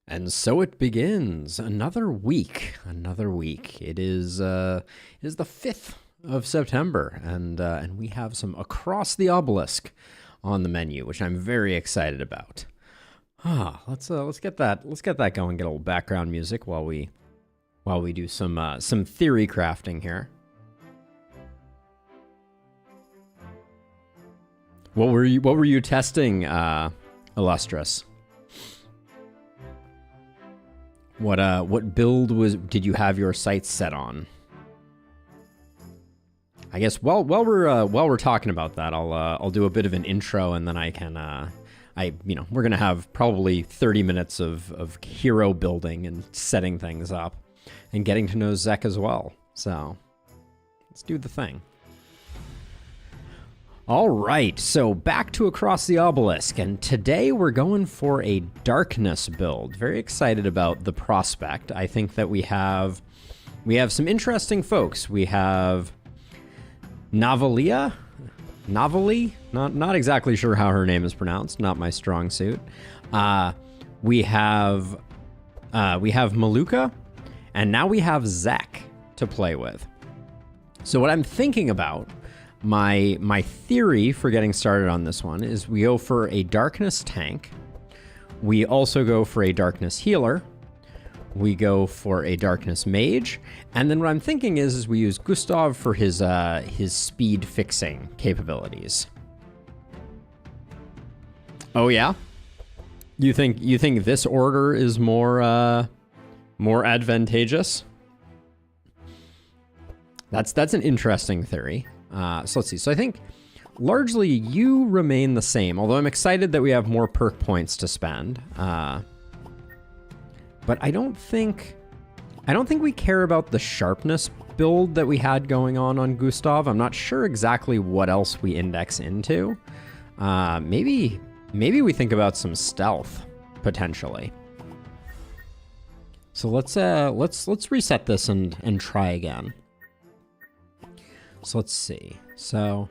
And so it begins. Another week. Another week. It is the 5th of September, and we have some Across the Obelisk on the menu, which I'm very excited about. Let's get that going. Get a little background music while we do some theory crafting here. What were you testing, Illustrious? What build did you have your sights set on? I guess while we're talking about that, I'll do a bit of an intro, and then I can we're gonna have probably 30 minutes of hero building and setting things up, and getting to know Zek as well. So let's do the thing. All right, so back to Across the Obelisk, and today we're going for a darkness build. Very excited about the prospect. I think that we have some interesting folks. We have Navalia, not exactly sure how her name is pronounced. Not my strong suit. We have Maluka, and now we have Zek to play with. So what I'm thinking about, my theory for getting started on this one, is we go for a darkness tank. We also go for a darkness healer. We go for a darkness mage. And then what I'm thinking is we use Gustav for his speed fixing capabilities. Oh yeah? You think this order is more advantageous? That's an interesting theory. So let's see. So I think largely you remain the same, although I'm excited that we have more perk points to spend. But I don't think we care about the sharpness build that we had going on Gustav. I'm not sure exactly what else we index into. Maybe we think about some stealth potentially. So let's reset this and try again. So let's see. So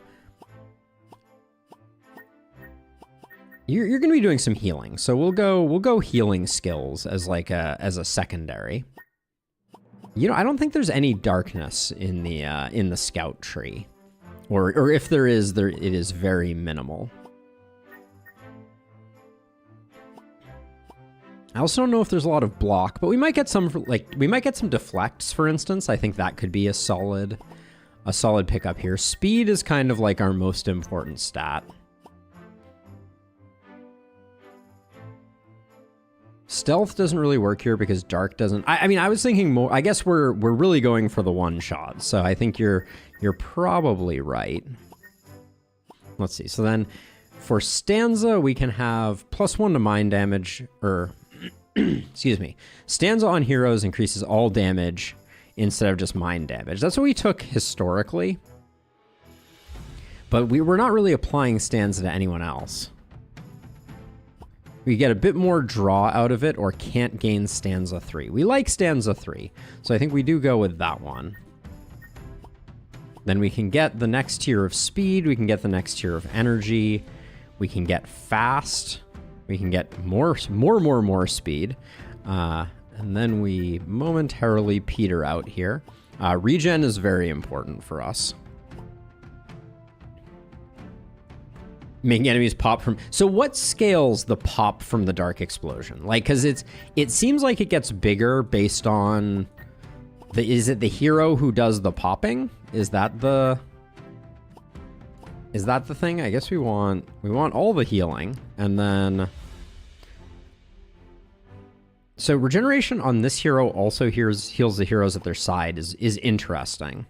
you're going to be doing some healing. So we'll go healing skills as a secondary. I don't think there's any darkness in the scout tree, or if there is, it is very minimal. I also don't know if there's a lot of block, but we might get some deflects, for instance. I think that could be a solid pickup here. Speed is kind of like our most important stat. Stealth doesn't really work here because dark doesn't. I mean, I was thinking more. I guess we're really going for the one shot. So I think you're probably right. Let's see. So then for Stanza, we can have +1 to mind damage, or excuse me. Stanza on heroes increases all damage instead of just mind damage. That's what we took historically. But we were not really applying Stanza to anyone else. We get a bit more draw out of it, or can't gain Stanza 3. We like Stanza 3, so I think we do go with that one. Then we can get the next tier of speed, we can get the next tier of energy, we can get fast, we can get more speed. And then we momentarily peter out here. Regen is very important for us. Making enemies pop from... So what scales the pop from the dark explosion? Like, because it seems like it gets bigger based on... Is it the hero who does the popping? Is that the thing? I guess we want all the healing, and then... So regeneration on this hero also heals the heroes at their side is interesting.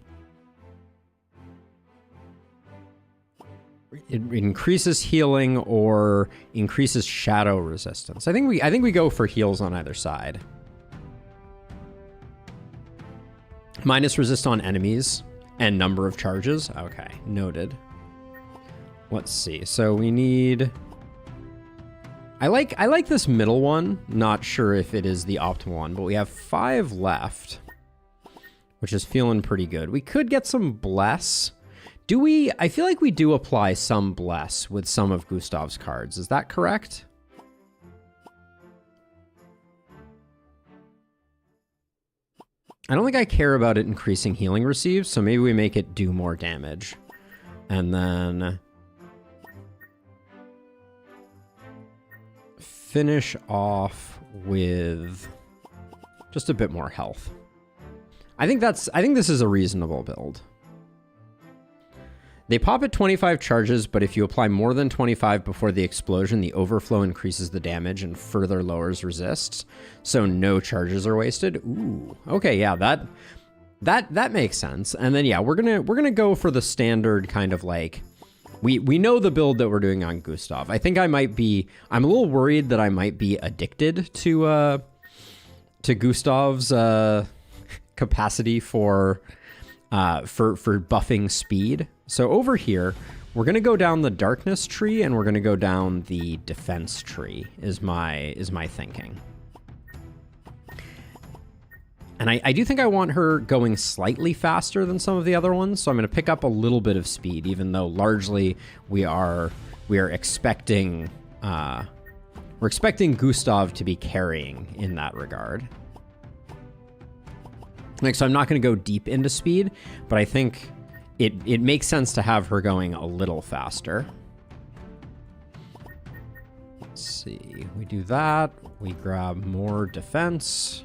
It increases healing or increases shadow resistance. I think we go for heals on either side. Minus resist on enemies and number of charges. Okay, noted. Let's see. So we need... I like this middle one. Not sure if it is the optimal one, but we have 5 left, which is feeling pretty good. We could get some bless. Do we? I feel like we do apply some bless with some of Gustav's cards. Is that correct? I don't think I care about it increasing healing received, so maybe we make it do more damage. And then finish off with just a bit more health. I think this is a reasonable build. They pop at 25 charges, but if you apply more than 25 before the explosion, the overflow increases the damage and further lowers resists, so no charges are wasted. Ooh, okay, yeah, that makes sense. And then yeah, we're gonna go for the standard kind of like, we know the build that we're doing on Gustav. I think I'm a little worried that I might be addicted to Gustav's capacity for buffing speed. So over here, we're going to go down the darkness tree and we're going to go down the defense tree is my thinking. And I do think I want her going slightly faster than some of the other ones, so I'm going to pick up a little bit of speed, even though largely we are expecting Gustav to be carrying in that regard. Like, so I'm not going to go deep into speed, but I think it makes sense to have her going a little faster. Let's see. We do that. We grab more defense.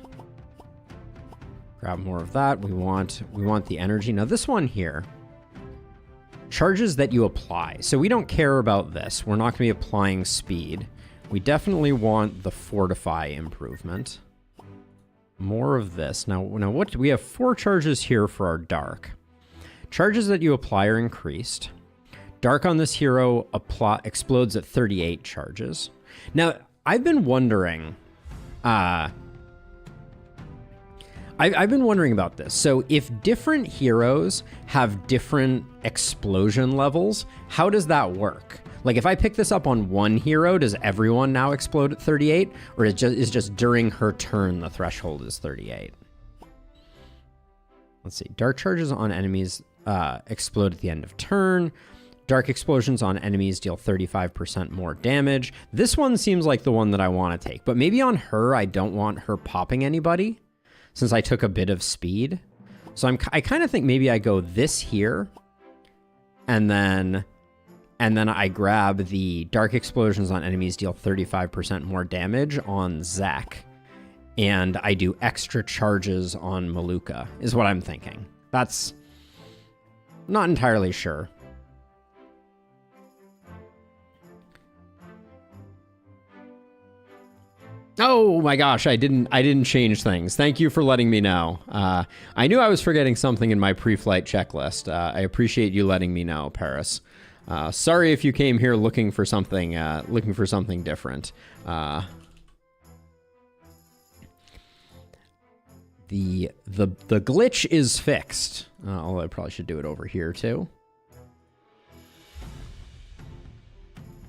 Grab more of that. We want the energy. Now this one here, charges that you apply. So we don't care about this. We're not going to be applying speed. We definitely want the fortify improvement. More of this. Now what we have 4 charges here for our dark. Charges that you apply are increased. Dark on this hero explodes at 38 charges. Now, I've been wondering I've been wondering about this. So if different heroes have different explosion levels, how does that work? Like if I pick this up on one hero, does everyone now explode at 38? Or is just during her turn the threshold is 38? Let's see. Dark charges on enemies explode at the end of turn. Dark explosions on enemies deal 35% more damage. This one seems like the one that I want to take. But maybe on her, I don't want her popping anybody, since I took a bit of speed. So I kind of think maybe I go this here, and then I grab the dark explosions on enemies deal 35% more damage on Zek, and I do extra charges on Maluka, is what I'm thinking. That's not entirely sure. Oh my gosh, I didn't change things. Thank you for letting me know. I knew I was forgetting something in my pre-flight checklist. I appreciate you letting me know, Paris. Sorry if you came here looking for something different. The glitch is fixed. Although I probably should do it over here too.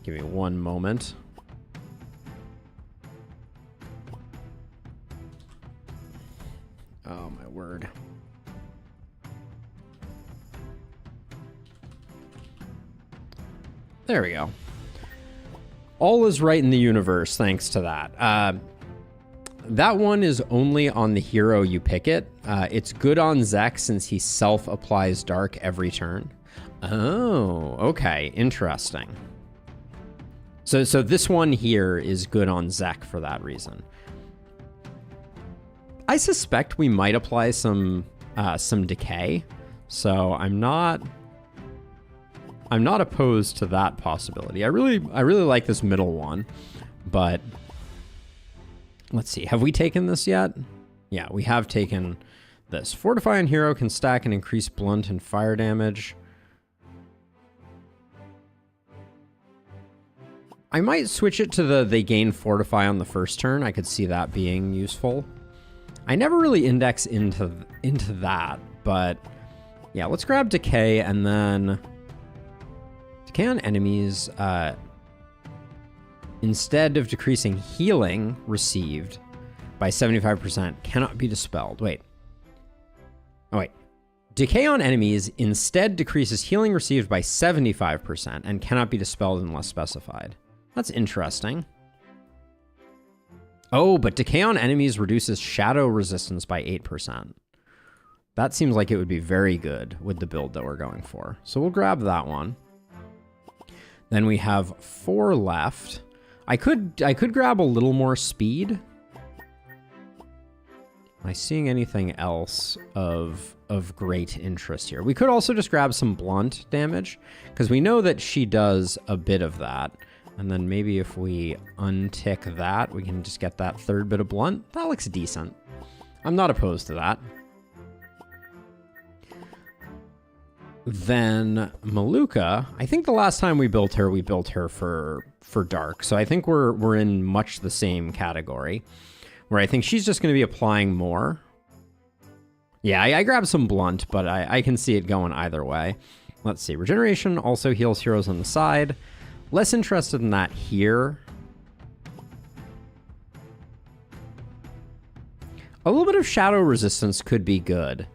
Give me one moment. Oh my word. There we go. All is right in the universe thanks to that. That one is only on the hero you pick it. It's good on Zek since he self-applies dark every turn. Oh, okay. Interesting. So this one here is good on Zek for that reason. I suspect we might apply some decay, so I'm not opposed to that possibility. I really like this middle one, but let's see. Have we taken this yet? Yeah, we have taken this. Fortify on hero can stack and increase blunt and fire damage. I might switch it to they gain fortify on the first turn. I could see that being useful. I never really index into that, but yeah, let's grab decay and then decay on enemies. Instead of decreasing healing received by 75%, cannot be dispelled. Wait. Oh, wait. Decay on enemies instead decreases healing received by 75% and cannot be dispelled unless specified. That's interesting. Oh, but decay on enemies reduces shadow resistance by 8%. That seems like it would be very good with the build that we're going for. So we'll grab that one. Then we have 4 left. I could grab a little more speed. Am I seeing anything else of great interest here? We could also just grab some blunt damage, because we know that she does a bit of that. And then maybe if we untick that, we can just get that 3rd bit of blunt. That looks decent. I'm not opposed to that. Then Maluka, I think the last time we built her for dark. So I think we're in much the same category, where I think she's just going to be applying more. Yeah, I grabbed some blunt, but I can see it going either way. Let's see. Regeneration also heals heroes on the side. Less interested in that here. A little bit of shadow resistance could be good,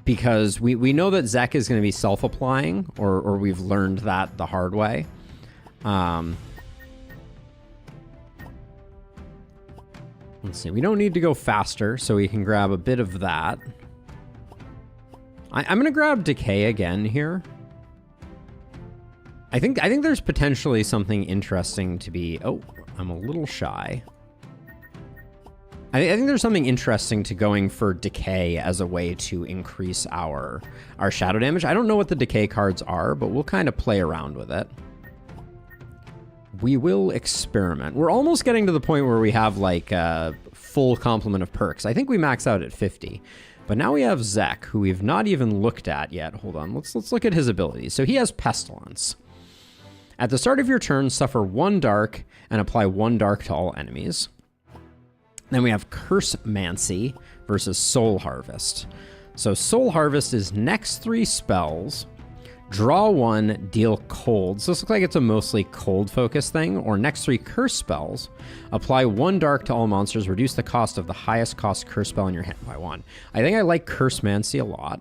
because we know that Zek is going to be self-applying, or we've learned that the hard way. Let's see. We don't need to go faster, so we can grab a bit of that. I'm going to grab Decay again here. I think there's potentially something interesting to be... Oh, I'm a little shy. I think there's something interesting to going for Decay as a way to increase our shadow damage. I don't know what the Decay cards are, but we'll kind of play around with it. We will experiment. We're almost getting to the point where we have like a full complement of perks. I think we max out at 50. But now we have Zek, who we've not even looked at yet. Hold on, let's look at his abilities. So he has Pestilence. At the start of your turn, suffer 1 dark and apply 1 dark to all enemies. Then we have Curse Mancy versus Soul Harvest. So Soul Harvest is next 3 spells, draw 1, deal cold. So this looks like it's a mostly cold focus thing. Or next 3 curse spells, apply 1 dark to all monsters, reduce the cost of the highest cost curse spell in your hand by 1. I think I like Curse Mancy a lot.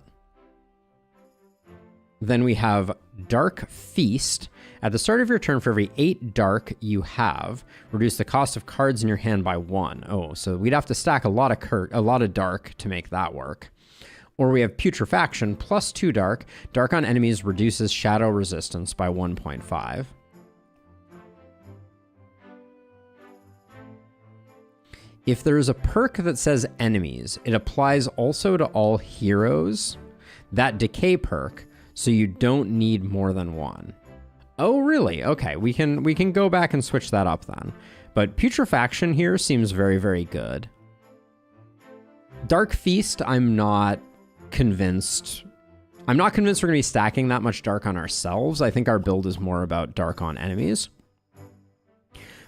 Then we have Dark Feast. At the start of your turn, for every 8 dark you have, reduce the cost of cards in your hand by 1. Oh, so we'd have to stack a lot of dark to make that work. Or we have Putrefaction plus 2 dark. Dark on enemies reduces shadow resistance by 1.5. If there is a perk that says enemies, it applies also to all heroes. That decay perk, so you don't need more than 1. Oh, really? Okay, we can go back and switch that up then. But Putrefaction here seems very, very good. Dark Feast, I'm not convinced. I'm not convinced we're going to be stacking that much dark on ourselves. I think our build is more about dark on enemies.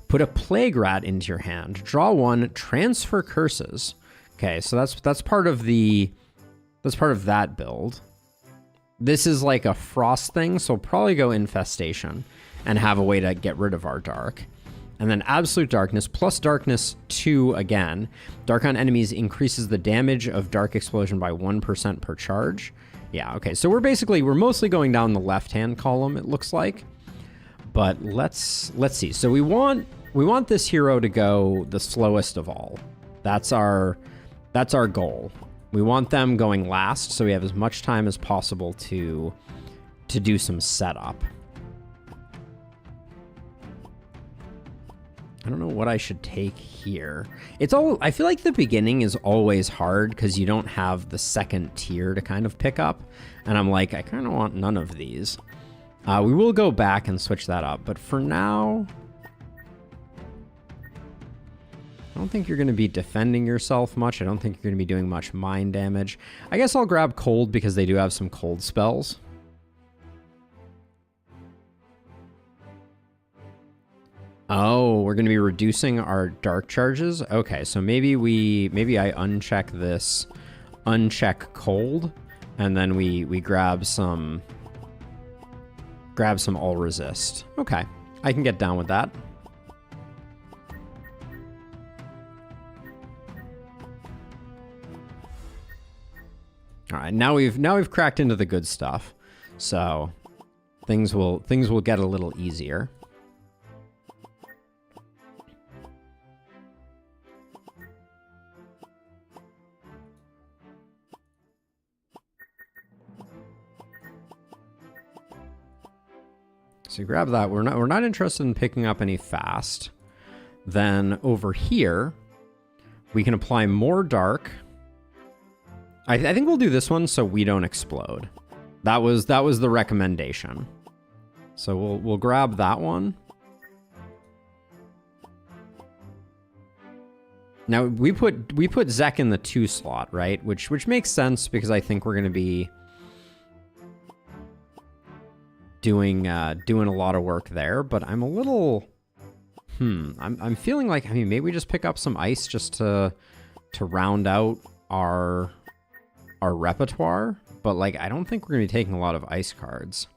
Put a Plague Rat into your hand. Draw 1, transfer curses. Okay, so that's part of that build. This is like a frost thing, so we'll probably go Infestation and have a way to get rid of our dark. And then Absolute Darkness plus Darkness 2 again. Dark on enemies increases the damage of Dark Explosion by 1% per charge. Yeah, okay, so we're mostly going down the left-hand column, it looks like. But let's see. So we want this hero to go the slowest of all. That's our goal. We want them going last, so we have as much time as possible to do some setup. I don't know what I should take here. I feel like the beginning is always hard because you don't have the second tier to kind of pick up. And I'm like, I kind of want none of these. We will go back and switch that up, but for now, I don't think you're going to be defending yourself much. I don't think you're going to be doing much mind damage. I guess I'll grab cold because they do have some cold spells. Oh, we're going to be reducing our dark charges. Okay, so maybe I uncheck this, uncheck cold, and then we grab some all resist. Okay, I can get down with that. All right, now we've cracked into the good stuff, so things will get a little easier. So you grab that. We're not interested in picking up any fast. Then over here, we can apply more dark. I think we'll do this one so we don't explode. That was the recommendation. So we'll grab that one. Now we put Zek in the 2 slot, right? Which makes sense because I think we're gonna be doing a lot of work there, but I'm a little I'm feeling like, I mean, maybe we just pick up some ice just to round out our repertoire, but like I don't think we're gonna be taking a lot of ice cards.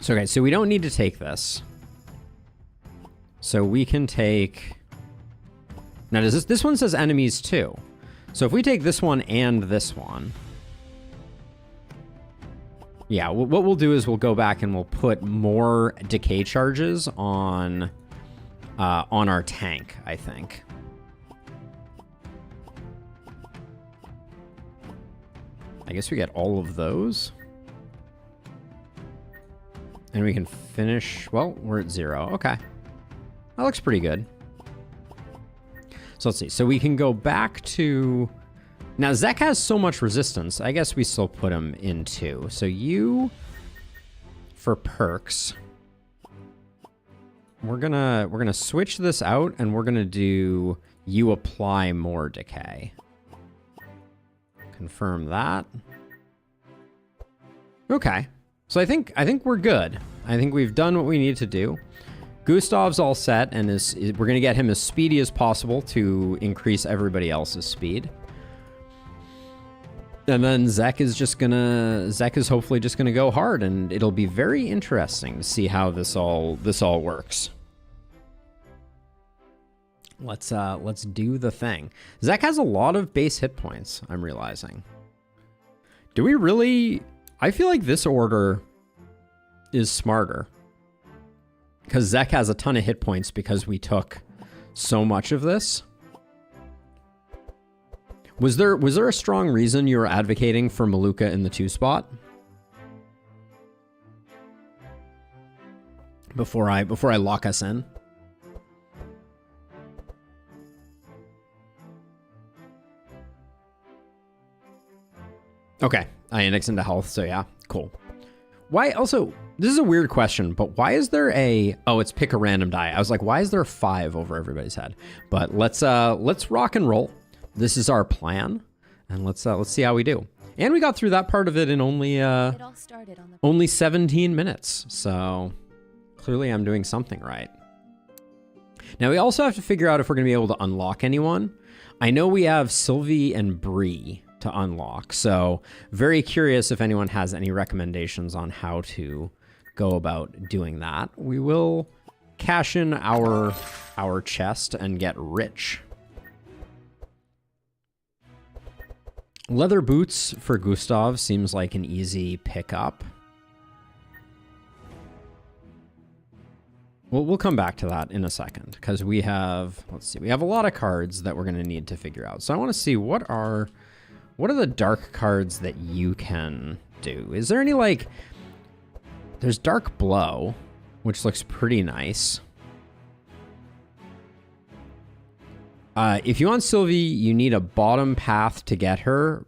So okay, so we don't need to take this. So we can take. Now does this one says enemies too. So if we take this one and this one. Yeah, what we'll do is we'll go back and we'll put more decay charges on our tank, I think. I guess we get all of those. And we can finish, well, we're at 0. Okay. That looks pretty good. So let's see. So we can go back to... Now, Zek has so much resistance. I guess we still put him in 2. So you, for perks, we're gonna switch this out, and we're gonna do you apply more decay. Confirm that. Okay. So I think we're good. I think we've done what we need to do. Gustav's all set, and we're gonna get him as speedy as possible to increase everybody else's speed. And then Zek is hopefully just gonna go hard, and it'll be very interesting to see how this all works. Let's do the thing. Zek has a lot of base hit points, I'm realizing. Do we really? I feel like this order is smarter. Because Zek has a ton of hit points because we took so much of this. Was there a strong reason you were advocating for Maluka in the 2 spot? Before I lock us in? Okay, I index into health, so yeah, cool. Why, also, this is a weird question, but why is there oh, it's pick a random die. I was like, why is there 5 over everybody's head? But let's rock and roll. This is our plan, and let's see how we do. And we got through that part of it in only 17 minutes, so clearly I'm doing something right. Now we also have to figure out if we're gonna be able to unlock anyone. I know we have Sylvie and Bree to unlock, so very curious if anyone has any recommendations on how to go about doing that. We will cash in our chest and get rich. Leather boots for Gustav seems like an easy pickup. We'll come back to that in a second, because we have, let's see, we have a lot of cards that we're going to need to figure out. So I want to see what are the dark cards that you can do? Is there any, like, there's Dark Blow, which looks pretty nice. If you want Sylvie, you need a bottom path to get her.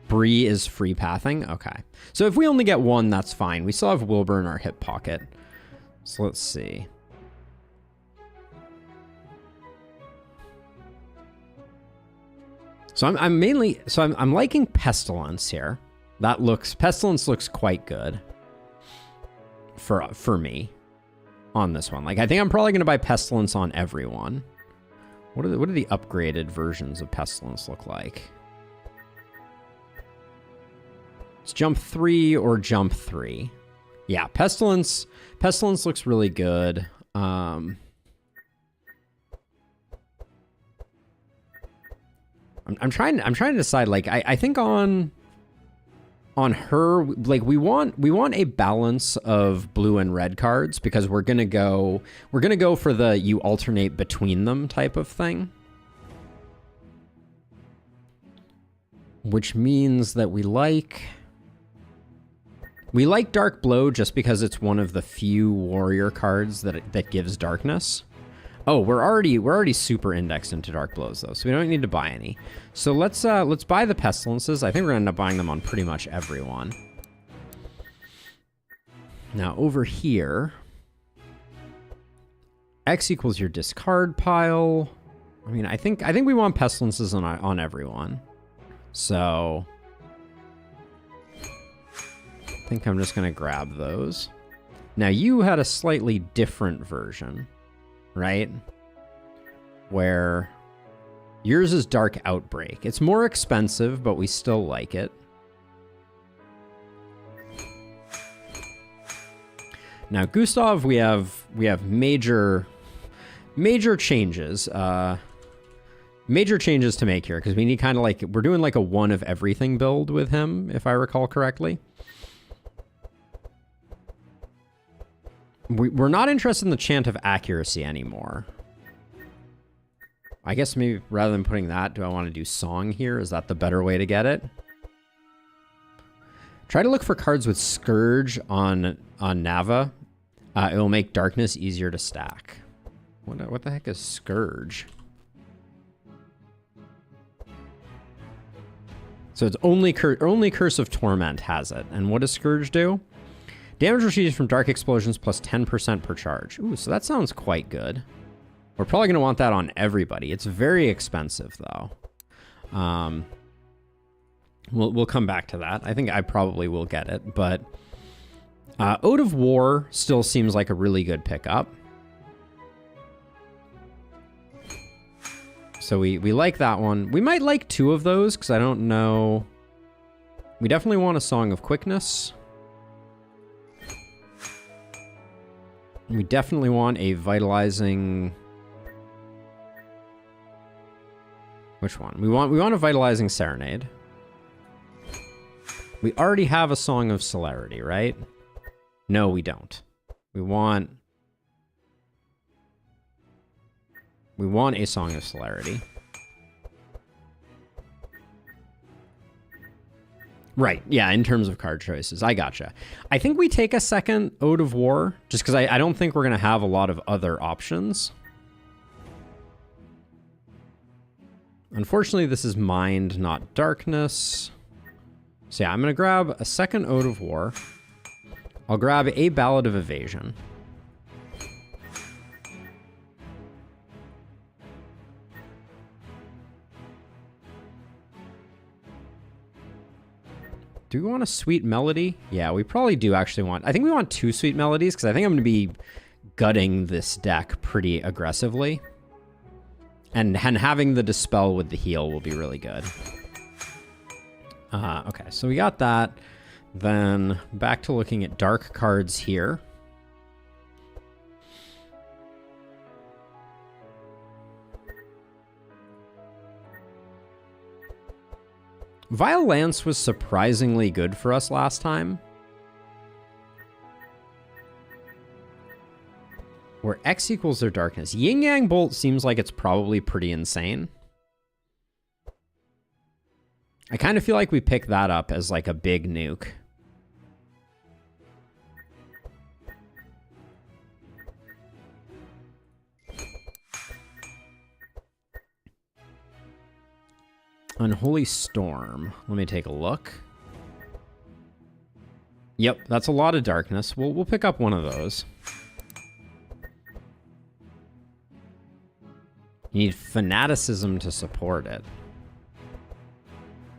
Bree is free pathing. Okay. So if we only get one, that's fine. We still have Wilbur in our hip pocket. So let's see. So I'm liking Pestilence here. Pestilence looks quite good for me on this one. Like, I think I'm probably going to buy Pestilence on everyone. What do the upgraded versions of Pestilence look like? It's jump 3 or jump 3. Yeah, Pestilence looks really good. I'm trying to decide, like, I think on her, like, we want a balance of blue and red cards, because we're gonna go for the you alternate between them type of thing. which means that we like Dark Blow just because it's one of the few warrior cards that gives darkness. Oh, we're already super indexed into Dark Blows though, so we don't need to buy any. So let's buy the Pestilences. I think we're gonna end up buying them on pretty much everyone. Now over here, X equals your discard pile. I mean, I think we want Pestilences on everyone. So I think I'm just gonna grab those. Now you had a slightly different version, right? Where yours is Dark Outbreak. It's more expensive, but we still like it. Now Gustav, we have major changes. Major changes to make here because we need kind of like, we're doing like a one of everything build with him, if I recall correctly. We're not interested in the Chant of Accuracy anymore. I guess maybe rather than putting that, do I want to do Song here? Is that the better way to get it? Try to look for cards with Scourge on Nava. It will make Darkness easier to stack. What the heck is Scourge? So it's only Curse of Torment has it. And what does Scourge do? Damage received from Dark Explosions plus 10% per charge. Ooh, so that sounds quite good. We're probably going to want that on everybody. It's very expensive, though. We'll come back to that. I think I probably will get it, but Ode of War still seems like a really good pickup. So we like that one. We might like two of those, because I don't know. We definitely want a Song of Quickness. We definitely want a Vitalizing... Which one? We want a Vitalizing Serenade. We already have a Song of Celerity, right? No, we don't. We want a Song of Celerity. Right, yeah, in terms of card choices. I gotcha. I think we take a second Ode of War, just because I don't think we're going to have a lot of other options. Unfortunately, this is Mind, not Darkness. So yeah, I'm going to grab a second Ode of War. I'll grab a Ballad of Evasion. Do we want a Sweet Melody? Yeah, we probably do actually want... I think we want two Sweet Melodies, because I think I'm going to be gutting this deck pretty aggressively. And having the Dispel with the heal will be really good. Okay, so we got that. Then back to looking at dark cards here. Vile Lance was surprisingly good for us last time. Where X equals their darkness. Yin Yang Bolt seems like it's probably pretty insane. I kind of feel like we pick that up as like a big nuke. Unholy Storm. Let me take a look. Yep, that's a lot of darkness. We'll pick up one of those. You need Fanaticism to support it.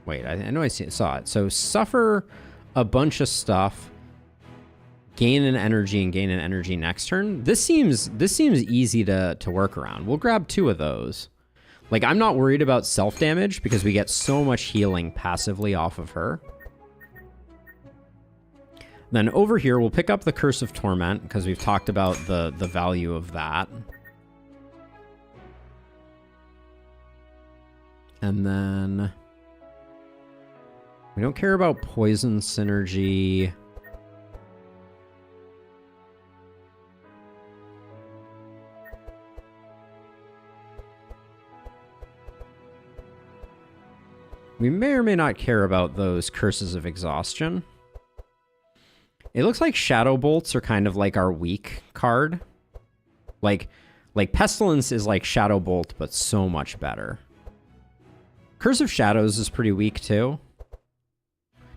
Wait, I know I saw it. So suffer a bunch of stuff, gain an energy, and gain an energy next turn. This seems easy to work around. We'll grab two of those. Like, I'm not worried about self-damage because we get so much healing passively off of her. Then over here, we'll pick up the Curse of Torment because we've talked about the value of that. And then we don't care about Poison Synergy. We may or may not care about those Curses of Exhaustion. It looks like Shadow Bolts are kind of like our weak card. Like Pestilence is like Shadow Bolt, but so much better. Curse of Shadows is pretty weak too.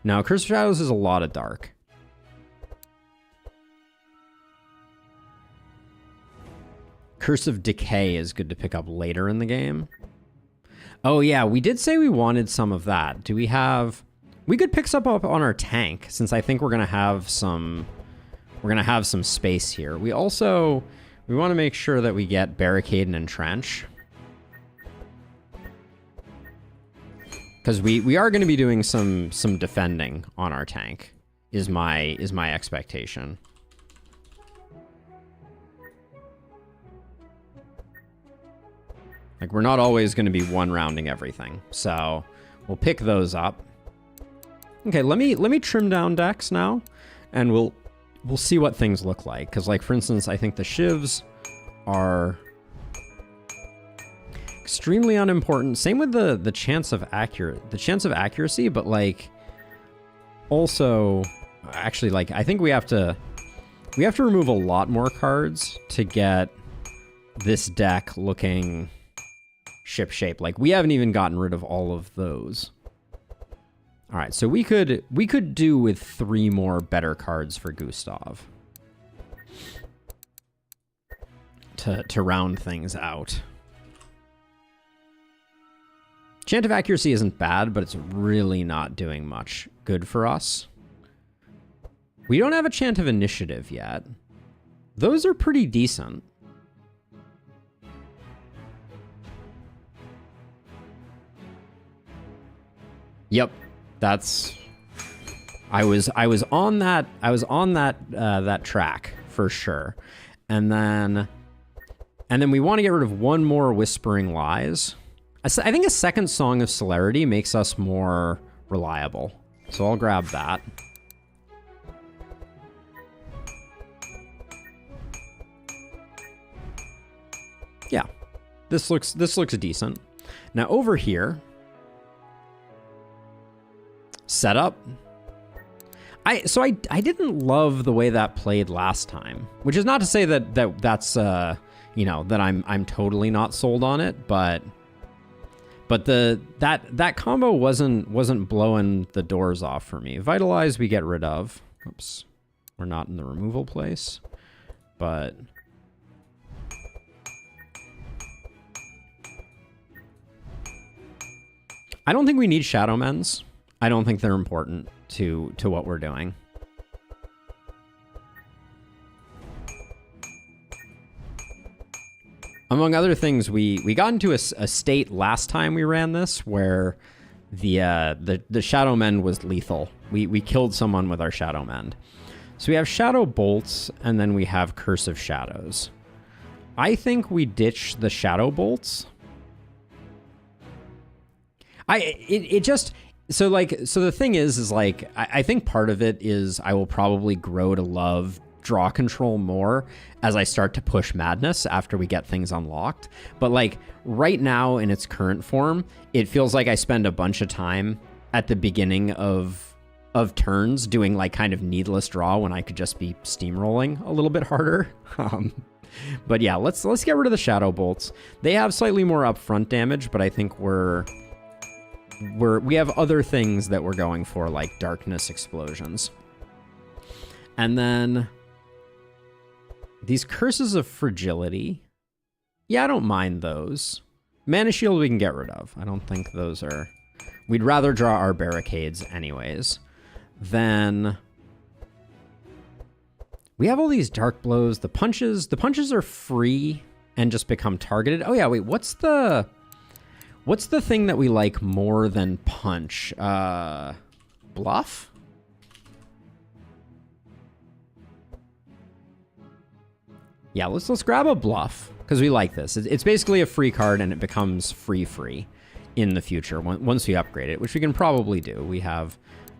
No, Curse of Shadows is a lot of dark. Curse of Decay is good to pick up later in the game. Oh yeah, we did say we wanted some of that. Do we have... We could pick some up on our tank, since I think we're gonna have some space here. We want to make sure that we get Barricade and Entrench. Because we are going to be doing some defending on our tank, is my expectation. Like, we're not always going to be one-rounding everything, so we'll pick those up. Okay, let me trim down decks now, and we'll see what things look like. Because, like, for instance, I think the shivs are extremely unimportant. Same with the chance of accuracy, but like also actually, like, I think we have to remove a lot more cards to get this deck looking ship shape. Like, we haven't even gotten rid of all of those. All right, so we could do with 3 more better cards for Gustav to round things out. Chant of Accuracy isn't bad, but it's really not doing much good for us. We don't have a Chant of Initiative yet. Those are pretty decent. Yep, that's... I was on that track for sure. And then we want to get rid of 1 more Whispering Lies. I think a second Song of Celerity makes us more reliable. So I'll grab that. Yeah, this looks decent. Now over here, setup. I didn't love the way that played last time, which is not to say that's you know, that I'm totally not sold on it, but that combo wasn't blowing the doors off for me. Vitalize we get rid of. Oops. We're not in the removal place. But I don't think we need Shadow Men's. I don't think they're important to what we're doing. Among other things, we got into a state last time we ran this where the Shadow Mend was lethal. We killed someone with our Shadow Mend. So we have Shadow Bolts, and then we have Curse of Shadows. I think we ditch the Shadow Bolts. So the thing is like, I think part of it is I will probably grow to love draw control more as I start to push Madness after we get things unlocked. But like right now in its current form, it feels like I spend a bunch of time at the beginning of turns doing like kind of needless draw when I could just be steamrolling a little bit harder. But yeah, let's get rid of the Shadow Bolts. They have slightly more upfront damage, but I think we have other things that we're going for, like Darkness Explosions. And then these Curses of Fragility. Yeah, I don't mind those. Mana Shield we can get rid of. I don't think those are... We'd rather draw our Barricades anyways. Then we have all these Dark Blows. The punches are free and just become targeted. Oh yeah, wait, what's the thing that we like more than punch? Bluff? Yeah, let's grab a Bluff, because we like this. It's basically a free card, and it becomes free in the future once we upgrade it, which we can probably do. We have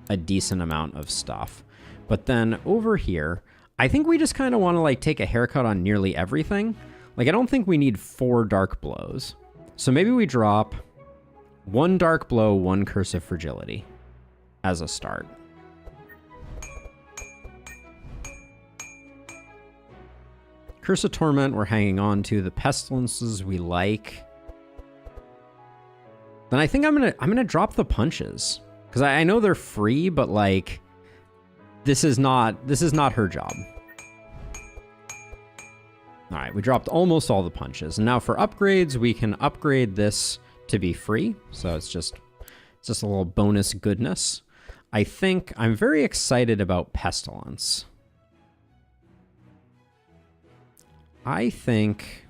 a decent amount of stuff. But then over here, I think we just kind of want to like take a haircut on nearly everything. Like, I don't think we need 4 Dark Blows. So maybe we drop 1 Dark Blow, 1 Curse of Fragility as a start. Curse of Torment we're hanging on to. The Pestilences we like. Then I think I'm gonna drop the punches. Because I know they're free, but like this is not her job. Alright, we dropped almost all the punches. And now for upgrades, we can upgrade this to be free. So it's just a little bonus goodness. I think I'm very excited about Pestilence. I think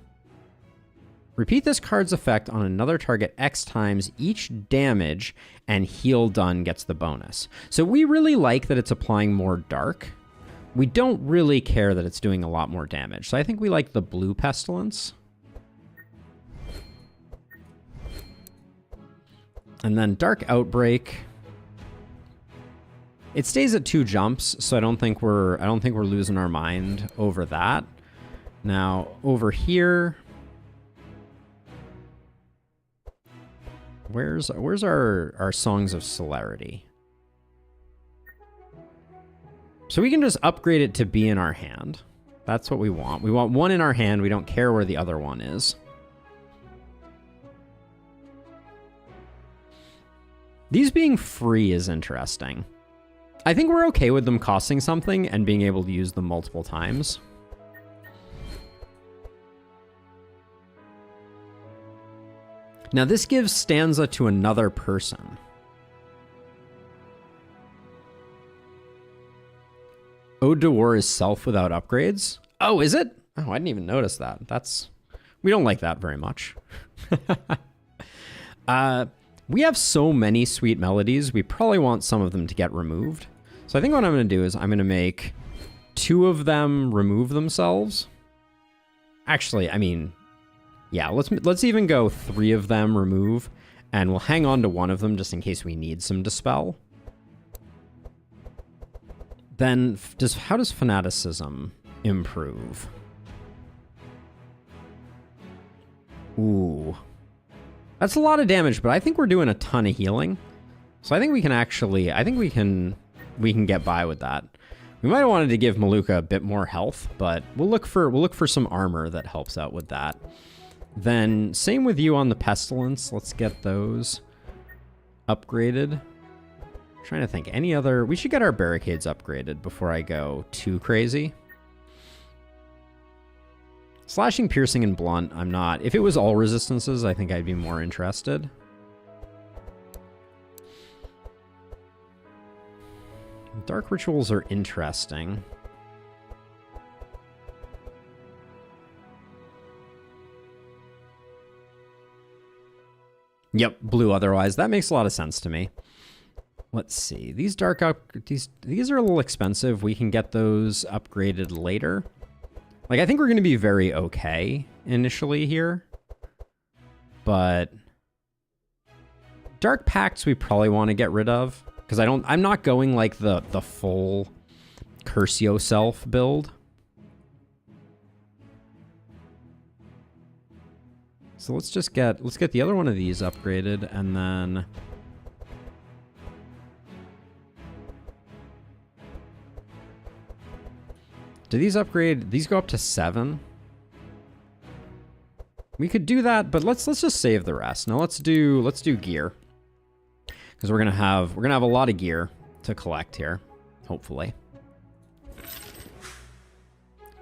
repeat this card's effect on another target X times each damage and heal done gets the bonus. So we really like that it's applying more dark. We don't really care that it's doing a lot more damage. So I think we like the blue Pestilence. And then Dark Outbreak. It stays at 2 jumps, so I don't think we're losing our mind over that. Now, over here, where's our Songs of Celerity? So we can just upgrade it to be in our hand. That's what we want. We want 1 in our hand. We don't care where the other one is. These being free is interesting. I think we're okay with them costing something and being able to use them multiple times. Now this gives stanza to another person. Ode to War is self without upgrades. Oh, is it? Oh, I didn't even notice that. We don't like that very much. We have so many sweet melodies, we probably want some of them to get removed. So I think what I'm going to do is I'm going to make 2 of them remove themselves. Actually, I mean, yeah, let's even go 3 of them remove, and we'll hang on to 1 of them just in case we need some Dispel. Then, how does Fanaticism improve? Ooh. That's a lot of damage, but I think we're doing a ton of healing. So I think we can actually, we can get by with that. We might have wanted to give Maluka a bit more health, but we'll look for some armor that helps out with that. Then same with you on the Pestilence. Let's get those upgraded. I'm trying to think any other. We should get our barricades upgraded before I go too crazy. Slashing, Piercing, and Blunt, I'm not. If it was all resistances, I think I'd be more interested. Dark Rituals are interesting. Yep, blue otherwise. That makes a lot of sense to me. Let's see. These are a little expensive. We can get those upgraded later. Like, I think we're going to be very okay initially here. But Dark Pacts we probably want to get rid of. Because I'm not going like the full Curse Yourself build. So let's get the other one of these upgraded, and then do these upgrade? These go up to 7. We could do that, but let's just save the rest. Now let's do gear. Because we're gonna have a lot of gear to collect here, hopefully.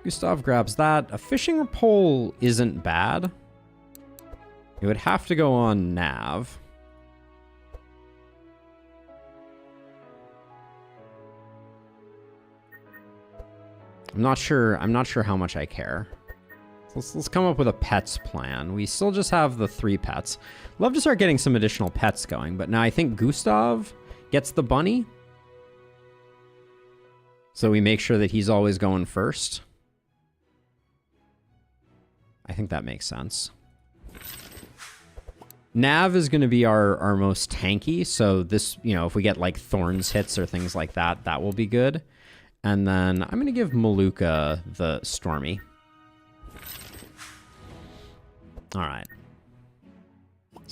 Gustav grabs that. A fishing pole isn't bad. It would have to go on Nav. I'm not sure how much I care. Let's come up with a pets plan. We still just have the 3 pets. Love to start getting some additional pets going, but now I think Gustav gets the bunny. So we make sure that he's always going first. I think that makes sense. Nav is going to be our most tanky, so this, if we get like Thorns hits or things like that, that will be good. And then I'm going to give Maluka the Stormy. All right.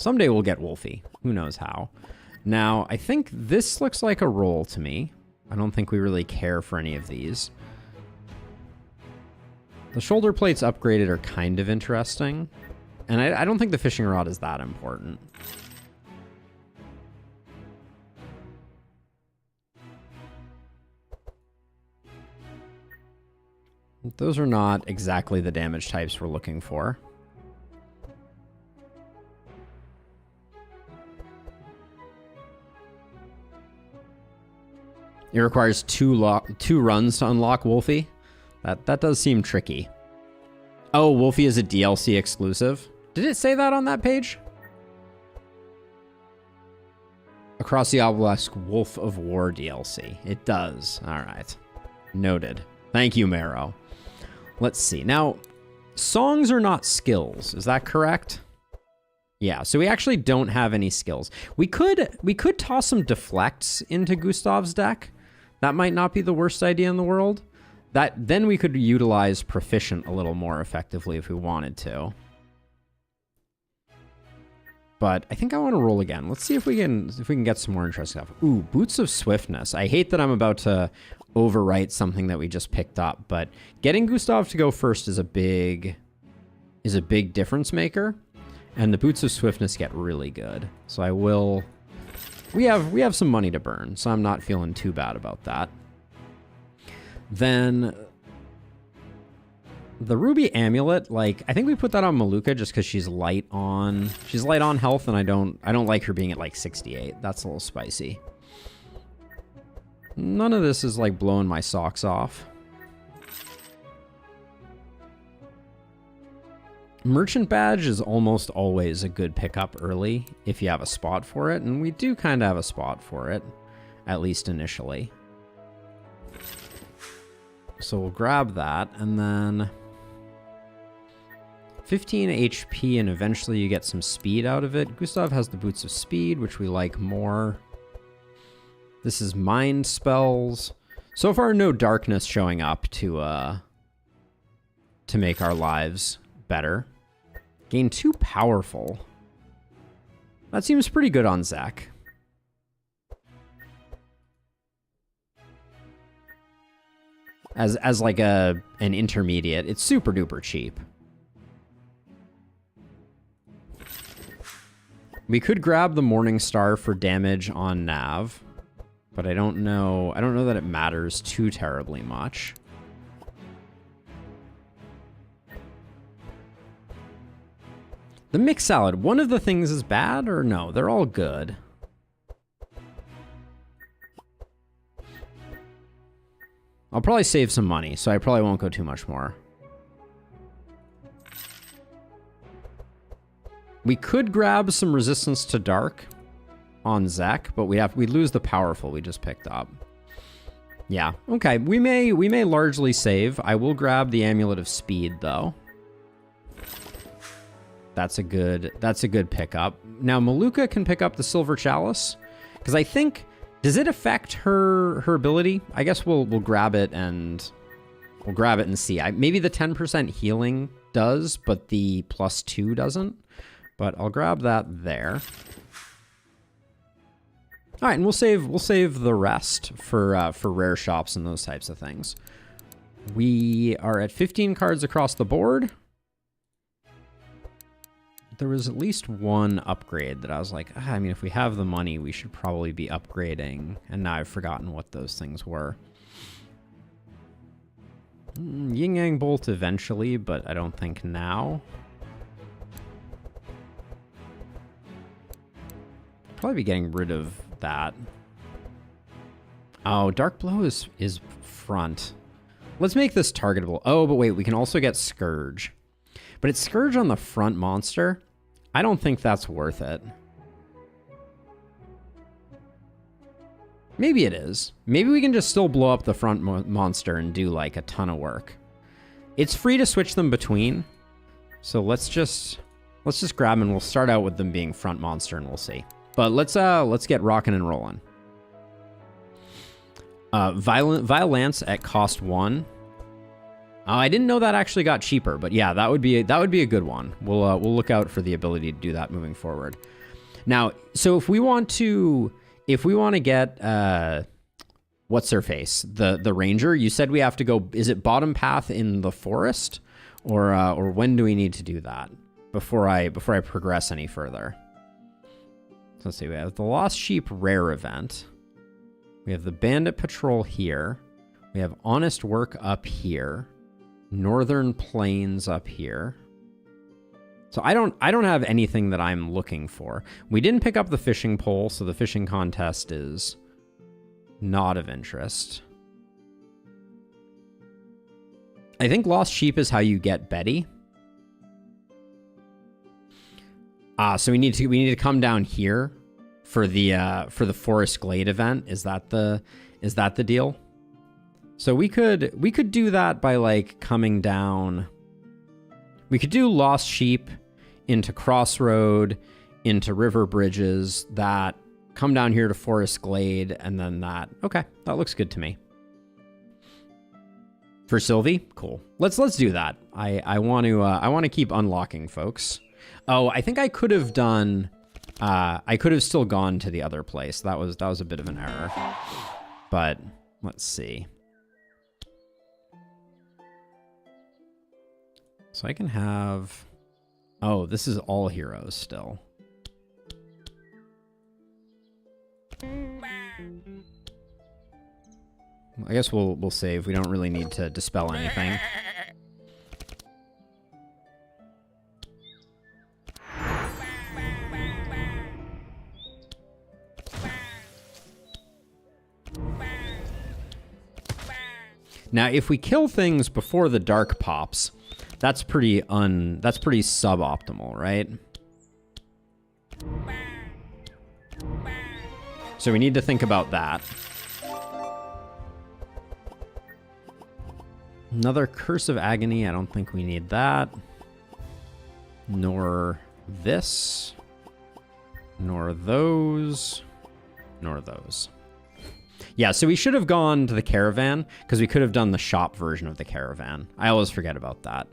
Someday we'll get Wolfie. Who knows how. Now, I think this looks like a roll to me. I don't think we really care for any of these. The shoulder plates upgraded are kind of interesting. And I don't think the fishing rod is that important. Those are not exactly the damage types we're looking for. It requires two runs to unlock Wolfie. That does seem tricky. Oh, Wolfie is a DLC exclusive. Did it say that on that page? Across the Obelisk Wolf of War DLC. It does. All right. Noted. Thank you, Marrow. Let's see. Now, songs are not skills. Is that correct? Yeah, so we actually don't have any skills. We could toss some deflects into Gustav's deck. That might not be the worst idea in the world. Then we could utilize Proficient a little more effectively if we wanted to. But I think I want to roll again. Let's see if we can get some more interesting stuff. Ooh, Boots of Swiftness. I hate that I'm about to overwrite something that we just picked up, but getting Gustav to go first is a big difference maker, and the Boots of Swiftness get really good. So I will. We have some money to burn, so I'm not feeling too bad about that. Then the Ruby Amulet, like, I think we put that on Maluka just because she's light on health, and I don't like her being at like 68. That's a little spicy. None of this is like blowing my socks off. Merchant Badge is almost always a good pickup early if you have a spot for it, and we do kind of have a spot for it, at least initially. So we'll grab that, and then 15 HP, and eventually you get some speed out of it. Gustav has the Boots of Speed, which we like more. This is Mind Spells. So far, no darkness showing up to make our lives better. Gain 2 powerful. That seems pretty good on Zach. As like an intermediate, it's super duper cheap. We could grab the Morning Star for damage on Nav, but I don't know that it matters too terribly much. The mixed salad, one of the things is bad, or no? They're all good. I'll probably save some money, so I probably won't go too much more. We could grab some resistance to dark on Zek, but we'd lose the powerful we just picked up. Yeah, okay. We may largely save. I will grab the Amulet of Speed though. That's a good pickup. Now Maluka can pick up the Silver Chalice, because I think, does it affect her ability? I guess we'll grab it and see. Maybe the 10% healing does, but the +2 doesn't. But I'll grab that there. All right, and we'll save the rest for rare shops and those types of things. We are at 15 cards across the board. There was at least one upgrade that I was like, I mean, if we have the money, we should probably be upgrading. And now I've forgotten what those things were. Yin Yang Bolt eventually, but I don't think now. Probably be getting rid of that. Oh, Dark Blow is front. Let's make this targetable. Oh, but wait, we can also get Scourge. But it's Scourge on the front monster. I don't think that's worth it. Maybe it is. Maybe we can just still blow up the front monster and do like a ton of work. It's free to switch them between. So let's just grab them, and we'll start out with them being front monster and we'll see. But let's get rocking and rolling. Violence at cost 1. I didn't know that actually got cheaper, but yeah, that would be a good one. We'll look out for the ability to do that moving forward. Now, so if we want to get what's her face, the ranger, you said we have to go. Is it bottom path in the forest, or when do we need to do that before I progress any further? So let's see. We have the Lost Sheep rare event. We have the Bandit Patrol here. We have Honest Work up here. Northern Plains up here. So I don't have anything that I'm looking for. We didn't pick up the fishing pole, so the fishing contest is not of interest. I think Lost Sheep is how you get Betty. So we need to come down here for the Forest Glade event. Is that the deal? So we could do that by like coming down. We could do Lost Sheep into Crossroad, into River Bridges, that come down here to Forest Glade, and then that. Okay, that looks good to me. For Sylvie, cool. Let's do that. I want to keep unlocking folks. Oh, I think I could have done. I could have still gone to the other place. That was a bit of an error. But let's see. So I can have... Oh, this is all heroes still. I guess we'll save. We don't really need to dispel anything. Now, if we kill things before the dark pops, that's pretty suboptimal, right? So we need to think about that. Another Curse of Agony. I don't think we need that. Nor this. Nor those. Nor those. Yeah, so we should have gone to the caravan, because we could have done the shop version of the caravan. I always forget about that.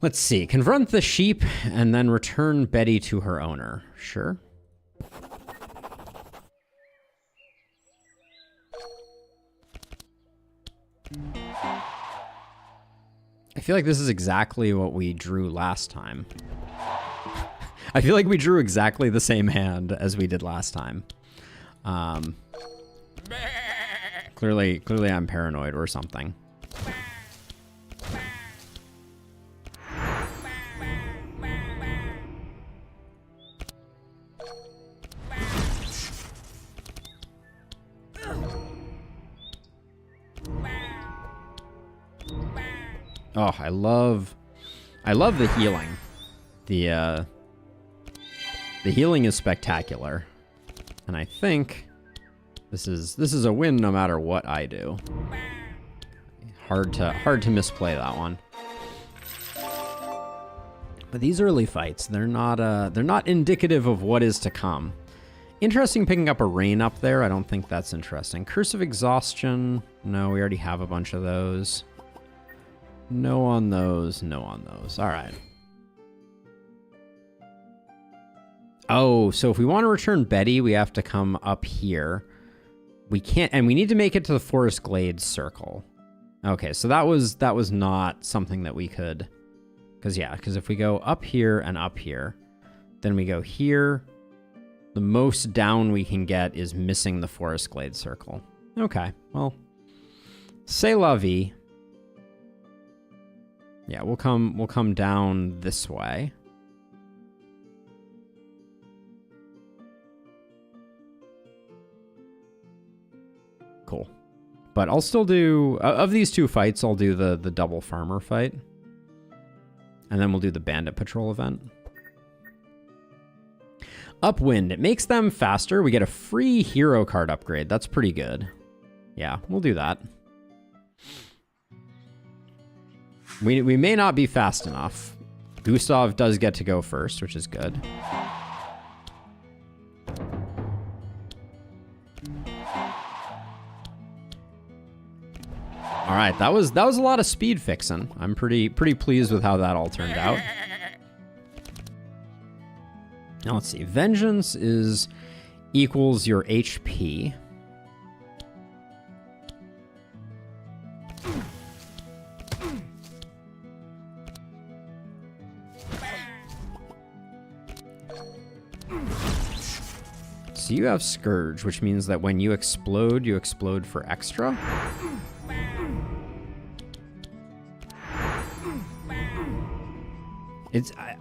Let's see. Confront the sheep and then return Betty to her owner. Sure. I feel like this is exactly what we drew last time. I feel like we drew exactly the same hand as we did last time. Clearly I'm paranoid or something. Oh, I love the healing. The healing is spectacular. And I think this is a win no matter what I do. Hard to misplay that one. But these early fights, they're not indicative of what is to come. Interesting picking up a rain up there. I don't think that's interesting. Curse of Exhaustion. No, we already have a bunch of those. No on those. No on those. All right. Oh, so if we want to return Betty, we have to come up here. We can't, and we need to make it to the Forest Glade circle. Okay, so that was not something that we could, because if we go up here and up here, then we go here, the most down we can get is missing the Forest Glade circle. Okay, well, c'est la vie. Yeah, we'll come down this way. Cool. But I'll still do, of these two fights, I'll do the double farmer fight. And then we'll do the bandit patrol event. Upwind. It makes them faster. We get a free hero card upgrade. That's pretty good. Yeah, we'll do that. We may not be fast enough. Gustav does get to go first, which is good. All right, that was a lot of speed fixing. I'm pretty pleased with how that all turned out. Now let's see. Vengeance is equals your HP. So you have Scourge, which means that when you explode for extra.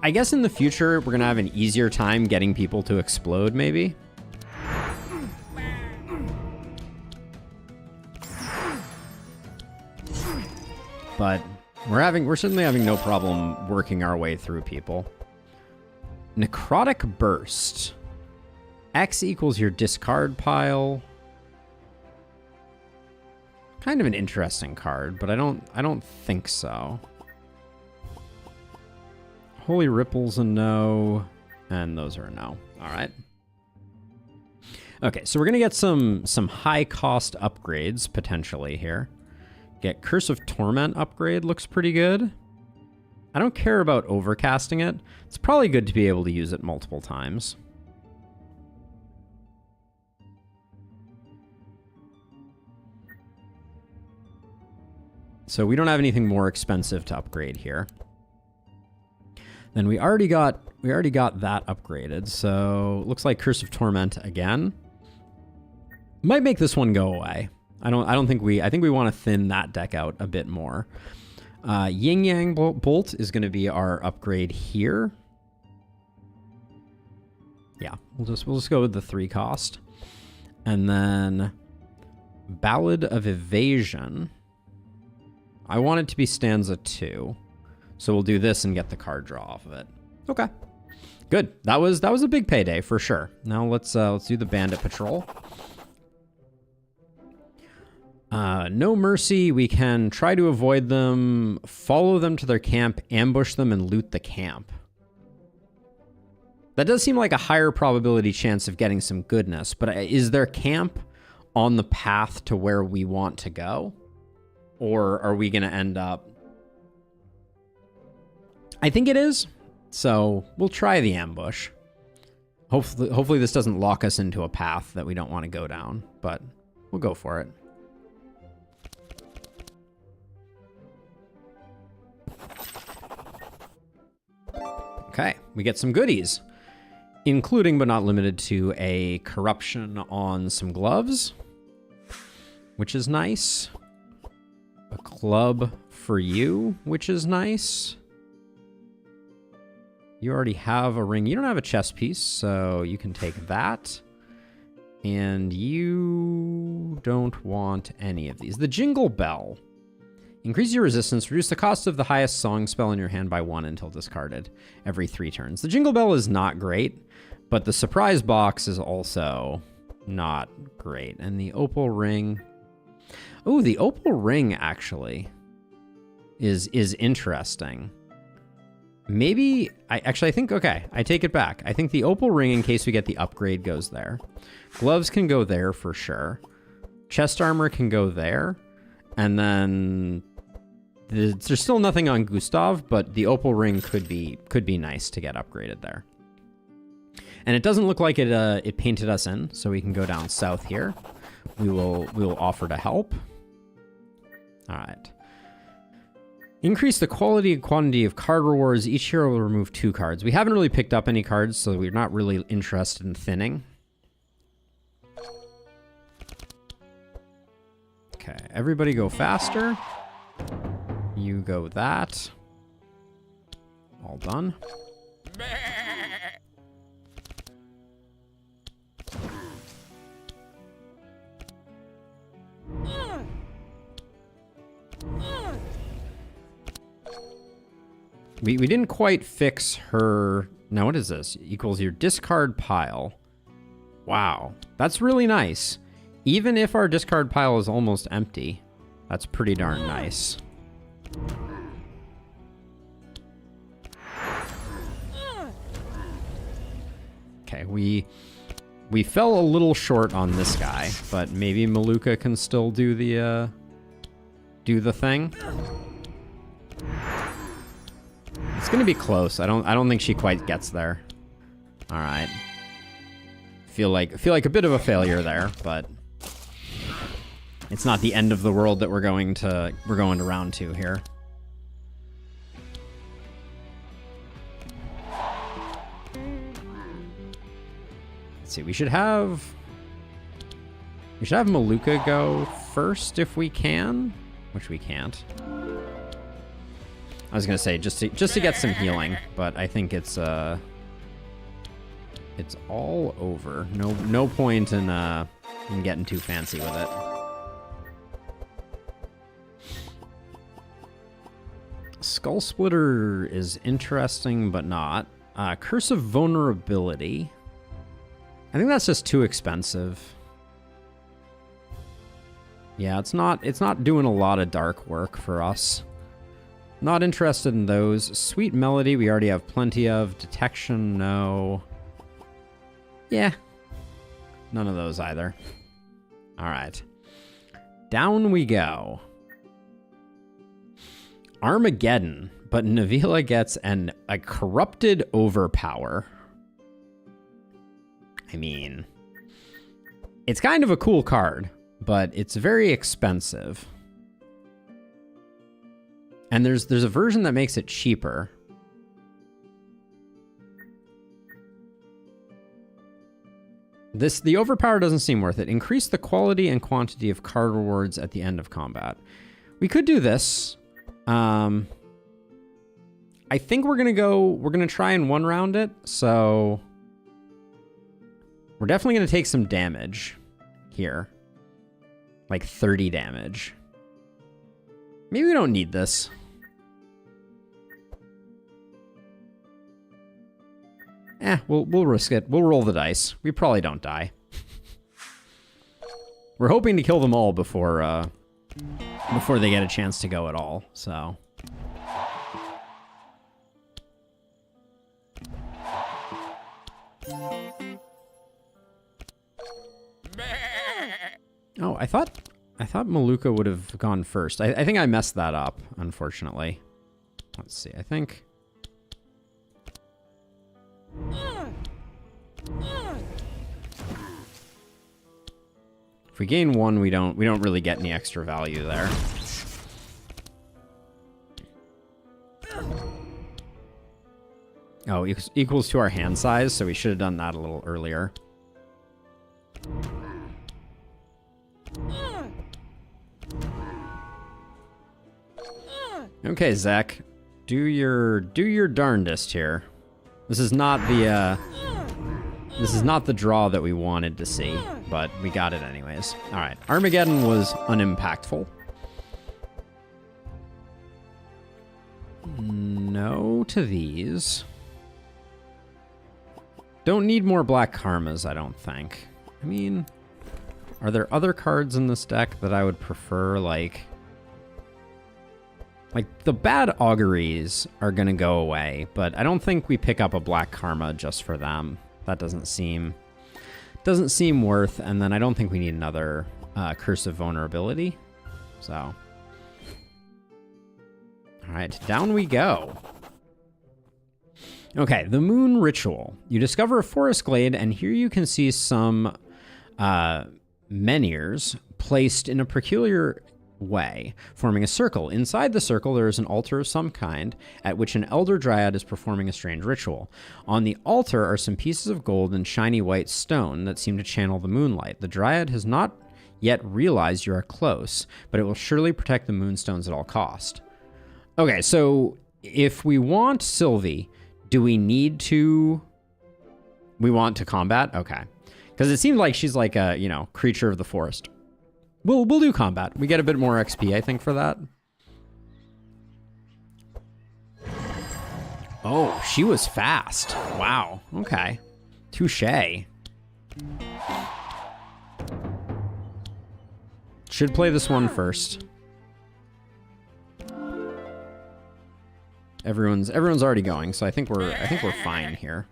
I guess in the future, we're going to have an easier time getting people to explode, maybe. But we're certainly having no problem working our way through people. Necrotic Burst. X equals your discard pile. Kind of an interesting card, but I don't think so. Holy Ripple's a no, and those are a no. All right. Okay, so we're gonna get some high cost upgrades potentially here. Get Curse of Torment upgrade, looks pretty good. I don't care about overcasting it. It's probably good to be able to use it multiple times. So we don't have anything more expensive to upgrade here. Then we already got that upgraded. So looks like Curse of Torment again. Might make this one go away. I think we want to thin that deck out a bit more. Yin Yang Bolt is going to be our upgrade here. Yeah, we'll just go with the 3 cost. And then Ballad of Evasion. I want it to be stanza 2. So we'll do this and get the card draw off of it. Okay. Good. That was a big payday for sure. Now let's do the Bandit Patrol. No Mercy. We can try to avoid them, follow them to their camp, ambush them, and loot the camp. That does seem like a higher probability chance of getting some goodness, but is their camp on the path to where we want to go? Or are we going to end up... I think it is, so we'll try the ambush. Hopefully this doesn't lock us into a path that we don't want to go down, but we'll go for it. Okay, we get some goodies, including but not limited to a corruption on some gloves, which is nice. A club for you, which is nice. You already have a ring. You don't have a chest piece, so you can take that. And you don't want any of these. The Jingle Bell. Increase your resistance. Reduce the cost of the highest song spell in your hand by 1 until discarded every 3 turns. The Jingle Bell is not great, but the Surprise Box is also not great. And the Opal Ring... Oh, the Opal Ring, actually, is interesting. Maybe... I think... Okay, I take it back. I think the Opal Ring, in case we get the upgrade, goes there. Gloves can go there for sure. Chest Armor can go there. And then... There's still nothing on Gustav, but the Opal Ring could be nice to get upgraded there. And it doesn't look like it painted us in, so we can go down south here. We will offer to help. All right. Increase the quality and quantity of card rewards. Each hero will remove 2 cards. We haven't really picked up any cards, so we're not really interested in thinning. Okay, everybody go faster. You go that. All done. We didn't quite fix her... Now, what is this? Equals your discard pile. Wow. That's really nice. Even if our discard pile is almost empty, that's pretty darn nice. Okay, we fell a little short on this guy, but maybe Maluka can still do the do the thing. It's gonna be close. I don't think she quite gets there. All right. Feel like a bit of a failure there, but it's not the end of the world that we're going to round 2 here. Let's see. We should have Maluka go first if we can, which we can't. I was gonna say just to get some healing, but I think it's all over. No point in getting too fancy with it. Skull Splitter is interesting, but not. Curse of Vulnerability. I think that's just too expensive. Yeah, it's not doing a lot of dark work for us. Not interested in those. Sweet Melody, we already have plenty of. Detection, no. Yeah. None of those either. All right. Down we go. Armageddon, but Navila gets a corrupted overpower. I mean, it's kind of a cool card, but it's very expensive. And there's a version that makes it cheaper. The overpower doesn't seem worth it. Increase the quality and quantity of card rewards at the end of combat. We could do this. I think we're gonna try and 1-round it, so we're definitely gonna take some damage here. Like 30 damage. Maybe we don't need this. We'll risk it. We'll roll the dice. We probably don't die. We're hoping to kill them all before they get a chance to go at all, so. Oh, I thought Maluka would have gone first. I think I messed that up, unfortunately. Let's see, I think. If we gain 1, we don't really get any extra value there. Oh, equals to our hand size, so we should have done that a little earlier. Okay, Zach, do your darndest here. This is not the draw that we wanted to see, but we got it anyways. All right, Armageddon was unimpactful. No to these. Don't need more Black Karmas, I don't think. I mean, are there other cards in this deck that I would prefer, like the bad auguries are gonna go away, but I don't think we pick up a Black Karma just for them. That doesn't seem worth, and then I don't think we need another Curse of Vulnerability. So, all right, down we go. Okay, the Moon Ritual. You discover a forest glade, and here you can see some menhirs placed in a peculiar way, forming a circle. Inside the circle, there is an altar of some kind at which an elder dryad is performing a strange ritual. On the altar are some pieces of gold and shiny white stone that seem to channel the moonlight. The dryad has not yet realized you are close, but it will surely protect the moonstones at all cost. Okay, so if we want Sylvie, do we need to... We want to combat? Okay. Because it seems like she's like a, creature of the forest. We'll do combat. We get a bit more XP, I think, for that. Oh, she was fast. Wow. Okay. Touché. Should play this one first. Everyone's already going, so I think we're fine here.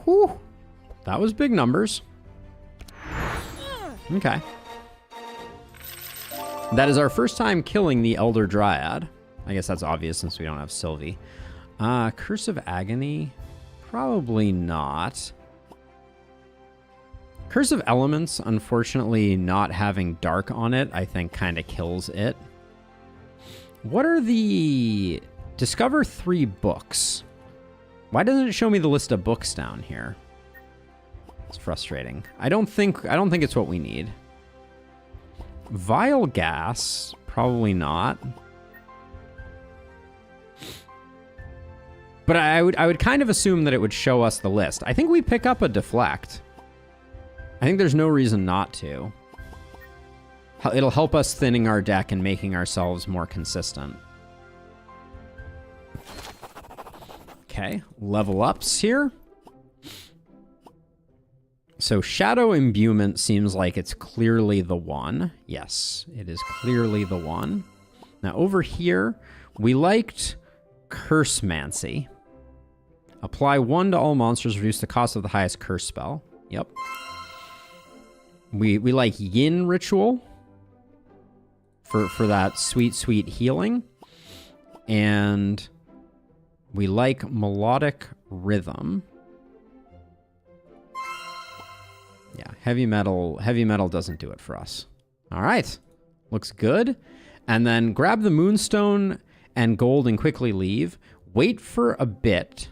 Whew. That was big numbers. Okay. That is our first time killing the Elder Dryad. I guess that's obvious since we don't have Sylvie. Curse of Agony? Probably not. Curse of Elements, unfortunately, not having dark on it, I think kind of kills it. What are the... Discover 3 books. Why doesn't it show me the list of books down here? It's frustrating. I don't think it's what we need. Vile Gas, probably not. But I would kind of assume that it would show us the list. I think we pick up a Deflect. I think there's no reason not to. It'll help us thinning our deck and making ourselves more consistent. Okay, level ups here. So Shadow Imbuement seems like it's clearly the one. Yes, it is clearly the one. Now over here, we liked Cursemancy. Apply 1 to all monsters, reduce the cost of the highest curse spell. Yep. We like Yin Ritual for that sweet, sweet healing. And we like Melodic Rhythm. Yeah, heavy metal doesn't do it for us. All right, looks good. And then grab the Moonstone and gold and quickly leave. Wait for a bit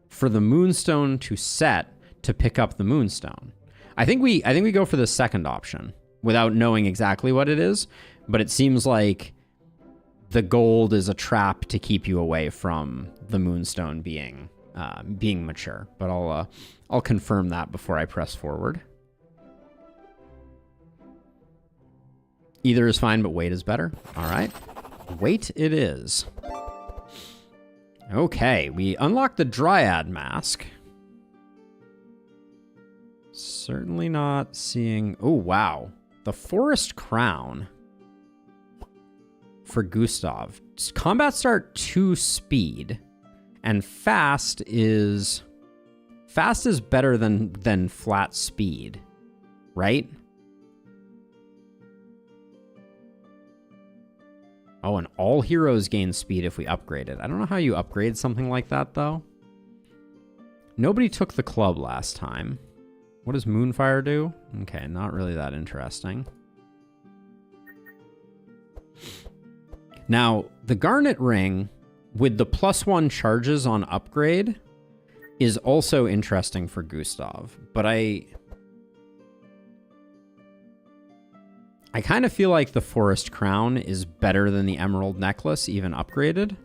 for the Moonstone to set to pick up the Moonstone. I think we go for the second option without knowing exactly what it is, but it seems like the gold is a trap to keep you away from the Moonstone being mature. But I'll confirm that before I press forward. Either is fine, but wait is better. All right. Wait it is. Okay, we unlock the Dryad Mask. Certainly not seeing... Oh, wow. The Forest Crown for Gustav. Combat start 2 speed. And fast is better than flat speed, right? Oh, and all heroes gain speed if we upgrade it. I don't know how you upgrade something like that, though. Nobody took the club last time. What does Moonfire do? Okay, not really that interesting. Now, the Garnet Ring with the +1 charges on upgrade is also interesting for Gustav, but I kind of feel like the Forest Crown is better than the Emerald Necklace, even upgraded.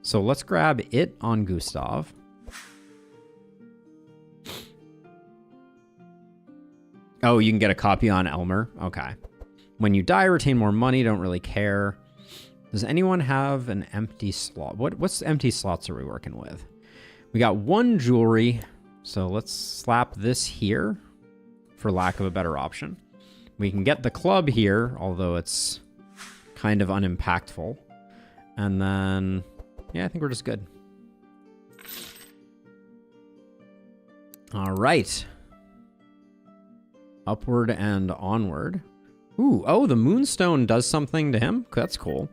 So let's grab it on Gustav. Oh, you can get a copy on Elmer? Okay. When you die, retain more money, don't really care. Does anyone have an empty slot? What's empty slots are we working with? We got 1 jewelry, so let's slap this here for lack of a better option. We can get the club here, although it's kind of unimpactful. And then, yeah, I think we're just good. All right. Upward and onward. Ooh, oh, the Moonstone does something to him? That's cool.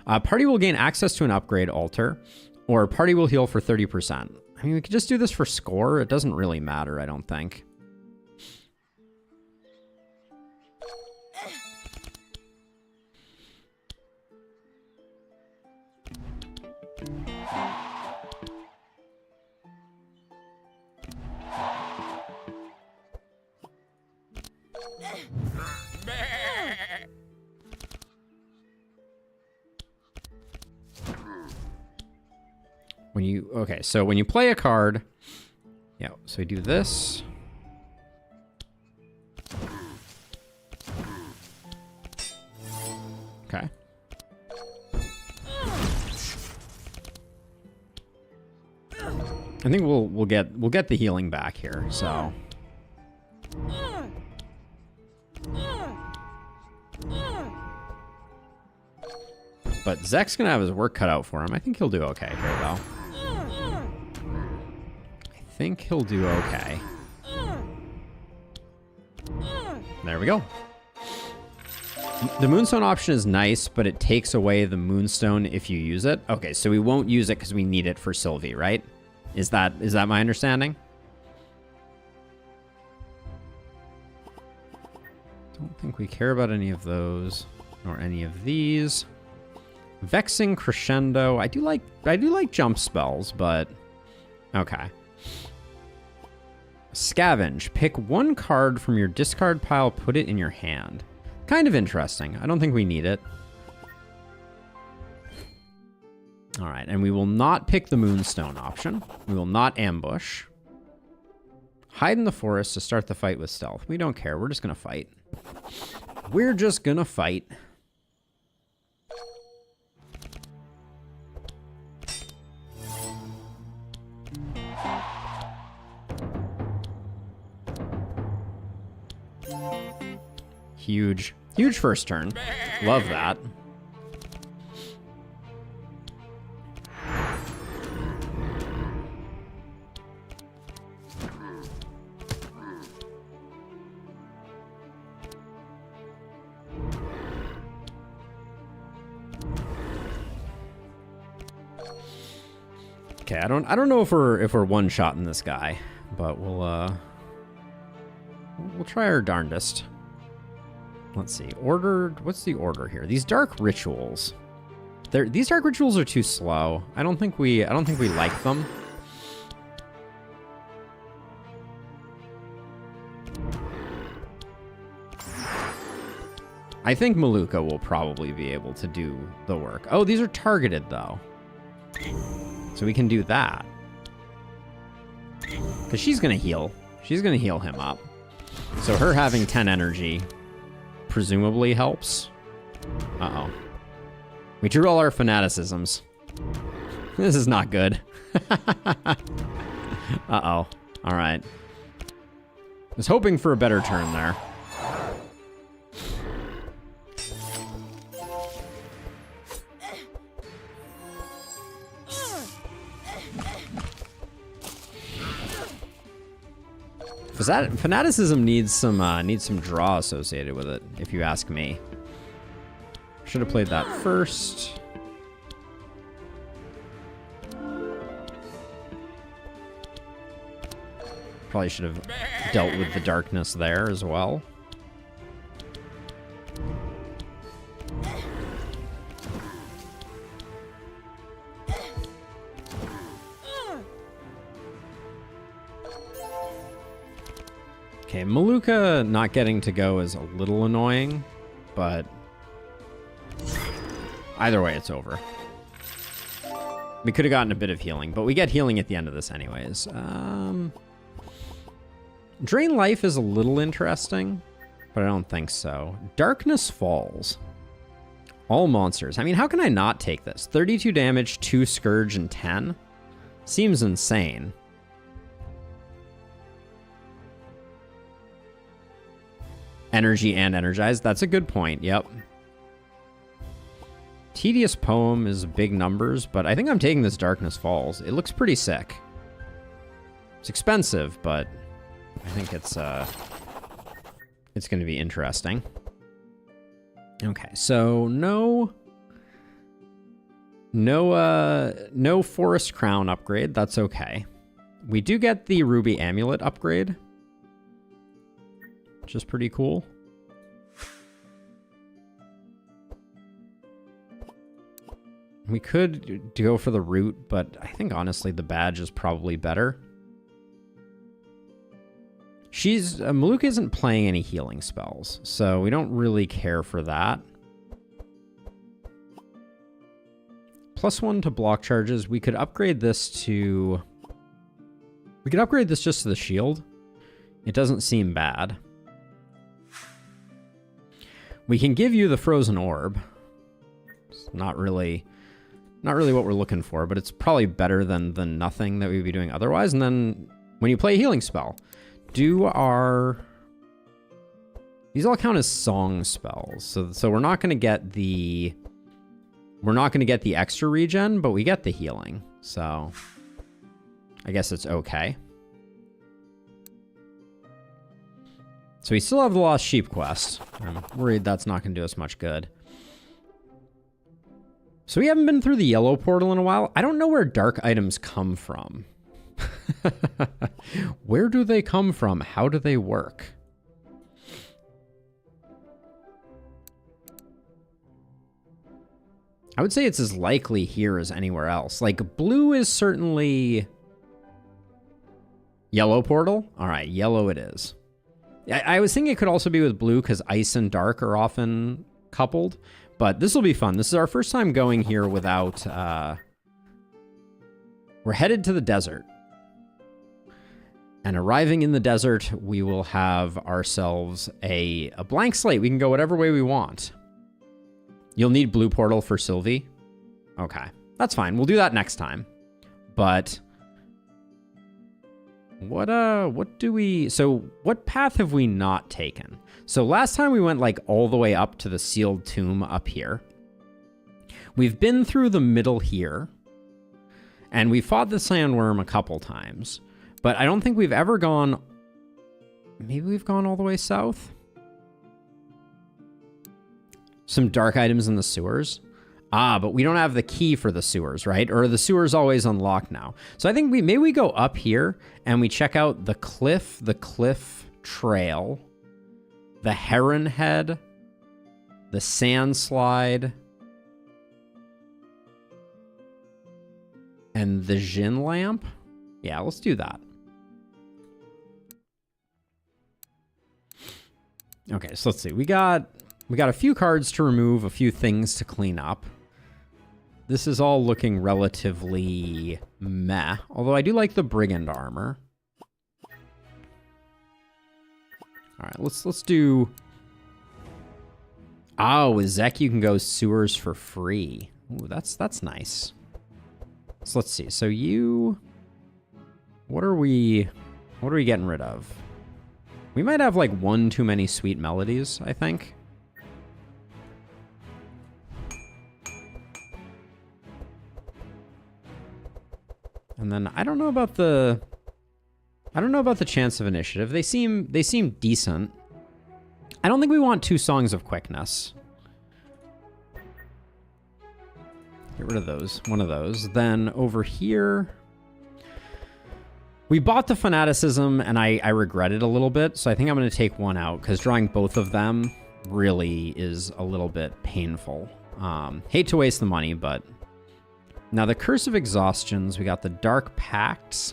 Party will gain access to an upgrade altar, or party will heal for 30%. I mean, we could just do this for score. It doesn't really matter, I don't think. Okay, so when you play a card, yeah, so we do this. Okay. I think we'll get the healing back here, so. But Zek's gonna have his work cut out for him. I think he'll do okay here, though. I think he'll do okay. There we go. The Moonstone option is nice, but it takes away the Moonstone if you use it. Okay, so we won't use it because we need it for Sylvie, right? Is that my understanding? Don't think we care about any of those or any of these. Vexing Crescendo. I do like jump spells, but okay. Scavenge. Pick one card from your discard pile, put it in your hand. Kind of interesting. I don't think we need it. All right, and we will not pick the Moonstone option. We will not ambush. Hide in the forest to start the fight with stealth. We don't care. We're just going to fight. We're just going to fight. Huge first turn. Love that. Okay, I don't know if we're one-shotting this guy, but we'll try our darndest. Let's see. Ordered. What's the order here? These dark rituals. These dark rituals are too slow. I don't think we like them. I think Maluka will probably be able to do the work. Oh, these are targeted though. So we can do that. Because she's gonna heal. She's gonna heal him up. So her having 10 energy presumably helps. Uh-oh. We drew all our fanaticisms. This is not good. Uh-oh. All right. Was hoping for a better turn there. Fanaticism needs some draw associated with it, if you ask me. Should have played that first. Probably should have dealt with the darkness there as well. Okay, Maluka not getting to go is a little annoying, but either way, it's over. We could have gotten a bit of healing, but we get healing at the end of this anyways. Drain Life is a little interesting, but I don't think so. Darkness Falls. All monsters. I mean, how can I not take this? 32 damage, 2 Scourge, and 10? Seems insane. Energy and Energized. That's a good point. Yep. Tedious Poem is big numbers, but I think I'm taking this Darkness Falls. It looks pretty sick. It's expensive, but I think it's going to be interesting. Okay, so no Forest Crown upgrade. That's okay. We do get the Ruby Amulet upgrade, which is pretty cool. We could go for the root, but I think honestly the badge is probably better. Maluka isn't playing any healing spells, so we don't really care for that. +1 to block charges. We could upgrade this to... We could upgrade this just to the shield. It doesn't seem bad. We can give you the Frozen Orb. It's not really what we're looking for, but it's probably better than the nothing that we'd be doing otherwise. And then when you play a healing spell, these all count as song spells. So we're not going to get the extra regen, but we get the healing. So I guess it's okay. So we still have the Lost Sheep quest. I'm worried that's not going to do us much good. So we haven't been through the yellow portal in a while. I don't know where dark items come from. Where do they come from? How do they work? I would say it's as likely here as anywhere else. Like, blue is certainly... Yellow portal? All right, yellow it is. I was thinking it could also be with blue because ice and dark are often coupled. But this will be fun. This is our first time going here without... We're headed to the desert. And arriving in the desert, we will have ourselves a blank slate. We can go whatever way we want. You'll need blue portal for Sylvie. Okay, that's fine. We'll do that next time. But what do we... So what path have we not taken? So last time we went like all the way up to the sealed tomb up here. We've been through the middle here. And we fought the sandworm a couple times. But I don't think we've ever gone... Maybe we've gone all the way south? Some dark items in the sewers. Ah, but we don't have the key for the sewers, right? Or are the sewers always unlocked now? So I think maybe we go up here and we check out the cliff trail, the heron head, the sand slide, and the Jinn lamp. Yeah, let's do that. Okay, so let's see. We got a few cards to remove, a few things to clean up. This is all looking relatively meh, although I do like the brigand armor. All right, let's do... Oh, with Zek you can go sewers for free. Ooh, that's nice. So let's see. So you... What are we getting rid of? We might have like one too many sweet melodies, I think. And then I don't know about the chance of initiative. They seem decent. I don't think we want 2 songs of quickness. Get rid of those. One of those. Then over here, we bought the fanaticism, and I regret it a little bit. So I think I'm going to take one out because drawing both of them really is a little bit painful. Hate to waste the money, but. Now, the Curse of Exhaustions, we got the Dark Pacts,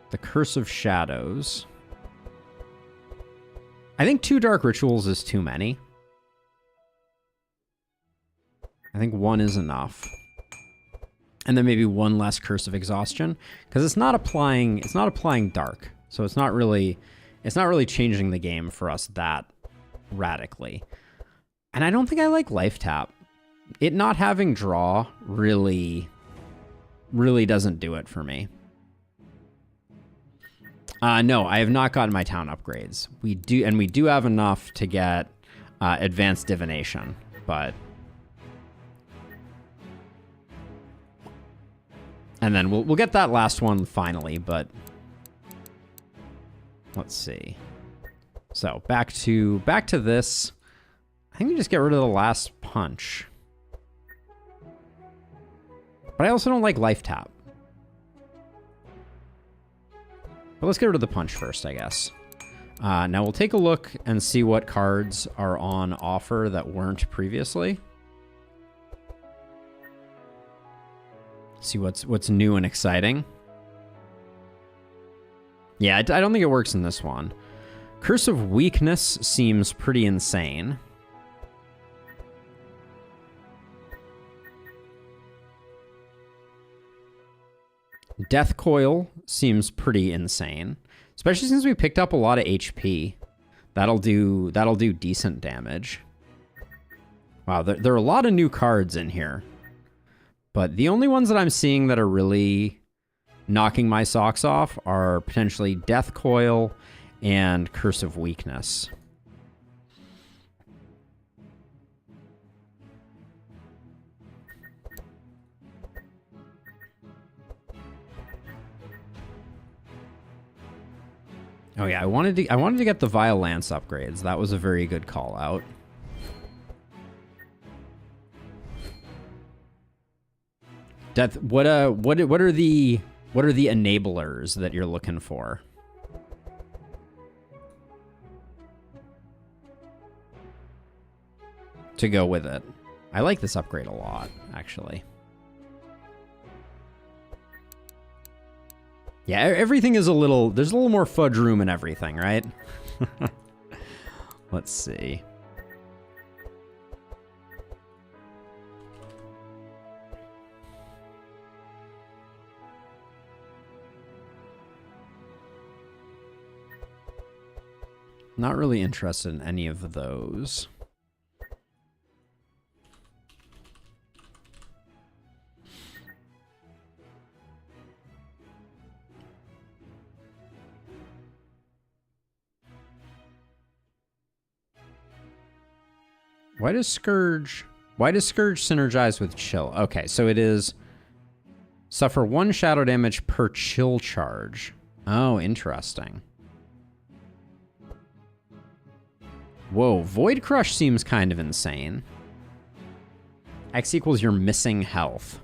the Curse of Shadows. I think 2 Dark Rituals is too many. I think 1 is enough. And then maybe 1 less Curse of Exhaustion, because it's not applying Dark. So it's not really changing the game for us that radically. And I don't think I like Life Tap. It not having draw really doesn't do it for me. No, I have not gotten my town upgrades. We do have enough to get advanced divination, but... And then we'll get that last one finally, but... Let's see. So, back to this. I think we just get rid of the last punch. But I also don't like Life Tap. But let's get rid of the punch first, I guess. Now we'll take a look and see what cards are on offer that weren't previously. See what's new and exciting. Yeah, I don't think it works in this one. Curse of Weakness seems pretty insane. Death Coil seems pretty insane, especially since we picked up a lot of HP. That'll do decent damage. Wow, there are a lot of new cards in here. But the only ones that I'm seeing that are really knocking my socks off are potentially Death Coil and Curse of Weakness. Oh yeah, I wanted to get the Vile Lance upgrades. That was a very good call out. Death. What are the enablers that you're looking for? To go with it. I like this upgrade a lot, actually. Yeah, everything is there's a little more fudge room in everything, right? Let's see. Not really interested in any of those. Why does Scourge synergize with Chill? Okay, so it is suffer 1 shadow damage per chill charge. Oh, interesting. Whoa, Void Crush seems kind of insane. X equals your missing health.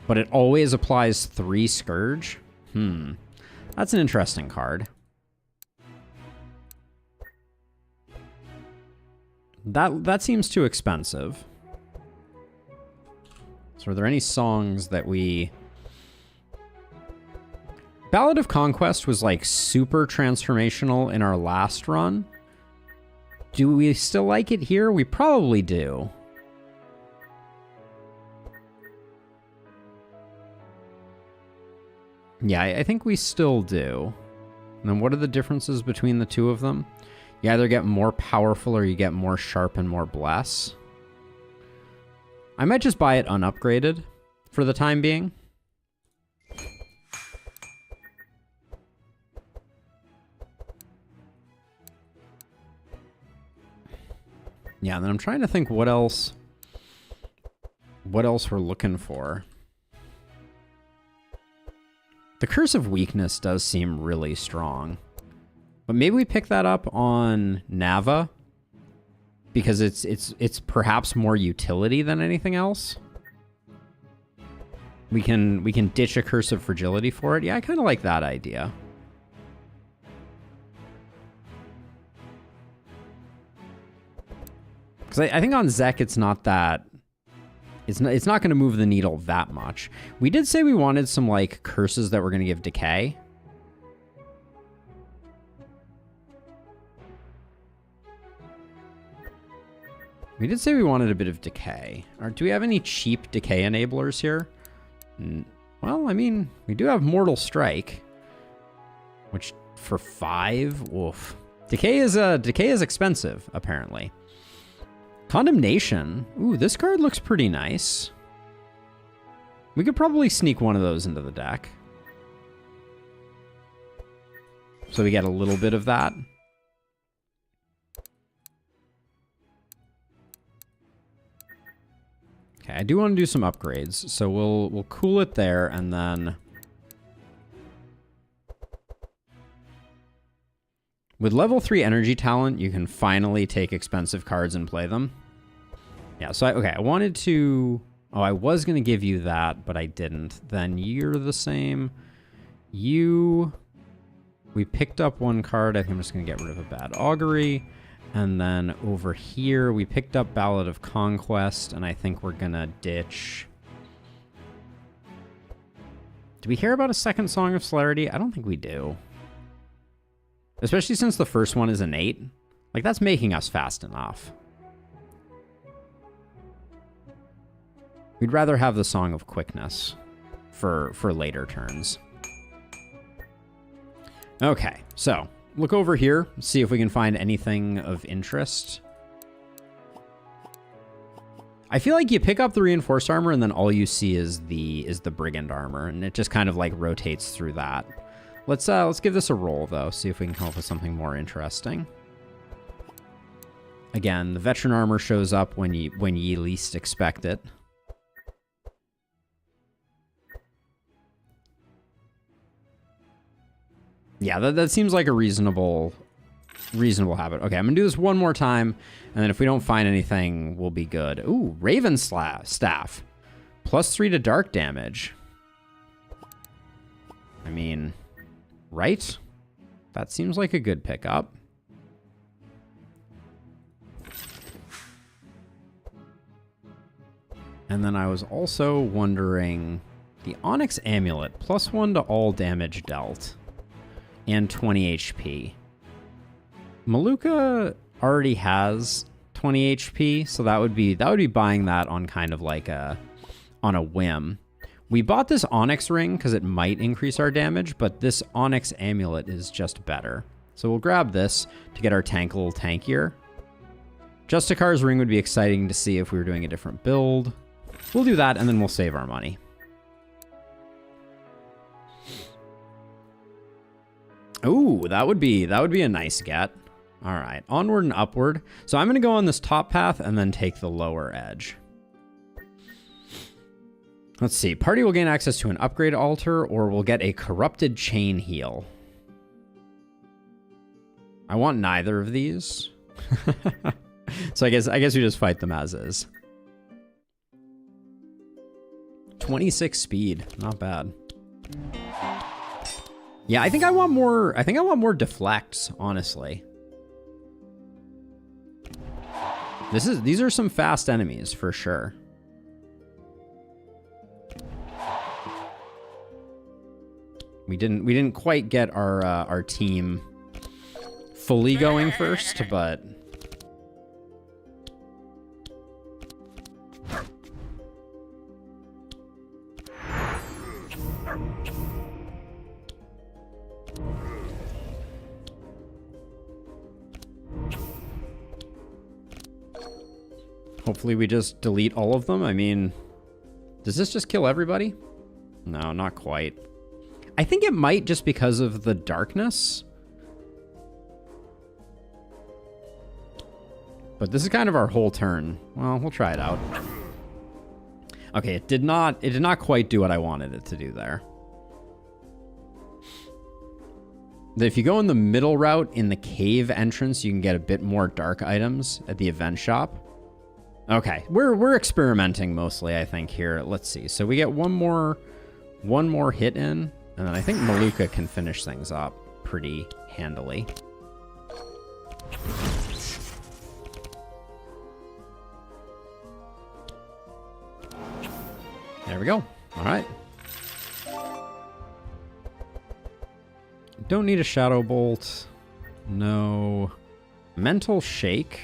But it always applies 3 Scourge? That's an interesting card. That seems too expensive. So are there any songs that we... Ballad of Conquest was like super transformational in our last run. Do we still like it here? We probably do. Yeah, I think we still do. And then what are the differences between the two of them? You either get more powerful or you get more sharp and more bless. I might just buy it unupgraded for the time being. Yeah, and then I'm trying to think what else we're looking for. The Curse of Weakness does seem really strong. But maybe we pick that up on Nava because it's perhaps more utility than anything else. We can ditch a Curse of Fragility for it. Yeah, I kind of like that idea. Because I think on Zek it's not that... It's not going to move the needle that much. We did say we wanted some like curses that were going to give decay. We did say we wanted a bit of decay. Or do we have any cheap decay enablers here? Well, I mean, we do have Mortal Strike, which for 5, woof. Decay is expensive, apparently. Condemnation. Ooh, this card looks pretty nice. We could probably sneak one of those into the deck. So we get a little bit of that. Okay, I do want to do some upgrades, so we'll cool it there, and then with level 3 energy talent, you can finally take expensive cards and play them. Yeah, so I wanted to... Oh, I was going to give you that, but I didn't. Then you're the same. We picked up one card. I think I'm just going to get rid of a Bad Augury. And then over here, we picked up Ballad of Conquest, and I think we're going to ditch... Do we care about a second Song of Celerity? I don't think we do. Especially since the first one is innate. Like, that's making us fast enough. We'd rather have the Song of Quickness for later turns. Okay, so look over here, see if we can find anything of interest. I feel like you pick up the reinforced armor and then all you see is the brigand armor, and it just kind of like rotates through that. Let's give this a roll though, see if we can come up with something more interesting. Again, the veteran armor shows up when ye least expect it. Yeah, that seems like a reasonable habit. Okay, I'm gonna do this one more time, and then if we don't find anything, we'll be good. Ooh, Raven Staff. +3 to dark damage. I mean, right? That seems like a good pickup. And then I was also wondering, the Onyx Amulet, +1 to all damage dealt, and 20 HP. Maluka already has 20 HP, so that would be buying that on kind of like on a whim. We bought this Onyx Ring because it might increase our damage, but this Onyx Amulet is just better. So we'll grab this to get our tank a little tankier. Justicar's Ring would be exciting to see if we were doing a different build. We'll do that, and then we'll save our money. Ooh, that would be a nice get. All right, onward and upward. So I'm going to go on this top path and then take the lower edge. Let's see. Party will gain access to an upgrade altar, or we'll get a corrupted chain heal. I want neither of these. So I guess we just fight them as is. 26 speed, not bad. Yeah, I think I want more deflects, honestly. These are some fast enemies for sure. We didn't quite get our team fully going first, but hopefully we just delete all of them. I mean, does this just kill everybody? No, not quite. I think it might just because of the darkness. But this is kind of our whole turn. Well, we'll try it out. Okay, it did not quite do what I wanted it to do there. If you go in the middle route in the cave entrance, you can get a bit more dark items at the event shop. Okay, we're experimenting mostly, I think, here. Let's see. So we get one more hit in, and then I think Maluka can finish things up pretty handily. There we go. All right. Don't need a Shadow Bolt. No. Mental Shake.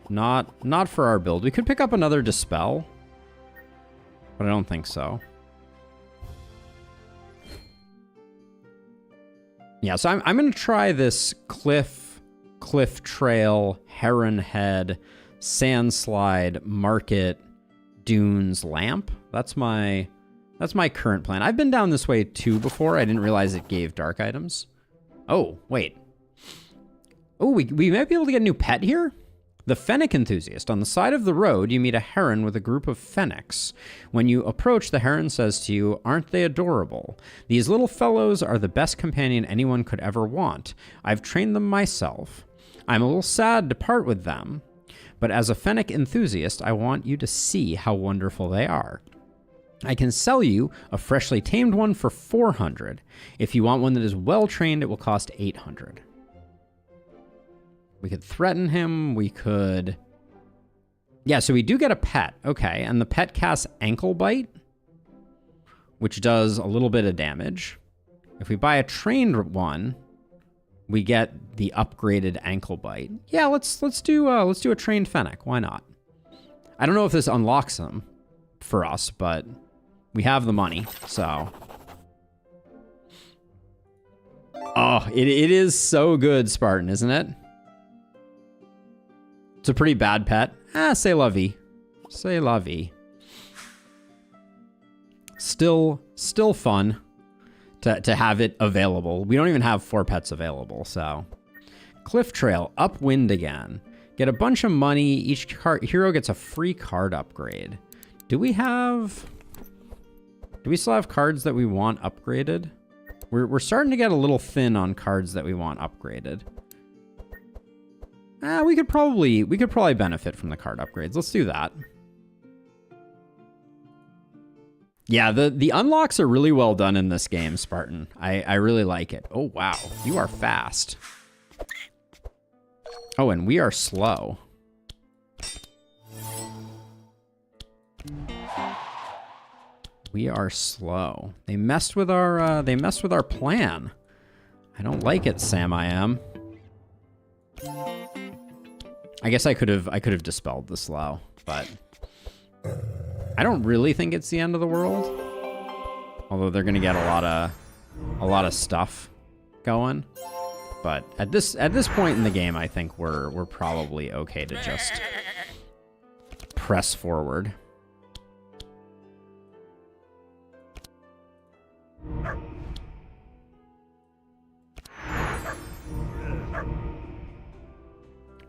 Not for our build. We could pick up another Dispel, but I don't think so. Yeah, so I'm going to try this Cliff Trail, Heron Head, Sand Slide, Market, Dunes, Lamp. That's my current plan. I've been down this way too before. I didn't realize it gave dark items. Oh, wait. Oh, we might be able to get a new pet here? The Fennec Enthusiast. On the side of the road, you meet a heron with a group of fennecs. When you approach, the heron says to you, "Aren't they adorable? These little fellows are the best companion anyone could ever want. I've trained them myself. I'm a little sad to part with them, but as a Fennec Enthusiast, I want you to see how wonderful they are. I can sell you a freshly tamed one for 400. If you want one that is well trained, it will cost 800. We could threaten him. We could... Yeah, so we do get a pet. Okay, and the pet casts Ankle Bite, which does a little bit of damage. If we buy a trained one, we get the upgraded Ankle Bite. Yeah, let's do a trained Fennec. Why not? I don't know if this unlocks them for us, but we have the money, so... Oh, it is so good, Spartan, isn't it? It's a pretty bad pet. C'est la vie. C'est la vie. Still fun to have it available. We don't even have 4 pets available, so. Cliff Trail, upwind again. Get a bunch of money. Each hero gets a free card upgrade. Do we still have cards that we want upgraded? We're starting to get a little thin on cards that we want upgraded. We could probably benefit from the card upgrades. Let's do that. Yeah, the unlocks are really well done in this game, Spartan. I really like it. Oh, wow. You are fast. Oh, and we are slow. We are slow. They messed with our plan. I don't like it, Sam I am. I guess I could have dispelled the slow, but I don't really think it's the end of the world. Although they're gonna get a lot of stuff going. But at this point in the game, I think we're probably okay to just press forward.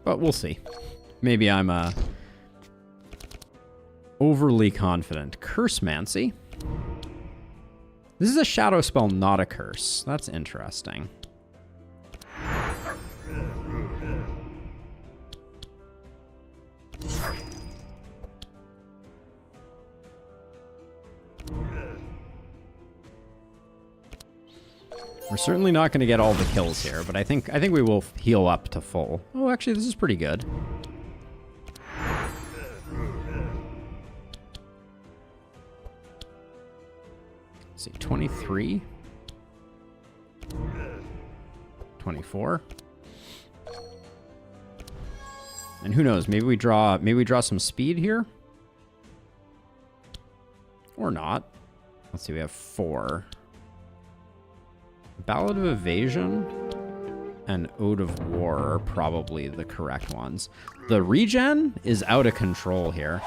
But we'll see. Maybe I'm overly confident. Cursemancy. This is a shadow spell, not a curse. That's interesting. We're certainly not going to get all the kills here, but I think we will heal up to full. Oh, actually, this is pretty good. Let's see, 23. 24. And who knows, maybe we draw some speed here? Or not. Let's see, we have 4. Ballad of Evasion and Ode of War are probably the correct ones. The regen is out of control here.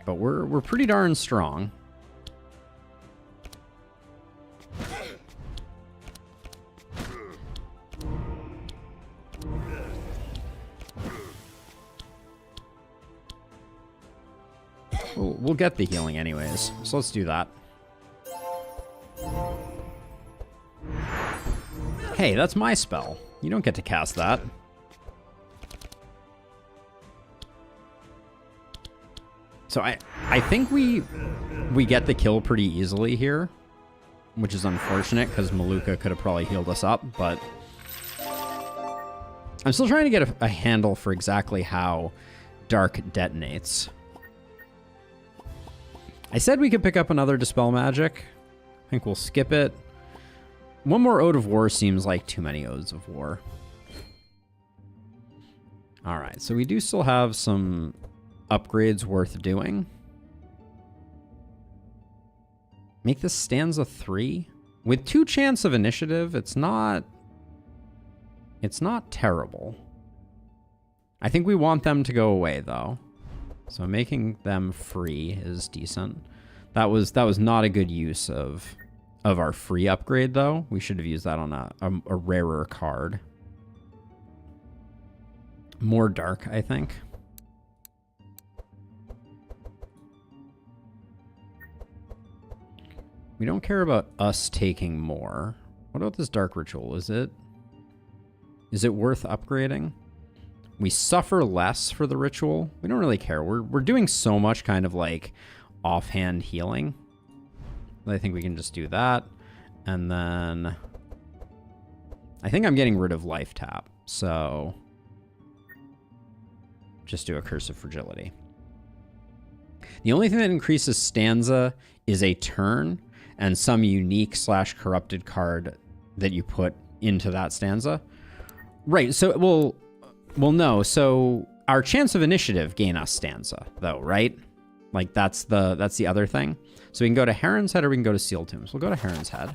But we're pretty darn strong. We'll get the healing anyways, so let's do that. Hey, that's my spell. You don't get to cast that. So I think we get the kill pretty easily here, which is unfortunate because Maluka could have probably healed us up, but I'm still trying to get a handle for exactly how Dark detonates. I said we could pick up another Dispel Magic. I think we'll skip it. One more Ode of War seems like too many Odes of War. Alright, so we do still have some upgrades worth doing. Make this stanza 3. With 2 chance of initiative, it's not terrible. I think we want them to go away, though. So making them free is decent. That was not a good use of our free upgrade, though. We should have used that on a rarer card. More dark, I think. We don't care about us taking more. What about this dark ritual? Is it worth upgrading? We suffer less for the ritual. We don't really care. We're doing so much kind of like offhand healing. I think we can just do that. And then I think I'm getting rid of life tap. So just do a Curse of Fragility. The only thing that increases stanza is a turn and some unique / corrupted card that you put into that stanza. Right. So well, no. So our chance of initiative gain us stanza, though, right? Like that's the other thing. So we can go to Heron's Head or we can go to Seal Tombs. We'll go to Heron's Head.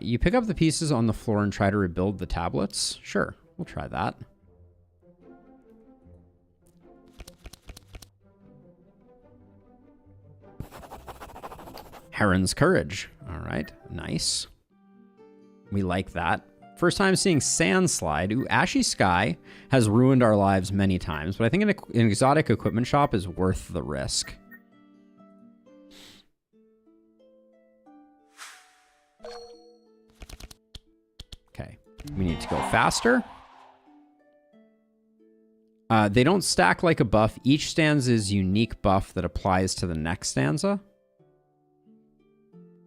You pick up the pieces on the floor and try to rebuild the tablets. Sure, we'll try that. Heron's Courage. All right, nice. We like that. First time seeing Sandslide. Ooh, Ashy Sky has ruined our lives many times, but I think an exotic equipment shop is worth the risk. Okay, we need to go faster. They don't stack like a buff. Each stanza's unique buff that applies to the next stanza.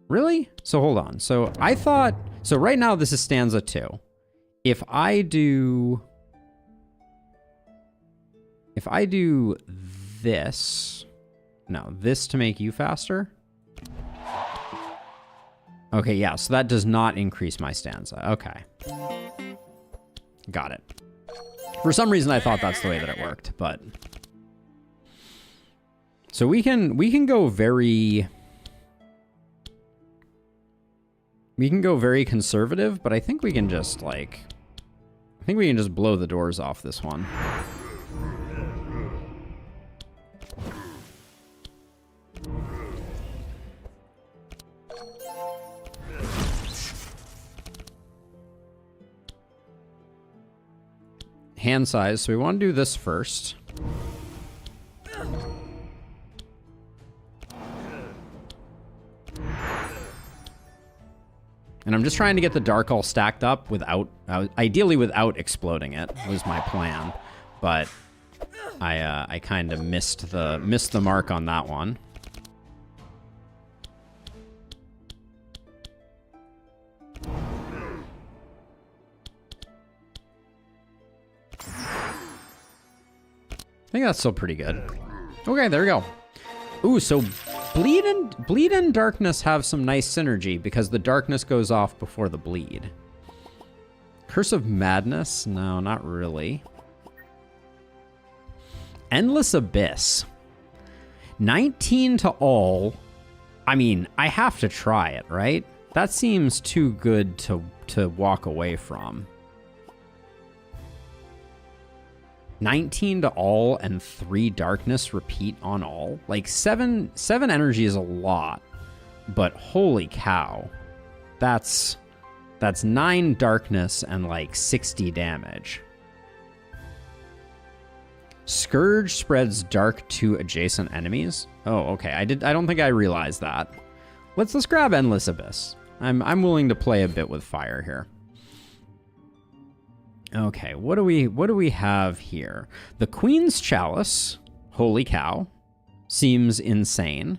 Really? So hold on. So I thought... So right now this is stanza 2. If I do this... No, this to make you faster? Okay, yeah, so that does not increase my stanza. Okay. Got it. For some reason I thought that's the way that it worked, but... So we can go very... We can go very conservative, but I think we can just, like... I think we can just blow the doors off this one. Hand size, so we want to do this first. And I'm just trying to get the dark all stacked up without, ideally without exploding it, was my plan. But I kind of missed the mark on that one. I think that's still pretty good. Okay, there we go. Ooh, so bleed and darkness have some nice synergy because the darkness goes off before the bleed. Curse of Madness? No, not really. Endless Abyss. 19 to all. I mean, I have to try it, right? That seems too good to walk away from. 19 to all and 3 darkness repeat on all. Like 7 energy is a lot, but holy cow. That's 9 darkness and like 60 damage. Scourge spreads dark to adjacent enemies. Oh, okay. I don't think I realized that. Let's grab Endless Abyss. I'm willing to play a bit with fire here. Okay, what do we have here? The Queen's Chalice, holy cow, seems insane.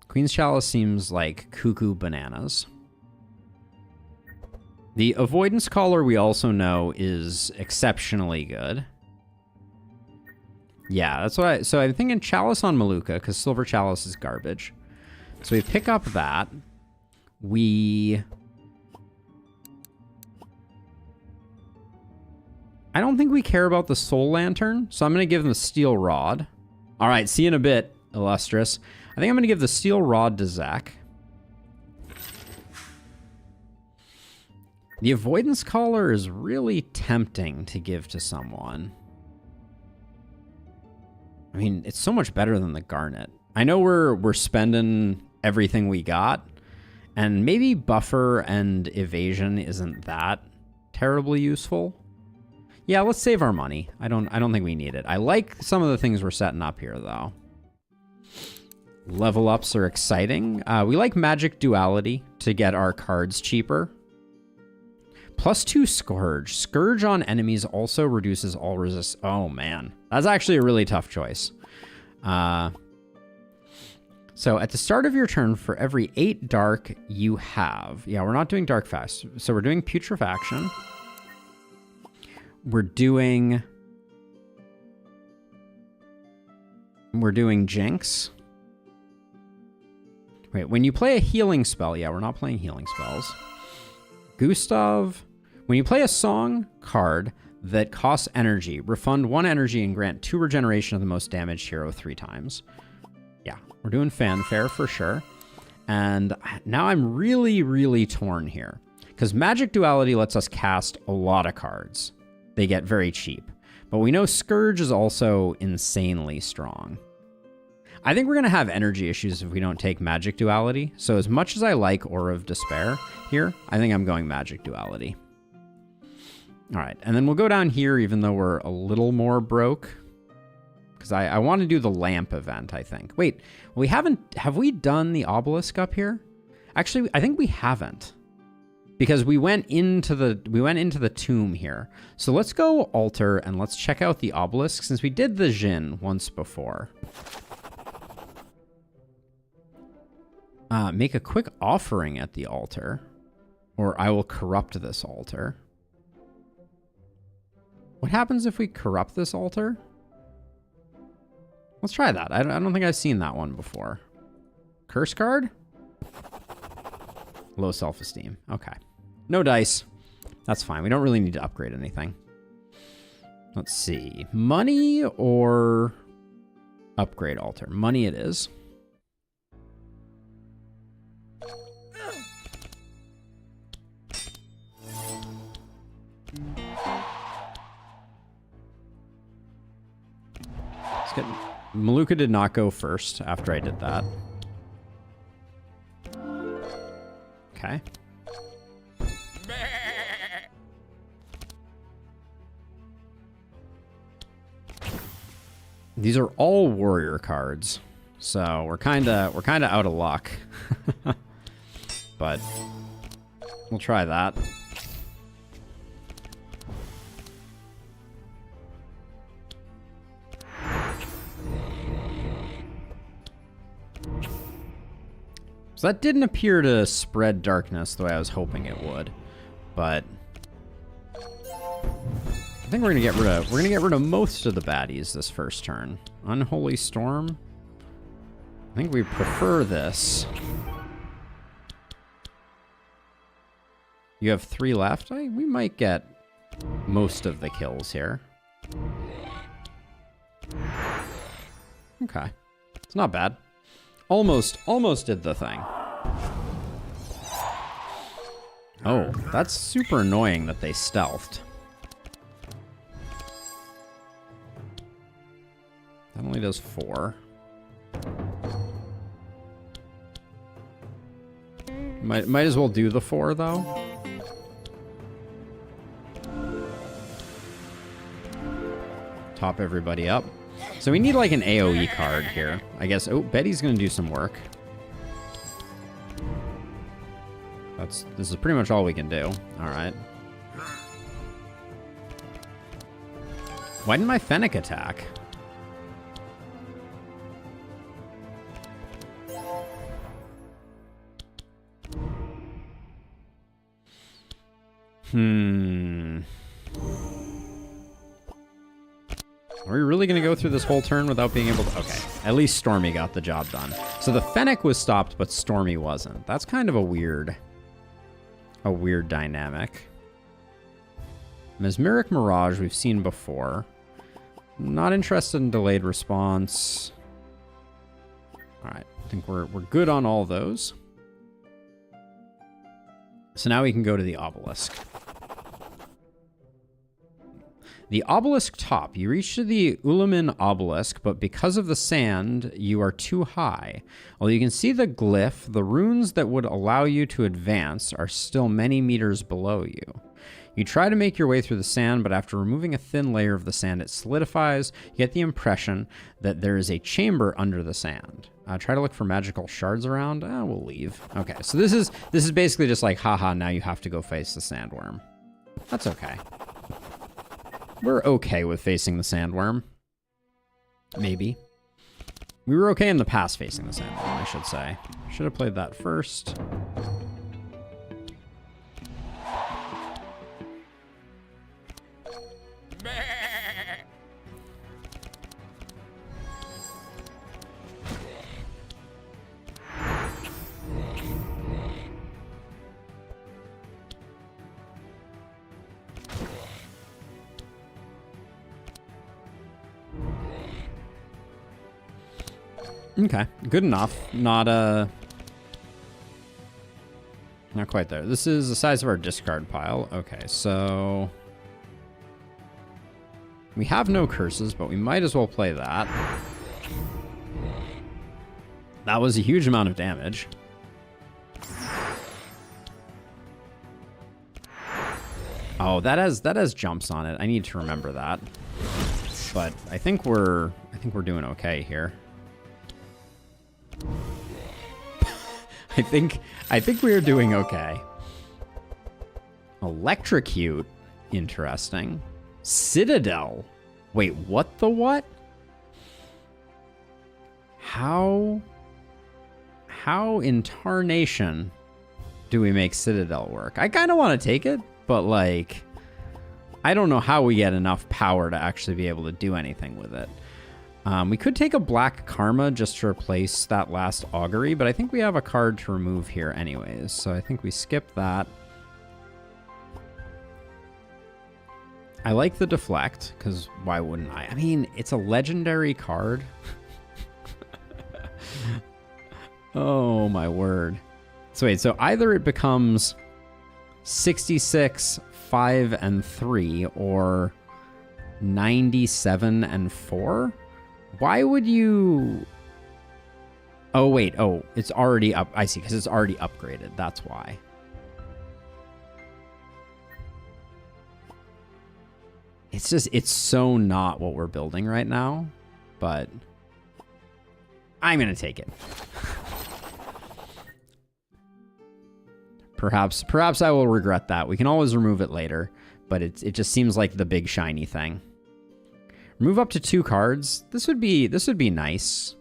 Queen's Chalice seems like cuckoo bananas. The Avoidance Collar we also know is exceptionally good. Yeah, that's what so I'm thinking Chalice on Maluka, because Silver Chalice is garbage. So we pick up that. I don't think we care about the Soul Lantern, so I'm going to give them the Steel Rod. All right, see you in a bit, Illustrious. I think I'm going to give the Steel Rod to Zach. The Avoidance Collar is really tempting to give to someone. I mean, it's so much better than the Garnet. I know we're spending everything we got, and maybe Buffer and Evasion isn't that terribly useful. Yeah, let's save our money. I don't think we need it. I like some of the things we're setting up here, though. Level ups are exciting. We like Magic Duality to get our cards cheaper. +2 Scourge. Scourge on enemies also reduces all resist. Oh, man. That's actually a really tough choice. So at the start of your turn, for every 8 dark you have... Yeah, we're not doing dark fast. So we're doing Putrefaction. We're doing Jinx. Wait, when you play a healing spell... Yeah, we're not playing healing spells. Gustav... When you play a song card that costs energy, refund 1 energy and grant 2 regeneration of the most damaged hero 3 times. Yeah, we're doing Fanfare for sure. And now I'm really, really torn here. Because Magic Duality lets us cast a lot of cards. They get very cheap. But we know Scourge is also insanely strong. I think we're going to have energy issues if we don't take magic duality. So as much as I like Aura of Despair here, I think I'm going magic duality. All right, and then we'll go down here even though we're a little more broke. Because I want to do the lamp event, I think. Wait, have we done the obelisk up here? Actually, I think we haven't. Because we went into the tomb here. So let's go altar and let's check out the obelisk since we did the Jinn once before. Make a quick offering at the altar, or I will corrupt this altar. What happens if we corrupt this altar? Let's try that. I don't think I've seen that one before. Curse card? Low self-esteem. Okay. No dice. That's fine. We don't really need to upgrade anything. Let's see. Money or upgrade altar? Money it is. Let's get... Maluka did not go first after I did that. Okay. These are all warrior cards, so we're kind of out of luck. But we'll try that. So that didn't appear to spread darkness the way I was hoping it would, but I think we're gonna get rid of most of the baddies this first turn. Unholy Storm. I think we prefer this. You have 3 left. We might get most of the kills here. Okay, it's not bad. Almost did the thing. Oh, that's super annoying that they stealthed. That only does 4. Might as well do the 4 though. Top everybody up. So we need like an AoE card here, I guess. Oh, Betty's gonna do some work. This is pretty much all we can do. All right. Why didn't my Fennec attack? Are we really going to go through this whole turn without being able to... Okay, at least Stormy got the job done. So the Fennec was stopped, but Stormy wasn't. That's kind of a weird dynamic. Mesmeric Mirage we've seen before. Not interested in delayed response. All right, I think we're good on all those. So now we can go to the Obelisk. The Obelisk top. You reach to the Ulamin Obelisk, but because of the sand, you are too high. Although you can see the glyph, the runes that would allow you to advance are still many meters below you. You try to make your way through the sand, but after removing a thin layer of the sand, it solidifies. You get the impression that there is a chamber under the sand. Try to look for magical shards around. We'll leave. Okay, so this is basically just like, haha, now you have to go face the sandworm. That's okay. We're okay with facing the sandworm. Maybe. We were okay in the past facing the sandworm, I should say. Should have played that first. Okay, good enough. Not quite there. This is the size of our discard pile. Okay, so we have no curses, but we might as well play that. That was a huge amount of damage. Oh, that has jumps on it. I need to remember that. But I think we're doing okay here. I think we are doing okay. Electrocute. Interesting. Citadel. Wait, what the what? How in tarnation do we make Citadel work? I kind of want to take it, but like, I don't know how we get enough power to actually be able to do anything with it. We could take a Black Karma just to replace that last Augury, but I think we have a card to remove here anyways, so I think we skip that. I like the Deflect, because why wouldn't I? I mean, it's a legendary card. Oh, my word. So wait, so either it becomes 66, 5, and 3, or 97 and 4? Why would you... Oh, wait. Oh, it's already up. I see, because it's already upgraded. That's why. It's just, it's so not what we're building right now, but I'm going to take it. Perhaps I will regret that. We can always remove it later, but it just seems like the big shiny thing. Remove up to 2 cards. This would be nice.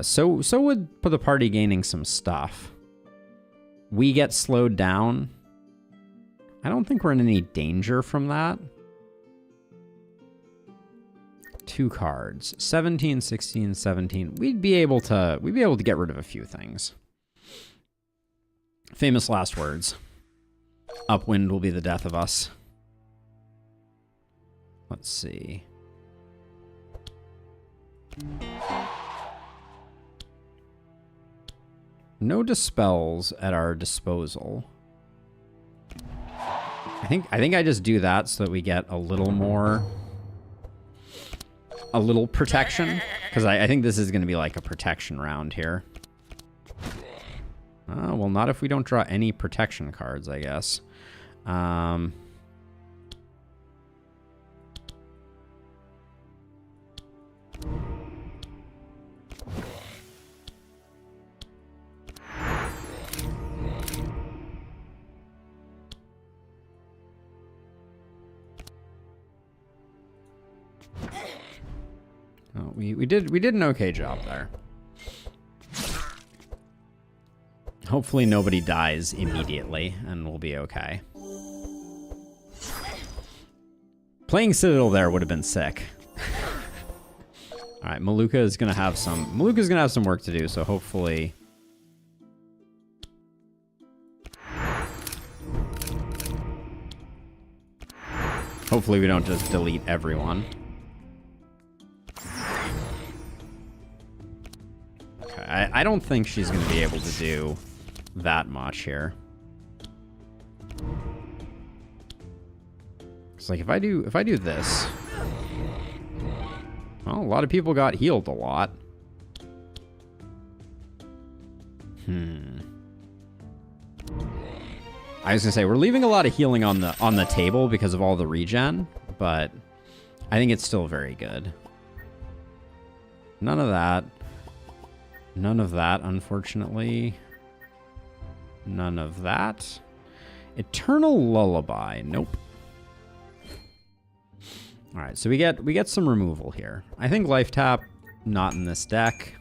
So would put the party gaining some stuff. We get slowed down. I don't think we're in any danger from that. 2 cards. 17, 16, 17. We'd be able to get rid of a few things. Famous last words. Upwind will be the death of us. Let's see. No dispels at our disposal. I think I just do that so that we get a little protection, because I think this is going to be like a protection round here. Well, not if we don't draw any protection cards, I guess. Oh, we did an okay job there. Hopefully nobody dies immediately, and we'll be okay. Playing Citadel there would have been sick. All right, Maluka's gonna have some work to do, so hopefully. Hopefully we don't just delete everyone. Okay, I don't think she's gonna be able to do that much here. It's like if I do this, well, a lot of people got healed a lot. I was gonna say we're leaving a lot of healing on the table because of all the regen, but I think it's still very good. None of that. None of that, unfortunately. None of that. Eternal Lullaby. Nope. All right, so we get some removal here. I think Life Tap, not in this deck.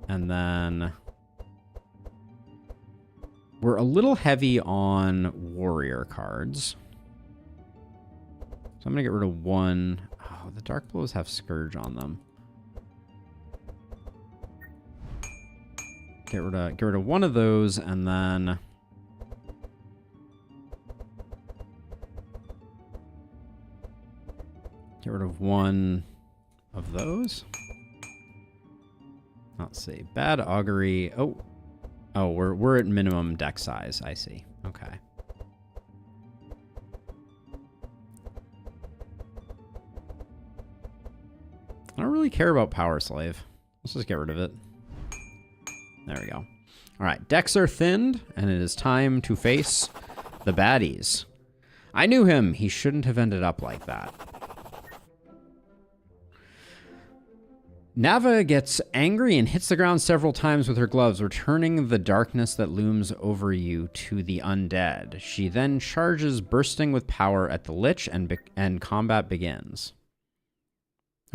And then we're a little heavy on warrior cards. So I'm gonna get rid of one. Oh, the Dark Blows have Scourge on them. Get rid of one of those, and then get rid of one of those. Let's see. Bad Augury. Oh, we're at minimum deck size. I see. Okay. I don't really care about Power Slave. Let's just get rid of it. There we go. All right, decks are thinned, and it is time to face the baddies. I knew him. He shouldn't have ended up like that. Nava gets angry and hits the ground several times with her gloves, returning the darkness that looms over you to the undead. She then charges, bursting with power at the Lich, and combat begins.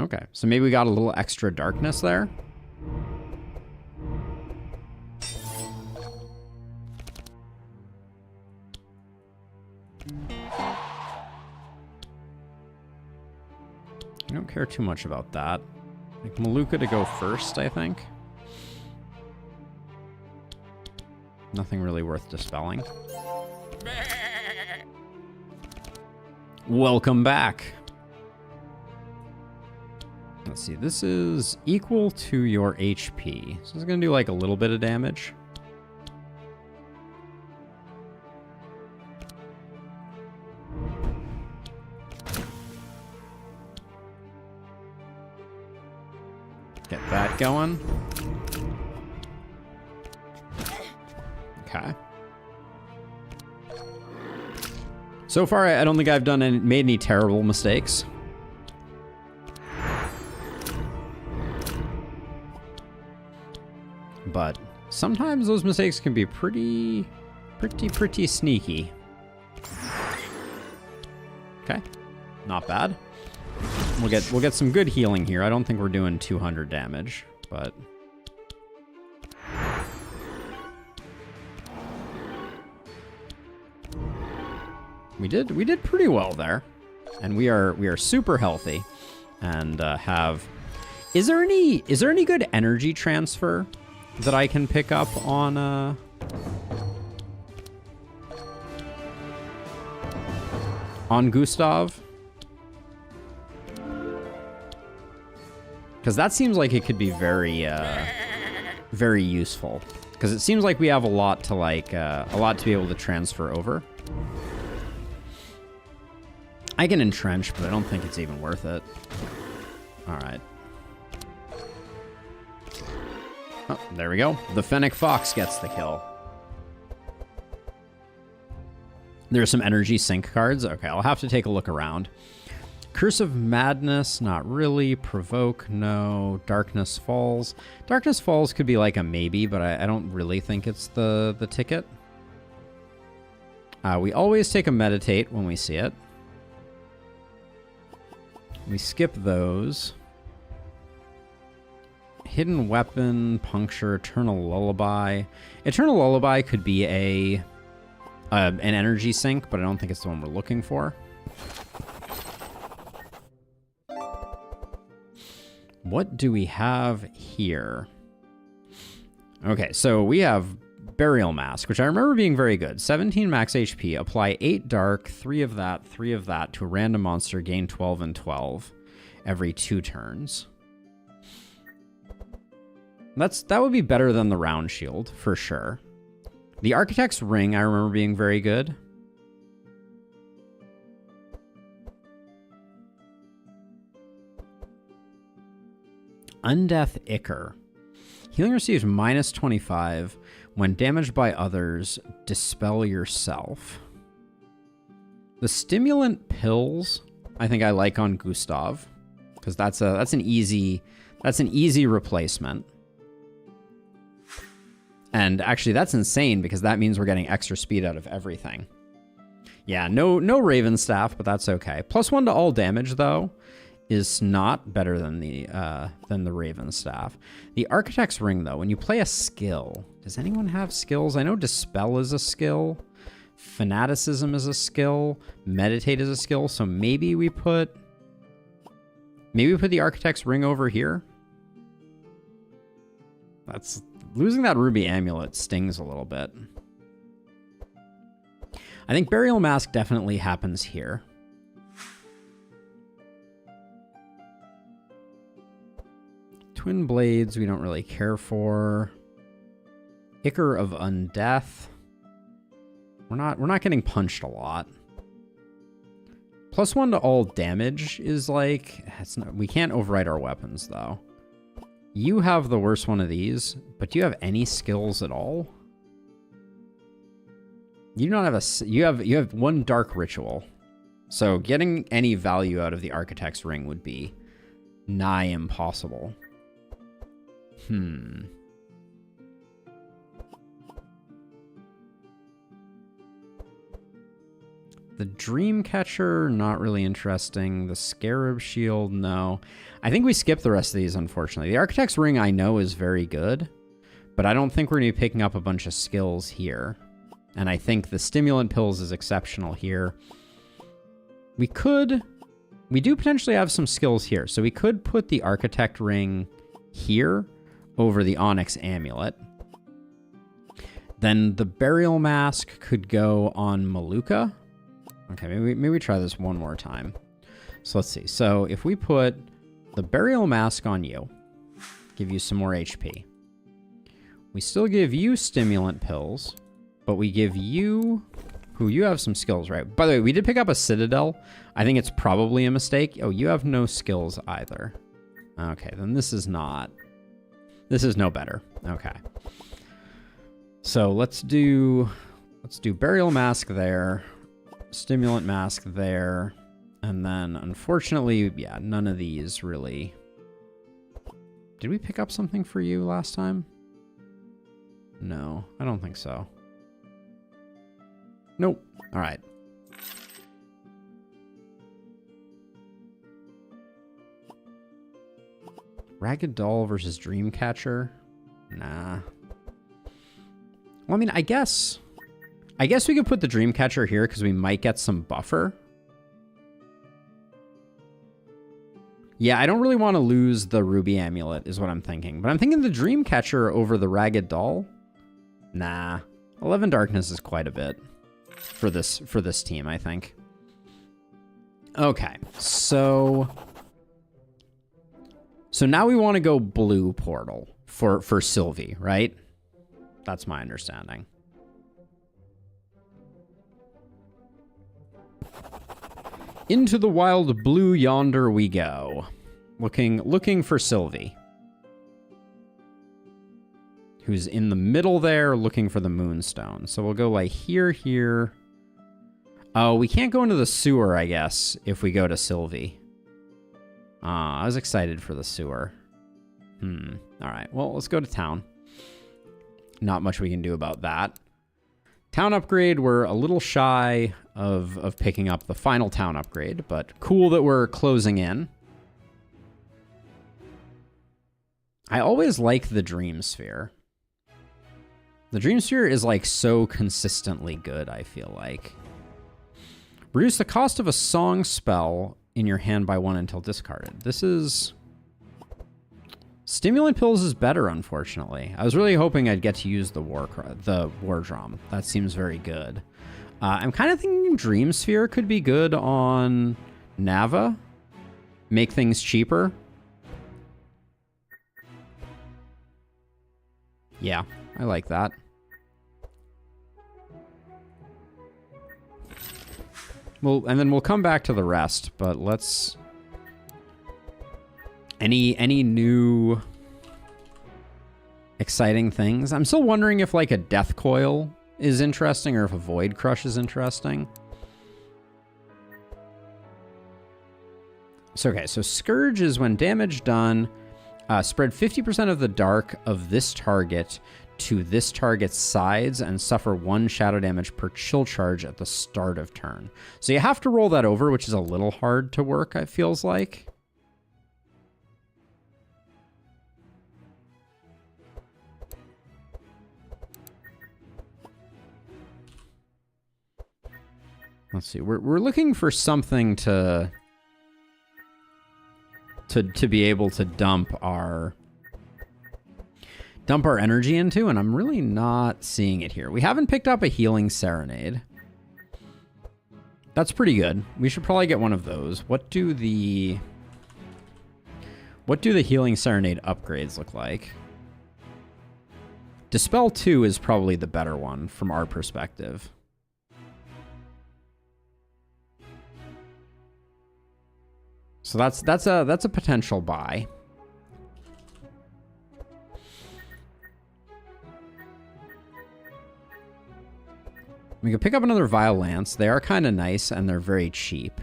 Okay, so maybe we got a little extra darkness there. I don't care too much about that. Like Maluka to go first, I think. Nothing really worth dispelling. Welcome back. Let's see, this is equal to your HP. So it's gonna do like a little bit of damage. Get that going. Okay. So far, I don't think I've made any terrible mistakes. But sometimes those mistakes can be pretty sneaky. Okay, not bad. We'll get some good healing here. I don't think we're doing 200 damage, but we did pretty well there, and we are super healthy, and have. Is there any good energy transfer that I can pick up on Gustav? Because that seems like it could be very useful. Because it seems like we have a lot to be able to transfer over. I can entrench, but I don't think it's even worth it. All right. Oh, there we go. The Fennec Fox gets the kill. There's some energy sync cards. Okay, I'll have to take a look around. Curse of Madness, not really. Provoke, no. Darkness Falls. Darkness Falls could be like a maybe, but I don't really think it's the ticket. We always take a Meditate when we see it. We skip those. Hidden Weapon, Puncture, Eternal Lullaby. Eternal Lullaby could be an energy sink, but I don't think it's the one we're looking for. What do we have here? Okay, so we have Burial Mask, which I remember being very good. 17 max HP, apply 8 dark, 3 of that to a random monster, gain 12 and 12 every 2 turns. That would be better than the round shield, for sure. The Architect's Ring, I remember being very good. Undeath Ichor. Healing receives minus 25. When damaged by others, dispel yourself. The Stimulant Pills, I think I like on Gustav, because that's an easy replacement. And actually, that's insane because that means we're getting extra speed out of everything. Yeah, no Raven Staff, but that's okay. +1 to all damage though is not better than the Raven Staff. The Architect's Ring though, when you play a skill, does anyone have skills? I know Dispel is a skill, Fanaticism is a skill, Meditate is a skill. So maybe we put the Architect's Ring over here. That's losing that Ruby Amulet stings a little bit. I think Burial Mask definitely happens here. Twin Blades we don't really care for. Ichor of Undeath. We're not getting punched a lot. +1 to all damage is like, we can't override our weapons though. You have the worst one of these, but do you have any skills at all? You don't have a... You have one dark ritual. So getting any value out of the Architect's Ring would be nigh impossible. The Dreamcatcher, not really interesting. The Scarab Shield, no. I think we skip the rest of these, unfortunately. The Architect's Ring, I know, is very good, but I don't think we're going to be picking up a bunch of skills here. And I think the Stimulant Pills is exceptional here. We do potentially have some skills here. So we could put the Architect Ring here over the Onyx Amulet. Then the Burial Mask could go on Maluka. Okay, maybe try this one more time. So let's see. So if we put the Burial Mask on you, give you some more HP. We still give you Stimulant Pills, but we give you... Who, you have some skills, right? By the way, we did pick up a Citadel. I think it's probably a mistake. Oh, you have no skills either. Okay, then this is not... This is no better. Okay. So let's do Burial Mask there. Stimulant Mask there. And then, unfortunately, yeah, none of these really... Did we pick up something for you last time? No, I don't think so. Nope. All right. Ragged Doll versus Dreamcatcher? Nah. Well, I mean, I guess we could put the Dreamcatcher here because we might get some buffer. Yeah, I don't really want to lose the Ruby Amulet is what I'm thinking. But I'm thinking the Dreamcatcher over the Ragged Doll? Nah. 11 Darkness is quite a bit for this team, I think. Okay, so now we want to go blue portal for Sylvie, right? That's my understanding. Into the wild blue yonder we go. Looking for Sylvie. Who's in the middle there looking for the Moonstone. So we'll go like here. Oh, we can't go into the sewer, I guess, if we go to Sylvie. I was excited for the sewer. All right, well, let's go to town. Not much we can do about that. Town upgrade, we're a little shy of picking up the final town upgrade, but cool that we're closing in. I always like the Dream Sphere. The Dream Sphere is like so consistently good, I feel like. Reduce the cost of a song spell in your hand by 1 until discarded. This is... Stimulant Pills is better, unfortunately. I was really hoping I'd get to use the War Drum. That seems very good. I'm kind of thinking Dream Sphere could be good on Nava. Make things cheaper. Yeah, I like that. Well, and then we'll come back to the rest, but let's... Any new exciting things? I'm still wondering if like a Death Coil is interesting or if a Void Crush is interesting. So, okay, so Scourge is when damage done, spread 50% of the dark of this target to this target's sides and suffer 1 shadow damage per chill charge at the start of turn. So you have to roll that over, which is a little hard to work, it feels like. Let's see. We're looking for something to be able to dump our energy into, and I'm really not seeing it here. We haven't picked up a Healing Serenade. That's pretty good. We should probably get one of those. What do the Healing Serenade upgrades look like? Dispel 2 is probably the better one from our perspective. So that's a potential buy. We could pick up another Vile Lance. They are kind of nice, and they're very cheap.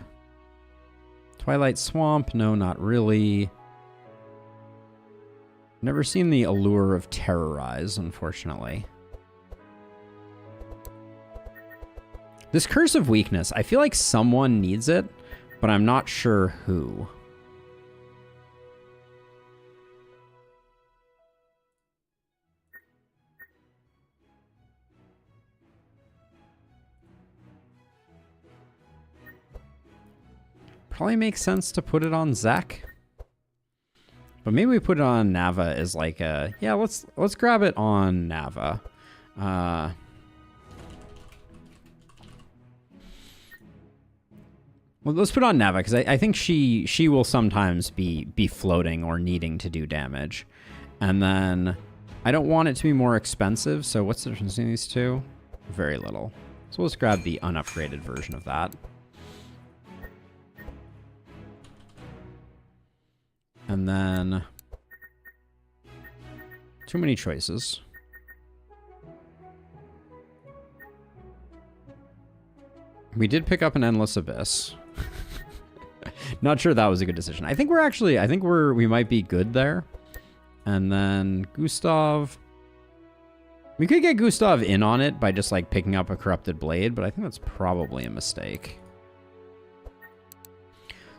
Twilight Swamp? No, not really. Never seen the allure of Terrorize, unfortunately. This Curse of Weakness, I feel like someone needs it, but I'm not sure who. Probably makes sense to put it on Zek. But maybe we put it on Nava as like a... Yeah, let's grab it on Nava. Well, let's put it on Nava, because I think she will sometimes be floating or needing to do damage. And then I don't want it to be more expensive, so what's the difference between these two? Very little. So let's grab the unupgraded version of that. And then... Too many choices. We did pick up an Endless Abyss. Not sure that was a good decision. I think we might be good there. And then Gustav. We could get Gustav in on it by just like picking up a Corrupted Blade, but I think that's probably a mistake.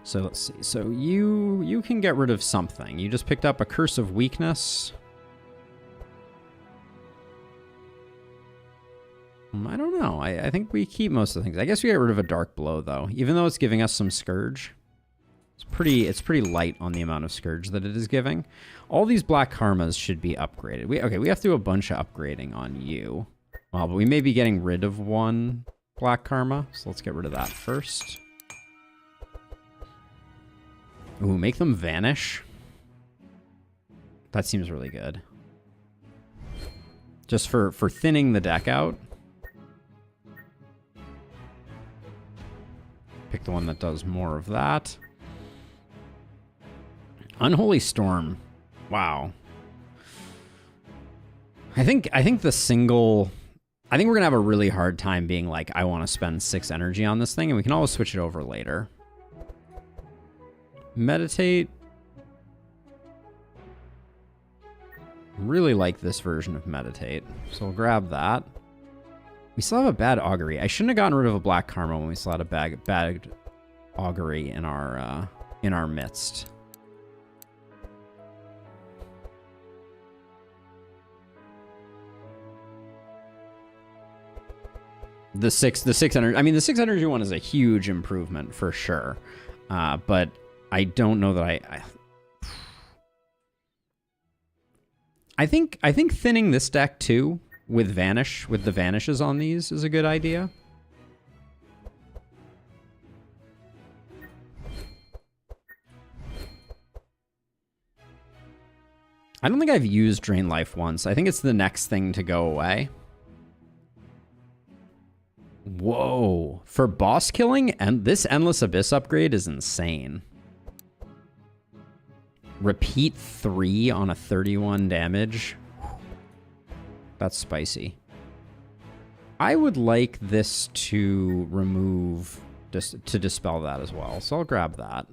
So let's see. So you can get rid of something. You just picked up a Curse of Weakness. I don't know. I think we keep most of the things. I guess we get rid of a Dark Blow, though. Even though it's giving us some Scourge. It's pretty light on the amount of Scourge that it is giving. All these Black Karmas should be upgraded. We have to do a bunch of upgrading on you. Well, but we may be getting rid of one Black Karma. So let's get rid of that first. Ooh, make them vanish. That seems really good. Just for thinning the deck out. Pick the one that does more of that. Unholy Storm. Wow. I think the single... I think we're going to have a really hard time being like, I want to spend 6 energy on this thing, and we can always switch it over later. Meditate. Really like this version of Meditate, so we'll grab that. We still have a bad Augury. I shouldn't have gotten rid of a Black Karma when we still had a bad Augury in our midst. The six energy. I mean, the 6 energy one is a huge improvement for sure, but I don't know that I think thinning this deck too with the vanishes on these is a good idea. I don't think I've used Drain Life once. I think it's the next thing to go away. Whoa. For boss killing, and this Endless Abyss upgrade is insane. Repeat 3 on a 31 damage. That's spicy. I would like this to remove, to dispel that as well. So I'll grab that.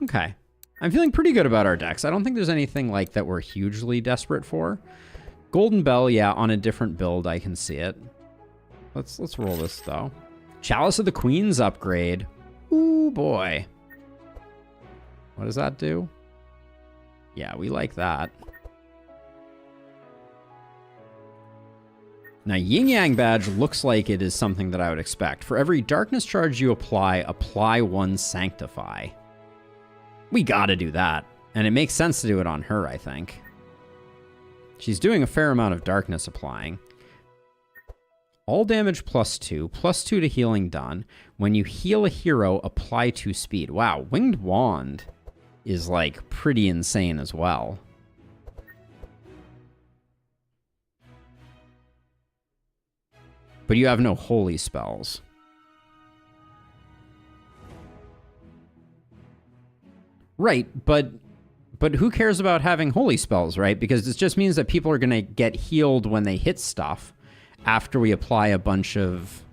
Okay. I'm feeling pretty good about our decks. I don't think there's anything like that we're hugely desperate for. Golden Bell, yeah, on a different build, I can see it. Let's roll this, though. Chalice of the Queen's upgrade. Ooh, boy. What does that do? Yeah, we like that. Now, Yin Yang Badge looks like it is something that I would expect. For every darkness charge you apply 1 Sanctify. We gotta do that. And it makes sense to do it on her, I think. She's doing a fair amount of darkness applying. All damage +2, +2 to healing done. When you heal a hero, apply 2 speed. Wow, Winged Wand is like pretty insane as well. But you have no holy spells. Right, but who cares about having holy spells, right? Because this just means that people are going to get healed when they hit stuff. after we apply a bunch of...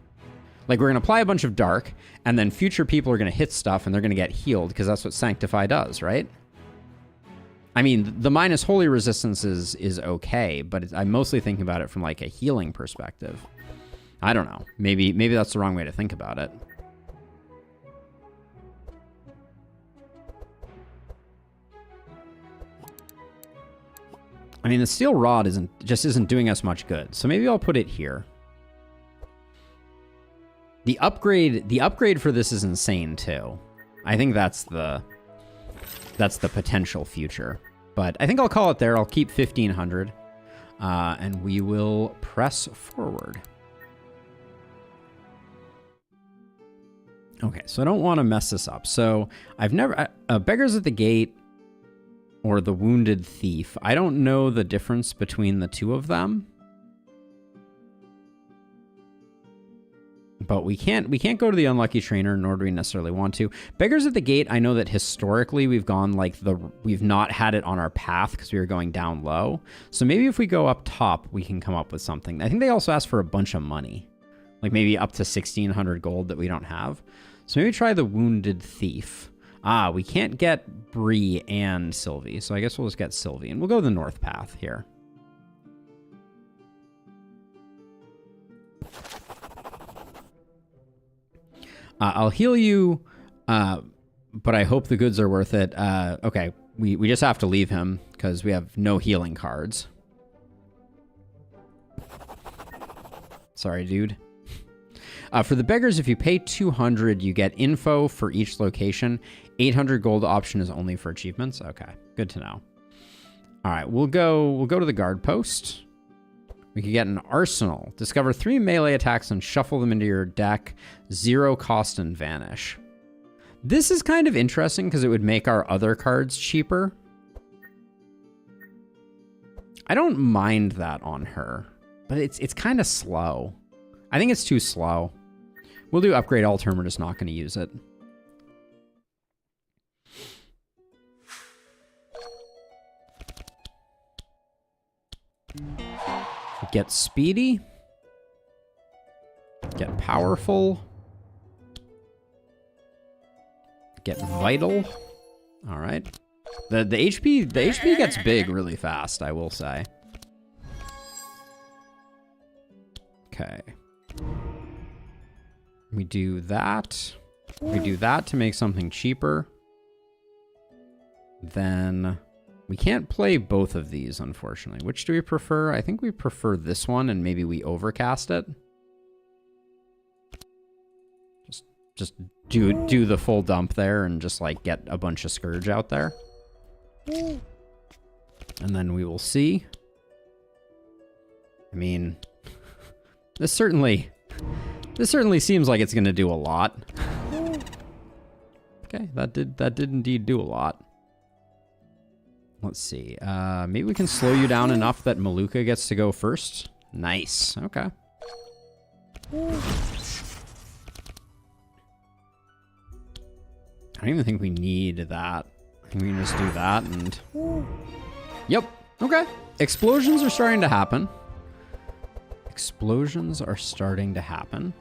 Like, we're going to apply a bunch of dark, and then future people are going to hit stuff, and they're going to get healed, because that's what Sanctify does, right? I mean, the minus holy resistance is okay, but I'm mostly thinking about it from, like, a healing perspective. I don't know. Maybe that's the wrong way to think about it. I mean, the steel rod isn't doing us much good, so maybe I'll put it here. The upgrade for this is insane too. I think that's the potential future. But I think I'll call it there. I'll keep 1500, and we will press forward. Okay, so I don't want to mess this up. So I've never Beggars at the Gate or the Wounded Thief. I don't know the difference between the two of them. But we can't go to the Unlucky Trainer, nor do we necessarily want to. Beggars at the Gate, I know that historically we've gone like we've not had it on our path because we were going down low. So maybe if we go up top, we can come up with something. I think they also ask for a bunch of money, like maybe up to 1600 gold that we don't have. So maybe try the Wounded Thief. Ah, we can't get Bree and Sylvie, so I guess we'll just get Sylvie, and we'll go the north path here. I'll heal you, but I hope the goods are worth it. Okay, we just have to leave him because we have no healing cards. Sorry, dude. For the beggars, if you pay 200, you get info for each location. 800 gold option is only for achievements. Okay, good to know. All right, we'll go to the guard post. We could get an arsenal. Discover 3 melee attacks and shuffle them into your deck. 0 cost and vanish. This is kind of interesting because it would make our other cards cheaper. I don't mind that on her, but it's kind of slow. I think it's too slow. We'll do upgrade all turn. We're just not going to use it. Get speedy. Get powerful. Get vital. All right. The HP gets big really fast, I will say. Okay. We do that. We do that to make something cheaper. Then we can't play both of these, unfortunately. Which do we prefer? I think we prefer this one, and maybe we overcast it. Just do the full dump there and just like get a bunch of Scourge out there. And then we will see. I mean, this certainly seems like it's going to do a lot. Okay, that did indeed do a lot. Let's see. Maybe we can slow you down enough that Maluka gets to go first. Nice. Okay. I don't even think we need that. I think we can just do that and... Yep. Okay. Explosions are starting to happen. Explosions are starting to happen.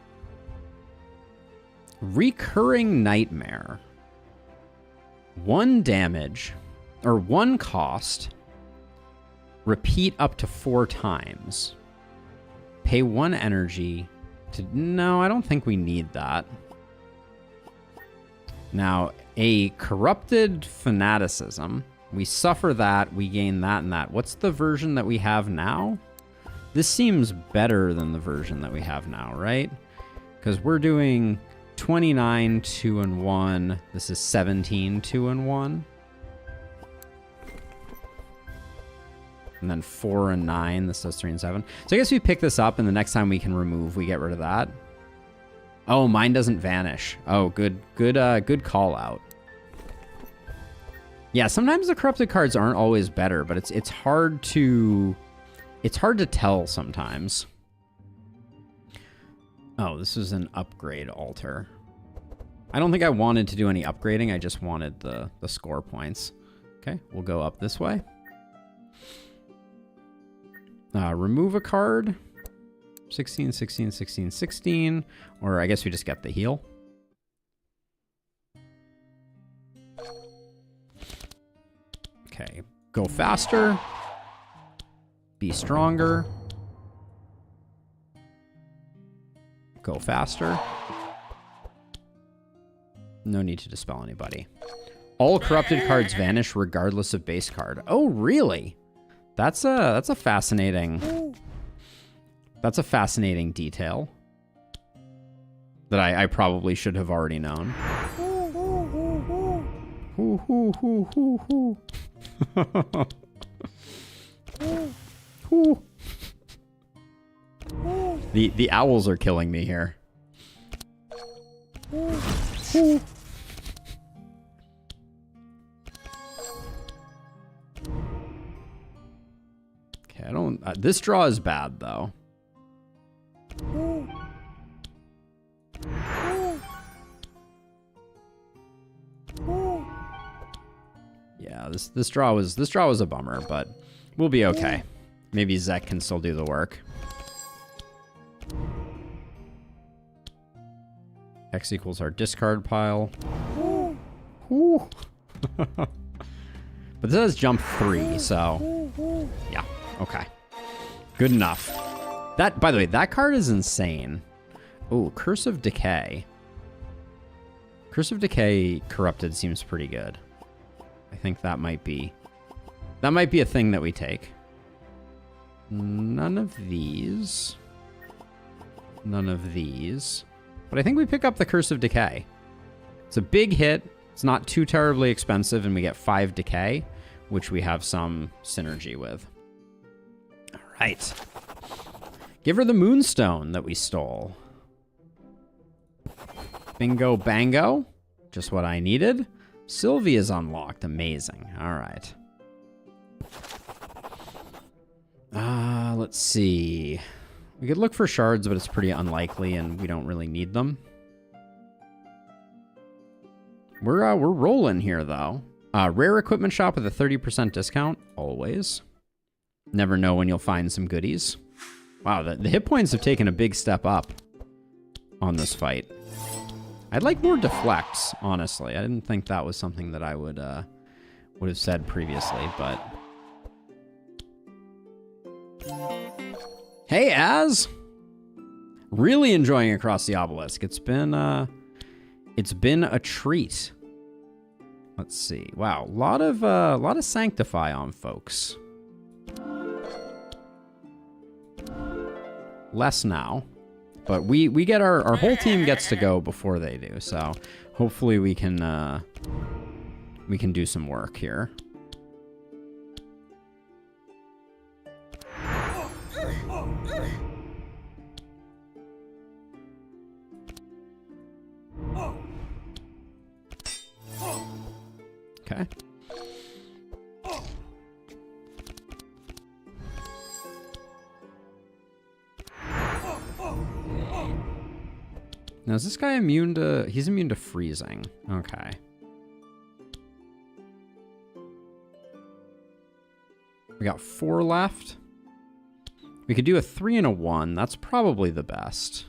Recurring Nightmare. 1 damage, or 1 cost. Repeat up to 4 times. Pay 1 energy to... No, I don't think we need that. Now, a Corrupted Fanaticism. We suffer that, we gain that and that. What's the version that we have now? This seems better than the version that we have now, right? Because we're doing 29, 2 and 1. This is 17, 2 and 1. And then 4 and 9. This does 3 and 7. So I guess we pick this up, and the next time we can remove, we get rid of that. Oh, mine doesn't vanish. Oh, good call out. Yeah, sometimes the corrupted cards aren't always better, but it's hard to tell sometimes. Oh, this is an upgrade altar. I don't think I wanted to do any upgrading. I just wanted the score points. Okay, we'll go up this way. Remove a card. 16, 16, 16, 16. Or I guess we just get the heal. Okay. Go faster. Be stronger. Go faster. No need to dispel anybody. All corrupted cards vanish regardless of base card. Oh, really? That's a fascinating detail that I probably should have already known. Hoo, hoo, hoo, hoo, hoo. Hoo. The owls are killing me here. Hoo. Okay, I don't... this draw is bad, though. Yeah, this draw was a bummer, but we'll be okay. Maybe Zek can still do the work. X equals our discard pile. Woo. But this says jump 3, so yeah, okay. Good enough. That, by the way, that card is insane. Oh, Curse of Decay. Curse of Decay corrupted seems pretty good. I think that might be a thing that we take. None of these. None of these. But I think we pick up the Curse of Decay. It's a big hit. It's not too terribly expensive, and we get 5 Decay, which we have some synergy with. All right. Give her the Moonstone that we stole. Bingo bango. Just what I needed. Sylvie is unlocked. Amazing. All right. Let's see. We could look for shards, but it's pretty unlikely, and we don't really need them. We're rolling here, though. Rare equipment shop with a 30% discount. Always. Never know when you'll find some goodies. Wow, the hit points have taken a big step up on this fight. I'd like more deflects, honestly. I didn't think that was something that I would have said previously, but... Hey, Az! Really enjoying Across the Obelisk. It's been a treat. Let's see. Wow, a lot of Sanctify on folks. Less now, but we get our whole team gets to go before they do. So hopefully we can do some work here. Okay. Now, is this guy immune to... He's immune to freezing. Okay. We got 4 left. We could do a 3 and a 1. That's probably the best.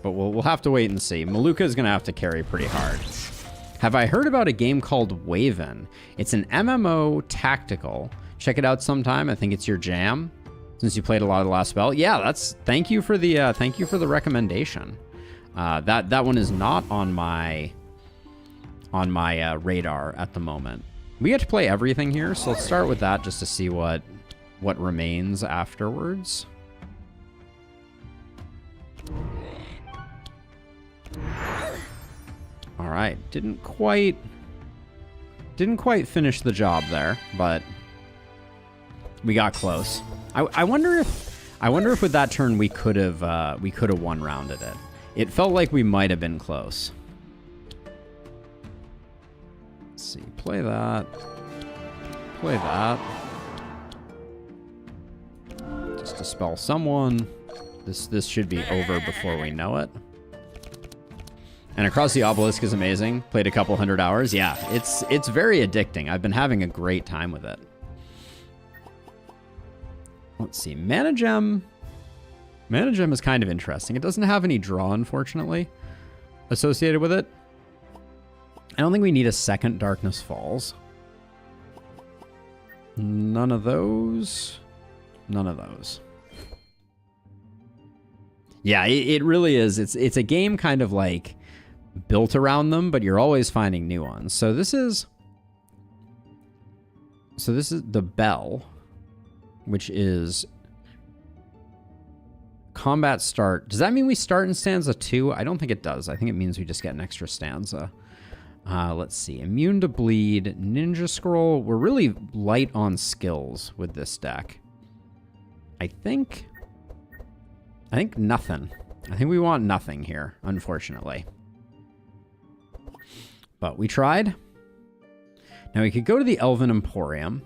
But we'll have to wait and see. Maluka is going to have to carry pretty hard. Have I heard about a game called Waven? It's an MMO tactical. Check it out sometime. I think it's your jam, since you played a lot of the last spell. Yeah, that's... Thank you for the recommendation. That one is not on my radar at the moment. We get to play everything here, so let's start with that just to see what remains afterwards. All right, didn't quite finish the job there, but we got close. I wonder if with that turn we could have one-rounded it. It felt like we might have been close. Let's see, play that. Play that. Just dispel someone. This should be over before we know it. And Across the Obelisk is amazing. Played a couple 100 hours. Yeah, it's very addicting. I've been having a great time with it. Let's see. Mana Gem. Mana Gem is kind of interesting. It doesn't have any draw, unfortunately, associated with it. I don't think we need a second Darkness Falls. None of those. None of those. Yeah, it really is. It's a game kind of like built around them, but you're always finding new ones. So this is the Bell, which is combat start. Does that mean we start in stanza 2? I don't think it does. I think it means we just get an extra stanza. Let's see. Immune to bleed, ninja scroll. We're really light on skills with this deck. I think nothing. I think we want nothing here, unfortunately. But we tried. Now we could go to the Elven Emporium,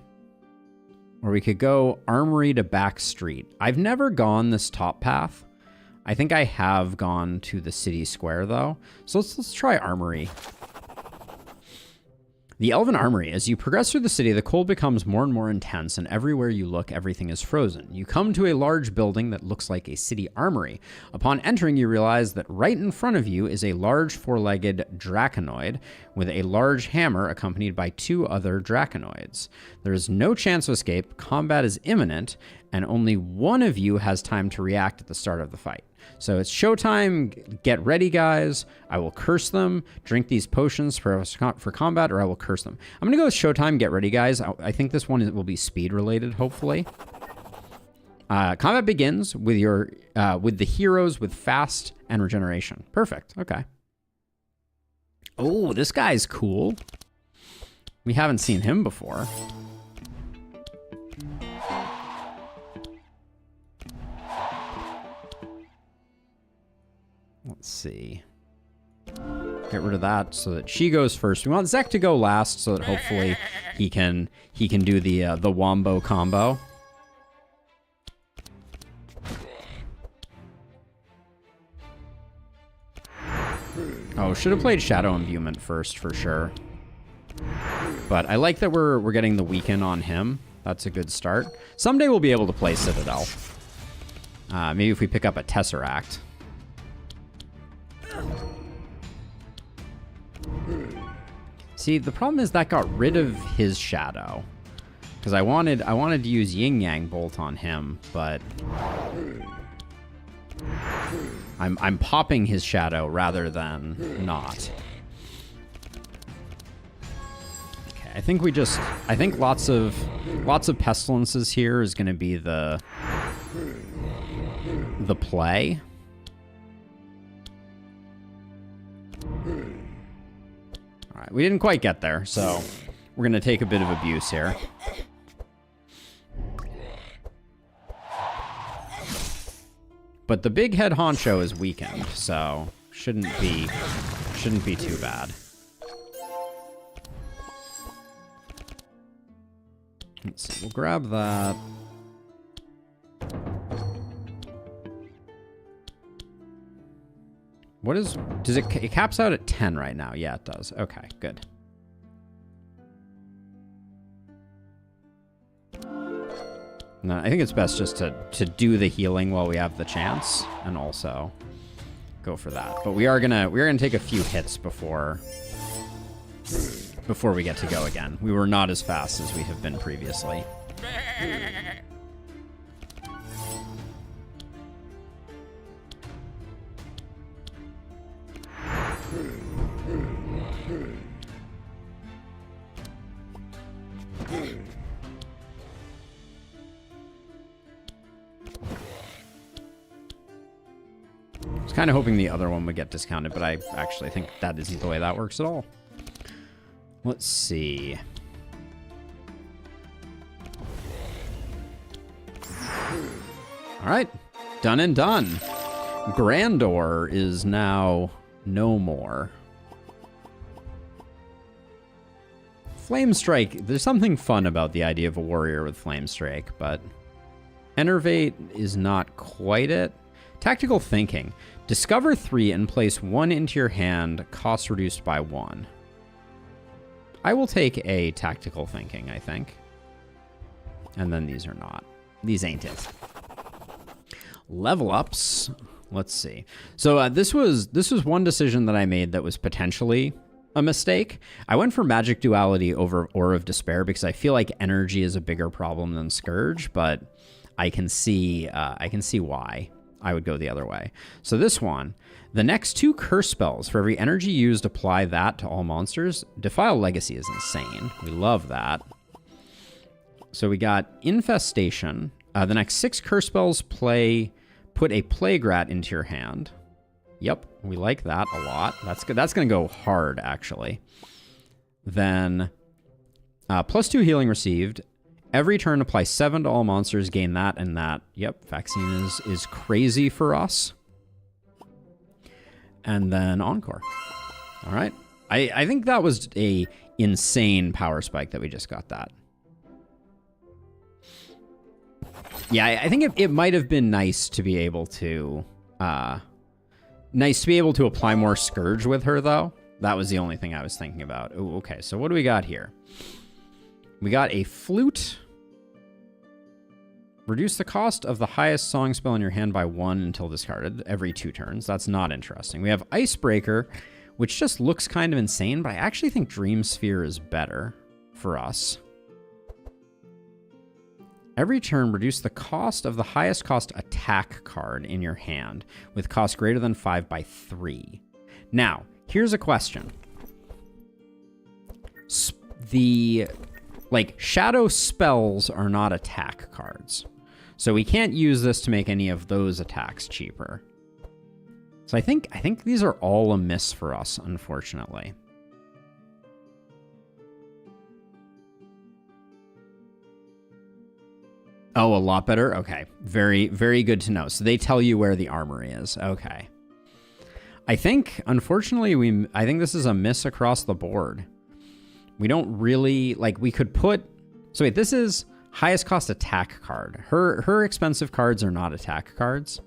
or we could go Armory to Back Street. I've never gone this top path. I think I have gone to the city square, though. So let's try Armory. The Elven Armory. As you progress through the city, the cold becomes more and more intense, and everywhere you look, everything is frozen. You come to a large building that looks like a city armory. Upon entering, you realize that right in front of you is a large four-legged draconoid with a large hammer accompanied by 2 other draconoids. There is no chance of escape, combat is imminent, and only one of you has time to react at the start of the fight. So it's showtime. Get ready, guys. I will curse them. Drink these potions for combat, or I will curse them. I'm going to go with showtime. Get ready, guys. I think this one will be speed related, hopefully. Combat begins with your with the heroes with fast and regeneration. Perfect. Okay. Oh, this guy's cool. We haven't seen him before. Let's see. Get rid of that so that she goes first. We want Zek to go last so that hopefully he can do the wombo combo. Oh, should have played Shadow Imbuement first for sure. But I like that we're getting the weaken on him. That's a good start. Someday we'll be able to play Citadel. Maybe if we pick up a Tesseract. See, the problem is that got rid of his shadow. Because I wanted to use Yin Yang Bolt on him, but I'm popping his shadow rather than not. Okay, I think lots of pestilences here is going to be the play. All right, we didn't quite get there, so we're going to take a bit of abuse here. But the big head honcho is weakened, so shouldn't be too bad. Let's see, we'll grab that. Does it caps out at 10 right now? Yeah, it does. Okay, good. No, I think it's best just to do the healing while we have the chance, and also go for that. But we are gonna take a few hits before we get to go again. We were not as fast as we have been previously. Kind of hoping the other one would get discounted, but I actually think that isn't the way that works at all. Let's see. All right, done and done. Grandor is now no more. Flame Strike, there's something fun about the idea of a warrior with Flame Strike, but Enervate is not quite it. Tactical Thinking. Discover 3 and place 1 into your hand, cost reduced by 1. I will take a tactical thinking, I think. And then these are not. These ain't it. Level ups. Let's see. So this was one decision that I made that was potentially a mistake. I went for Magic Duality over Aura of Despair because I feel like energy is a bigger problem than Scourge, but I can see why I would go the other way. So this one, the next 2 curse spells, for every energy used, apply that to all monsters. Defile Legacy is insane. We love that. So we got Infestation. The next 6 curse spells put a Plague Rat into your hand. Yep, we like that a lot. That's good. That's going to go hard, actually. Then +2 healing received. Every turn, apply 7 to all monsters, gain that and that. Yep, Vaccine is crazy for us. And then Encore. All right. I think that was a insane power spike that we just got that. Yeah, I think it might have been nice to be able to... apply more Scourge with her, though. That was the only thing I was thinking about. Ooh, okay, so what do we got here? We got a Flute. Reduce the cost of the highest song spell in your hand by 1 until discarded every 2 turns. That's not interesting. We have Icebreaker, which just looks kind of insane, but I actually think Dream Sphere is better for us. Every turn, reduce the cost of the highest cost attack card in your hand with cost greater than 5 by 3. Now, here's a question. Shadow spells are not attack cards. So we can't use this to make any of those attacks cheaper. So I think these are all a miss for us, unfortunately. Oh, a lot better? Okay. Very, very good to know. So they tell you where the armory is. Okay. I think, unfortunately, I think this is a miss across the board. We don't really... we could put... So wait, this is highest cost attack card. Her expensive cards are not attack cards.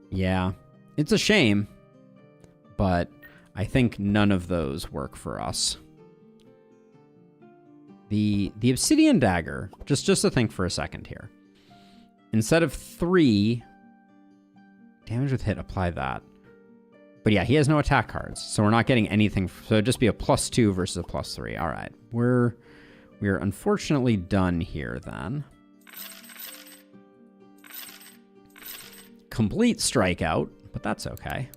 Yeah. It's a shame. But I think none of those work for us. The Obsidian Dagger, just to think for a second here. Instead of 3, damage with hit, apply that. But yeah, he has no attack cards, so we're not getting anything. So it'd just be a +2 versus a +3. All right, we're unfortunately done here then. Complete strikeout, but that's okay.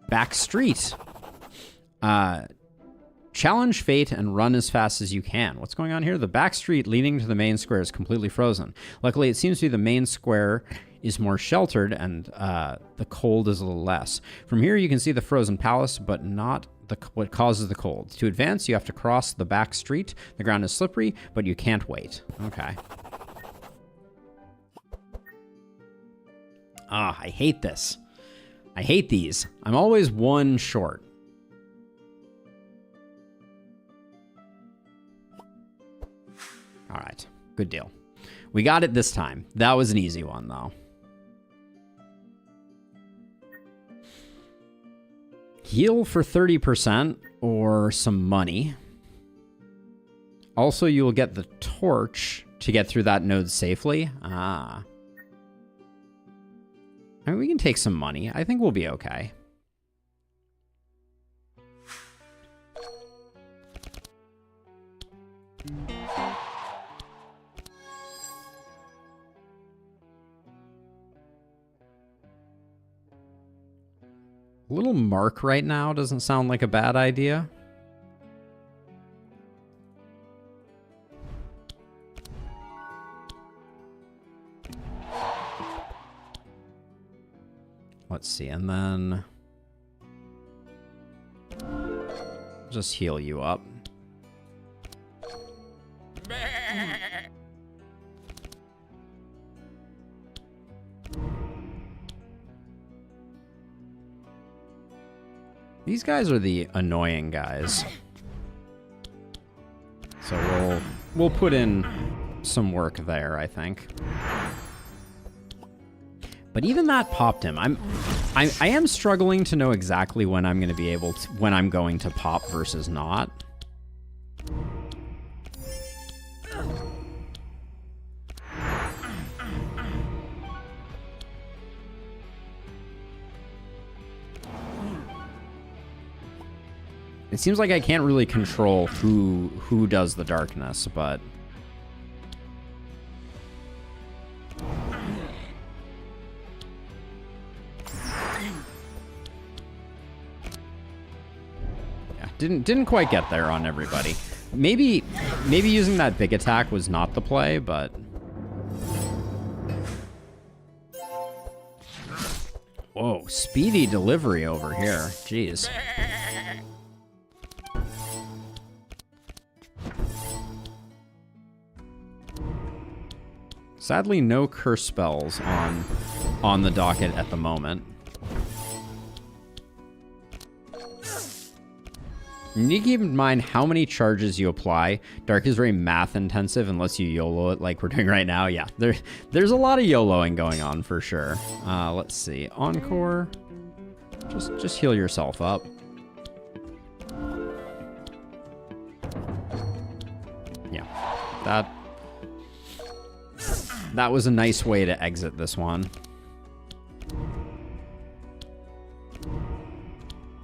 Back street. Challenge fate and run as fast as you can. What's going on here? The back street leading to the main square is completely frozen. Luckily, it seems to be the main square is more sheltered and the cold is a little less. From here, you can see the frozen palace, but not what causes the cold. To advance, you have to cross the back street. The ground is slippery, but you can't wait. Okay. Ah, I hate this. I hate these. I'm always 1 short. All right, good deal. We got it this time. That was an easy one, though. Heal for 30% or some money. Also, you will get the torch to get through that node safely. Ah. I mean, we can take some money. I think we'll be okay. A little mark right now doesn't sound like a bad idea. Let's see, and then just heal you up. These guys are the annoying guys. So we'll put in some work there, I think. But even that popped him. I am struggling to know exactly when I'm going to be able to, when I'm going to pop versus not. It seems like I can't really control who does the darkness, but yeah, didn't quite get there on everybody. Maybe using that big attack was not the play, but whoa, speedy delivery over here. Jeez. Sadly, no curse spells on the docket at the moment. You need to keep in mind how many charges you apply. Dark is very math intensive unless you YOLO it like we're doing right now. Yeah, there's a lot of YOLOing going on for sure. Let's see. Encore. Just heal yourself up. Yeah, that was a nice way to exit this one.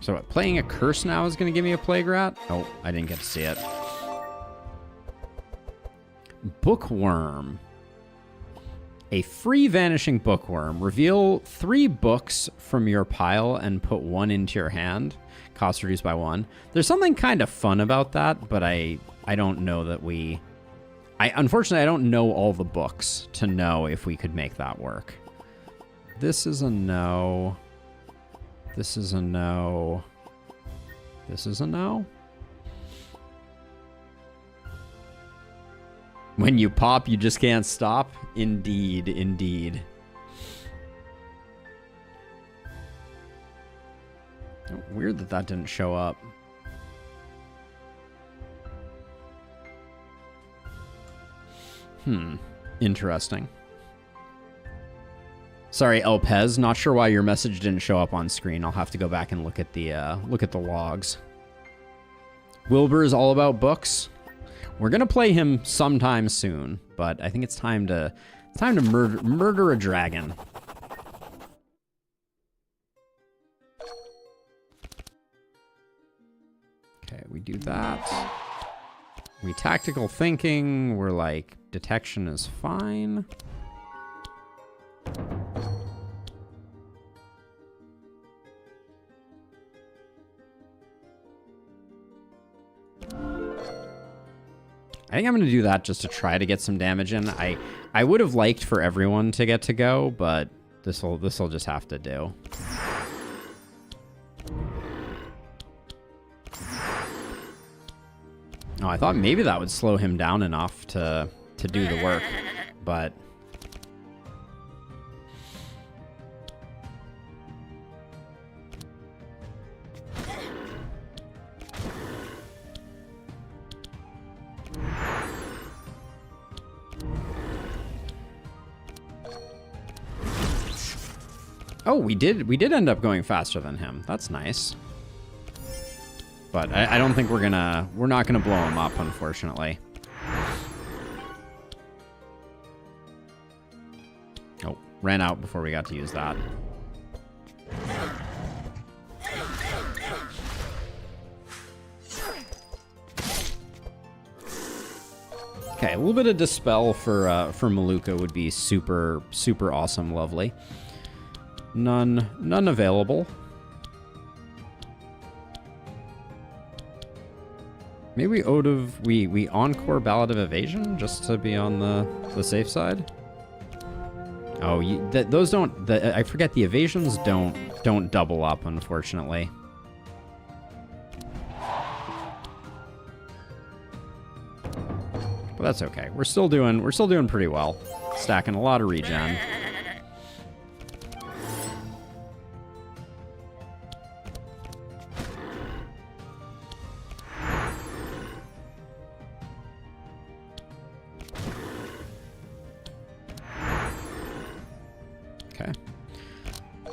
So playing a curse now is going to give me a plague rat? Oh, I didn't get to see it. Bookworm. A free vanishing bookworm. Reveal 3 books from your pile and put 1 into your hand. Cost reduced by 1. There's something kind of fun about that, but I don't know that we... Unfortunately, I don't know all the books to know if we could make that work. This is a no. This is a no. This is a no. When you pop, you just can't stop? Indeed, indeed. Weird that didn't show up. Interesting. Sorry, El Pez. Not sure why your message didn't show up on screen. I'll have to go back and look at the logs. Wilbur is all about books. We're gonna play him sometime soon, but I think it's time to murder a dragon. Okay, we do that. We tactical thinking. We're like, detection is fine. I think I'm going to do that just to try to get some damage in. I would have liked for everyone to get to go, but this'll just have to do. Oh, I thought maybe that would slow him down enough to do the work, but... Oh, we did end up going faster than him. That's nice. But I don't think we're not gonna blow him up, unfortunately. Oh, ran out before we got to use that. Okay, a little bit of dispel for Maluka would be super awesome, lovely. None available. Maybe we encore Ballad of Evasion just to be on the safe side. Oh, those don't. I forget the evasions don't double up, unfortunately. But that's okay. We're still doing pretty well. Stacking a lot of regen.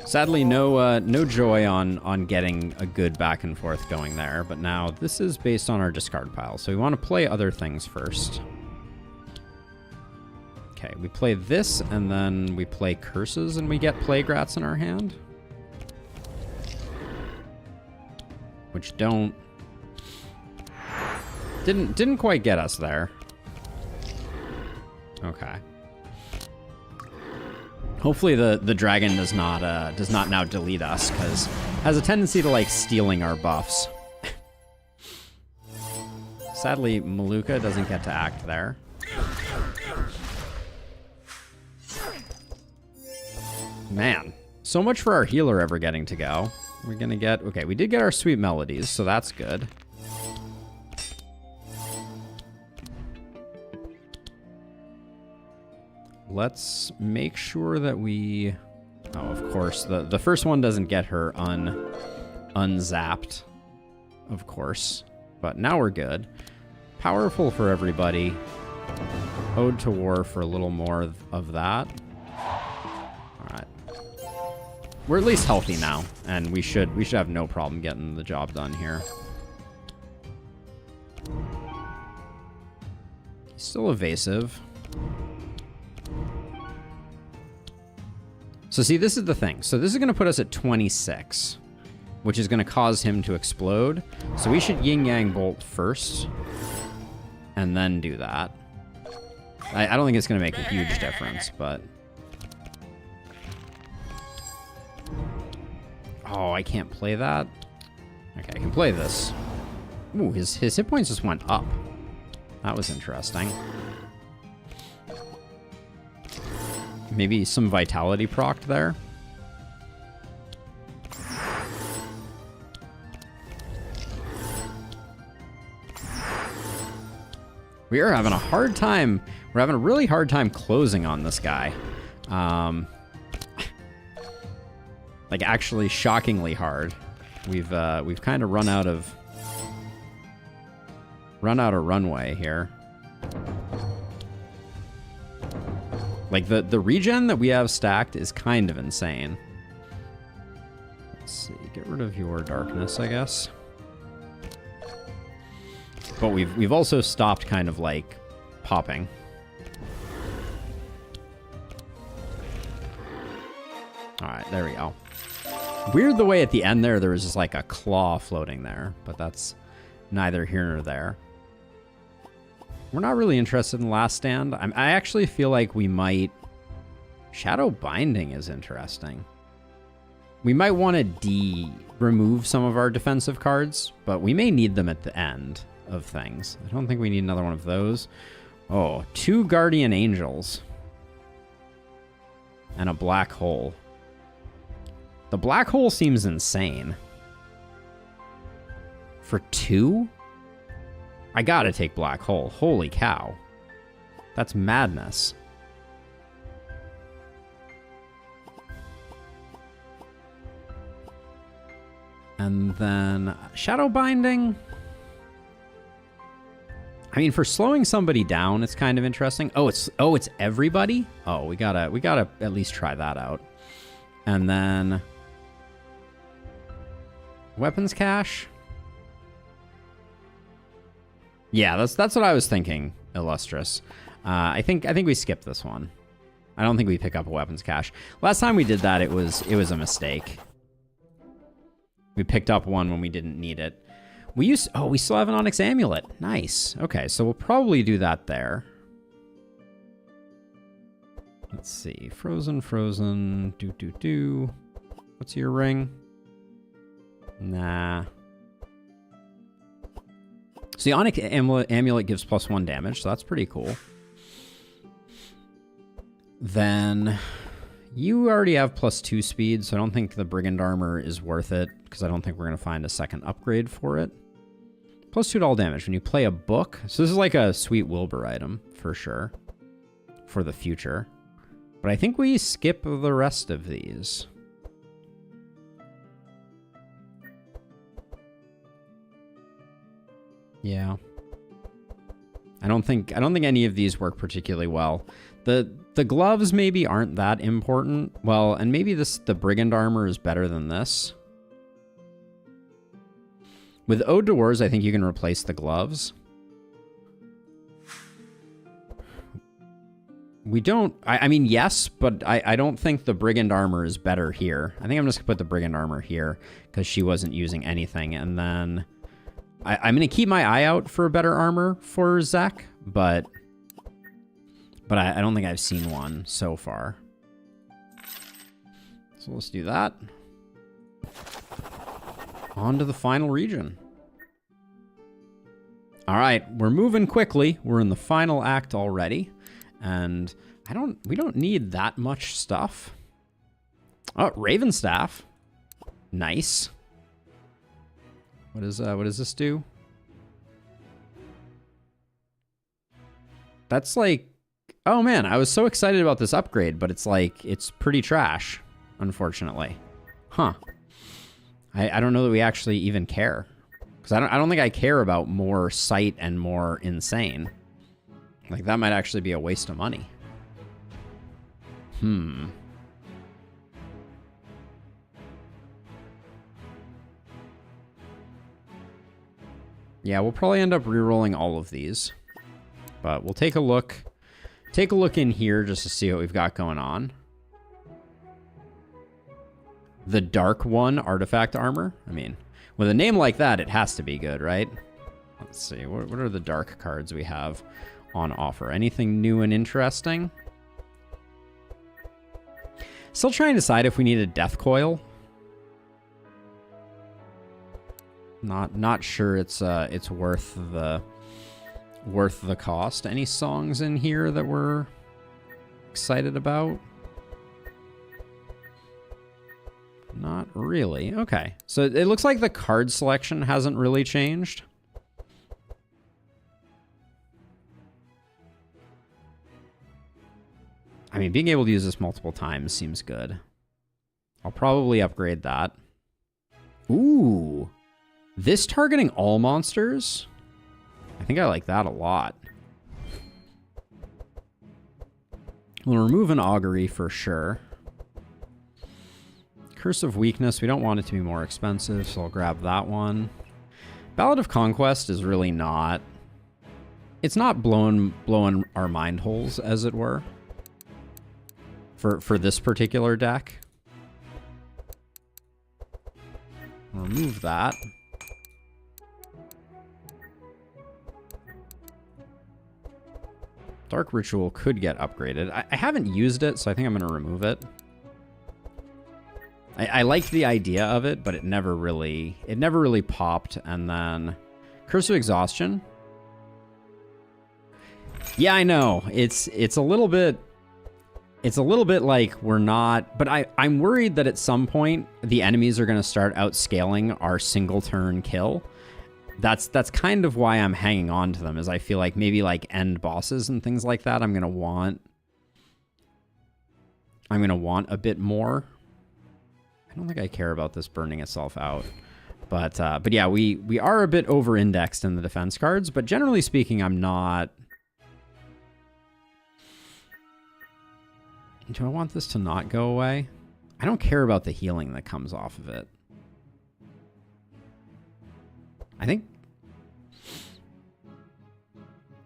Sadly, no joy on getting a good back and forth going there, but now this is based on our discard pile, so we want to play other things first. Okay, we play this, and then we play Curses, and we get Plague-Rats in our hand. Which didn't quite get us there. Okay. Hopefully the dragon does not now delete us, because it has a tendency to like stealing our buffs. Sadly, Maluka doesn't get to act there. Man, so much for our healer ever getting to go. We're gonna get, okay, we did get our sweet melodies, so that's good. Let's make sure that we, oh, of course, the first one doesn't get her unzapped, of course, but now we're good. Powerful for everybody. Ode to War for a little more of that. All right. We're at least healthy now, and we should have no problem getting the job done here. Still evasive. So see, this is the thing. So this is going to put us at 26, which is going to cause him to explode. So we should yin-yang bolt first, and then do that. I don't think it's going to make a huge difference, but... Oh, I can't play that? Okay, I can play this. Ooh, his hit points just went up. That was interesting. Maybe some vitality proc there. We are having a hard time. We're having a really hard time closing on this guy. Like actually shockingly hard. We've kind of run out of runway here. Like the regen that we have stacked is kind of insane. Let's see, get rid of your darkness, I guess. But we've also stopped kind of like popping. All right, there we go. Weird the way at the end there was just like a claw floating there, but that's neither here nor there. We're not really interested in Last Stand. I actually feel like we might... Shadow Binding is interesting. We might want to remove some of our defensive cards, but we may need them at the end of things. I don't think we need another one of those. Oh, 2 Guardian Angels. And a Black Hole. The Black Hole seems insane. For 2? I gotta take Black Hole. Holy cow. That's madness. And then Shadow Binding. I mean, for slowing somebody down, it's kind of interesting. Oh, it's everybody? Oh, we gotta at least try that out. And then Weapons Cache. Yeah, that's what I was thinking, Illustrious. I think we skip this one. I don't think we pick up a Weapons Cache. Last time we did that, it was a mistake. We picked up one when we didn't need it. We still have an Onyx Amulet. Nice. Okay, so we'll probably do that there. Let's see. Frozen. Do. What's your ring? Nah. So the Onyx Amulet gives +1 damage, so that's pretty cool. Then you already have +2 speed, so I don't think the Brigand Armor is worth it, because I don't think we're going to find a second upgrade for it. +2 all damage when you play a book. So this is like a sweet Wilbur item, for sure, for the future. But I think we skip the rest of these. Yeah. I don't think any of these work particularly well. The The gloves maybe aren't that important. Well, and maybe the brigand armor is better than this. With Ode to Wars, I think you can replace the gloves. We don't... I mean, yes, but I don't think the brigand armor is better here. I think I'm just going to put the brigand armor here because she wasn't using anything. And then I'm going to keep my eye out for a better armor for Zek, but I don't think I've seen one so far. So let's do that. On to the final region. All right, we're moving quickly. We're in the final act already, and we don't need that much stuff. Oh, Ravenstaff. Nice. What does this do? That's like, oh man, I was so excited about this upgrade, but it's like, it's pretty trash, unfortunately. Huh. I don't know that we actually even care. Because I don't think I care about more sight and more insane. Like, that might actually be a waste of money. Yeah, we'll probably end up re-rolling all of these. But we'll take a look. Take a look in here just to see what we've got going on. The Dark One artifact armor. I mean, with a name like that, it has to be good, right? Let's see. What are the dark cards we have on offer? Anything new and interesting? Still trying to decide if we need a death coil. Not sure it's worth the cost. Any songs in here that we're excited about? Not really. Okay. So it looks like the card selection hasn't really changed. I mean, being able to use this multiple times seems good. I'll probably upgrade that. Ooh. This targeting all monsters? I think I like that a lot. We'll remove an augury for sure. Curse of Weakness, we don't want it to be more expensive, so I'll grab that one. Ballad of Conquest is really not... It's not blowing our mind holes, as it were. For this particular deck. I'll remove that. Dark Ritual could get upgraded. I haven't used it, so I think I'm going to remove it. I liked the idea of it, but it never really popped. And then Curse of Exhaustion. Yeah, I know. It's a little bit like we're not, but I'm worried that at some point the enemies are going to start outscaling our single turn kill. That's kind of why I'm hanging on to them, is I feel like maybe like end bosses and things like that I'm going to want a bit more. I don't think I care about this burning itself out. But yeah, we are a bit over-indexed in the defense cards, but generally speaking, I'm not... Do I want this to not go away? I don't care about the healing that comes off of it. I think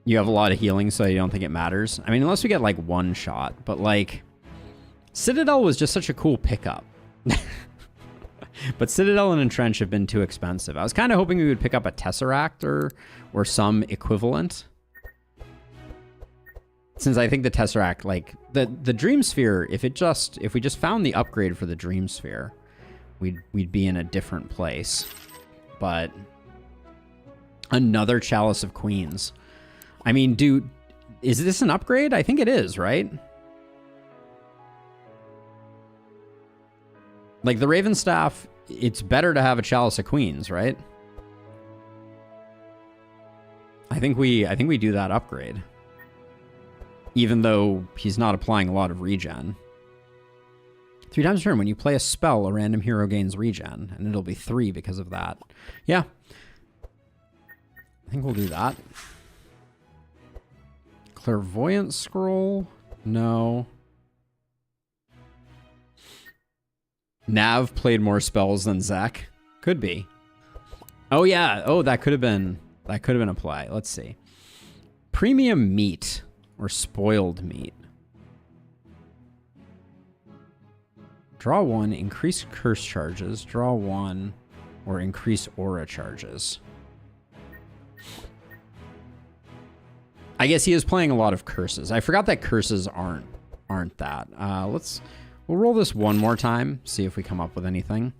you have a lot of healing, so you don't think it matters. I mean, unless we get like one shot, but like Citadel was just such a cool pickup. But Citadel and Entrench have been too expensive. I was kind of hoping we would pick up a Tesseract or some equivalent. Since I think the Tesseract, like the Dream Sphere, if we just found the upgrade for the Dream Sphere, we'd be in a different place. But another Chalice of Queens. I mean, dude, is this an upgrade? I think it is, right? Like the Ravenstaff, it's better to have a Chalice of Queens, right? I think we do that upgrade. Even though he's not applying a lot of regen. 3 times a turn, when you play a spell, a random hero gains regen, and it'll be 3 because of that. Yeah. I think we'll do that. Clairvoyant Scroll. No. Nav played more spells than Zek. Could be. Oh yeah. Oh, that could have been a play. Let's see. Premium meat or spoiled meat. Draw 1, increase curse charges. Draw 1 or increase aura charges. I guess he is playing a lot of curses. I forgot that curses aren't that. We'll roll this one more time, see if we come up with anything.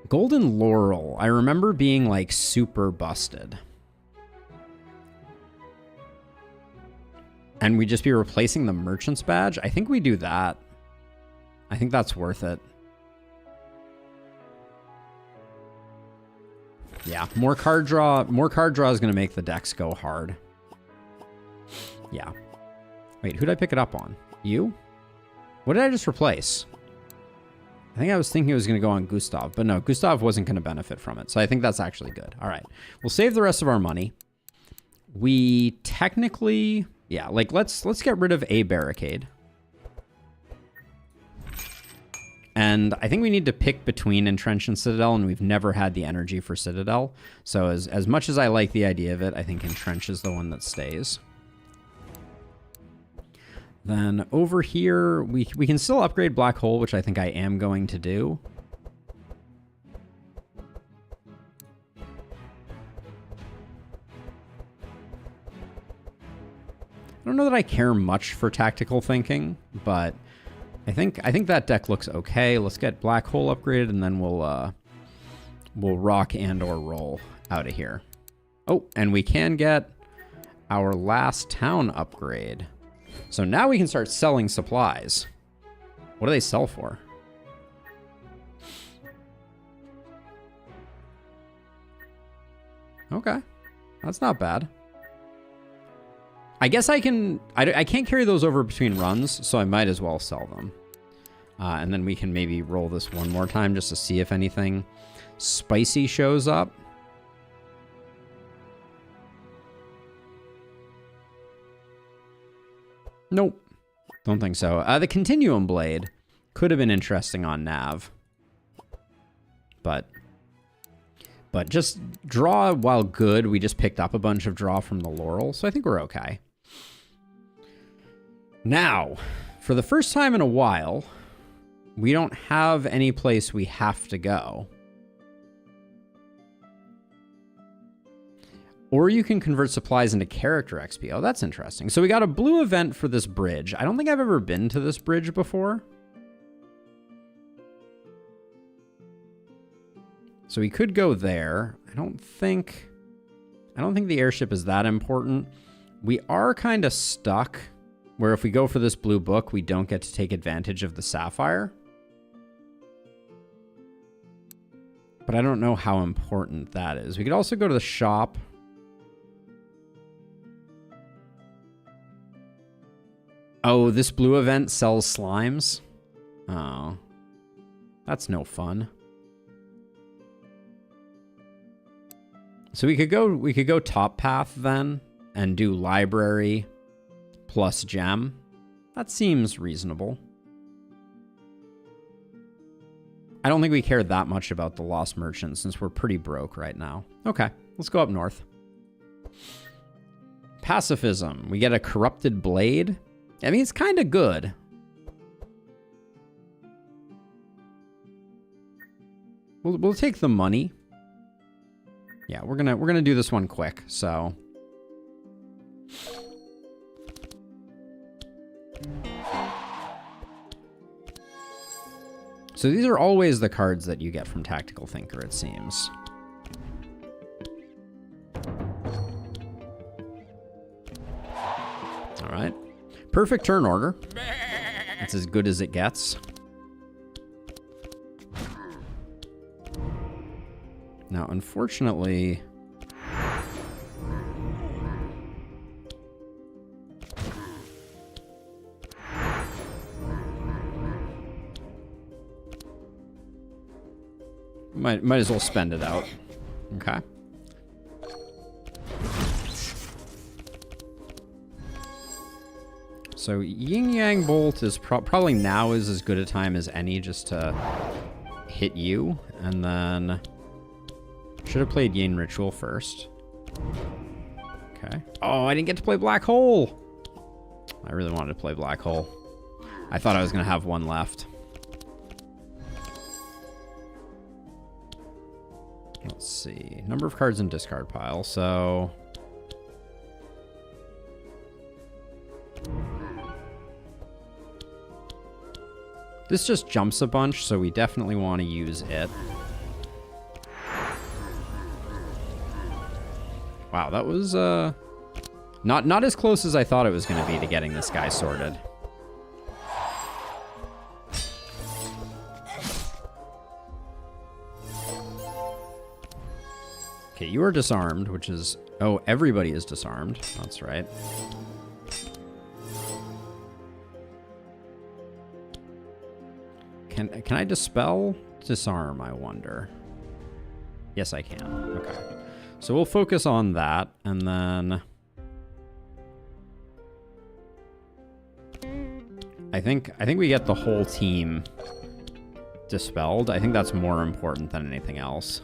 Golden Laurel. I remember being like super busted. And we'd just be replacing the Merchant's Badge. I think we do that. I think that's worth it. Yeah, more card draw is going to make the decks go hard. Yeah. Wait, who'd I pick it up on? You? What did I just replace? I think I was thinking it was going to go on Gustav, but no, Gustav wasn't going to benefit from it. So I think that's actually good. All right. We'll save the rest of our money. We technically, yeah, like let's get rid of a barricade. And I think we need to pick between Entrench and Citadel, and we've never had the energy for Citadel. So as much as I like the idea of it, I think Entrench is the one that stays. Then over here, we can still upgrade Black Hole, which I think I am going to do. I don't know that I care much for tactical thinking, but I think that deck looks okay. Let's get Black Hole upgraded, and then we'll rock and or roll out of here. Oh, and we can get our last town upgrade. So now we can start selling supplies. What do they sell for? Okay, that's not bad. I guess I can't carry those over between runs, so I might as well sell them. And then we can maybe roll this one more time just to see if anything spicy shows up. Nope. Don't think so. The Continuum Blade could have been interesting on Nav. But just draw while good. We just picked up a bunch of draw from the Laurel, so I think we're okay. Now, for the first time in a while, we don't have any place we have to go. Or you can convert supplies into character XP. Oh, that's interesting. So we got a blue event for this bridge. I don't think I've ever been to this bridge before. So we could go there. I don't think the airship is that important. We are kind of stuck where if we go for this blue book, we don't get to take advantage of the sapphire. But I don't know how important that is. We could also go to the shop. Oh, this blue event sells slimes? Oh. That's no fun. So we could go top path then and do library plus gem. That seems reasonable. I don't think we care that much about the Lost Merchant since we're pretty broke right now. Okay, let's go up north. Pacifism. We get a corrupted blade. I mean, it's kind of good. We'll take the money. Yeah, we're gonna do this one quick. So these are always the cards that you get from Tactical Thinker, it seems. All right. Perfect turn order. It's as good as it gets. Now, unfortunately... Might as well spend it out. Okay. So Yin Yang Bolt is probably now is as good a time as any just to hit you. And then should have played Yin Ritual first. Okay. Oh, I didn't get to play Black Hole. I really wanted to play Black Hole. I thought I was going to have one left. Let's see. Number of cards in discard pile. So this just jumps a bunch, so we definitely want to use it. Wow, that was not as close as I thought it was going to be to getting this guy sorted. Okay, you are disarmed, which is... Oh, everybody is disarmed. That's right. Can I dispel? Disarm, I wonder. Yes, I can. Okay. So we'll focus on that, and then... I think we get the whole team dispelled. I think that's more important than anything else.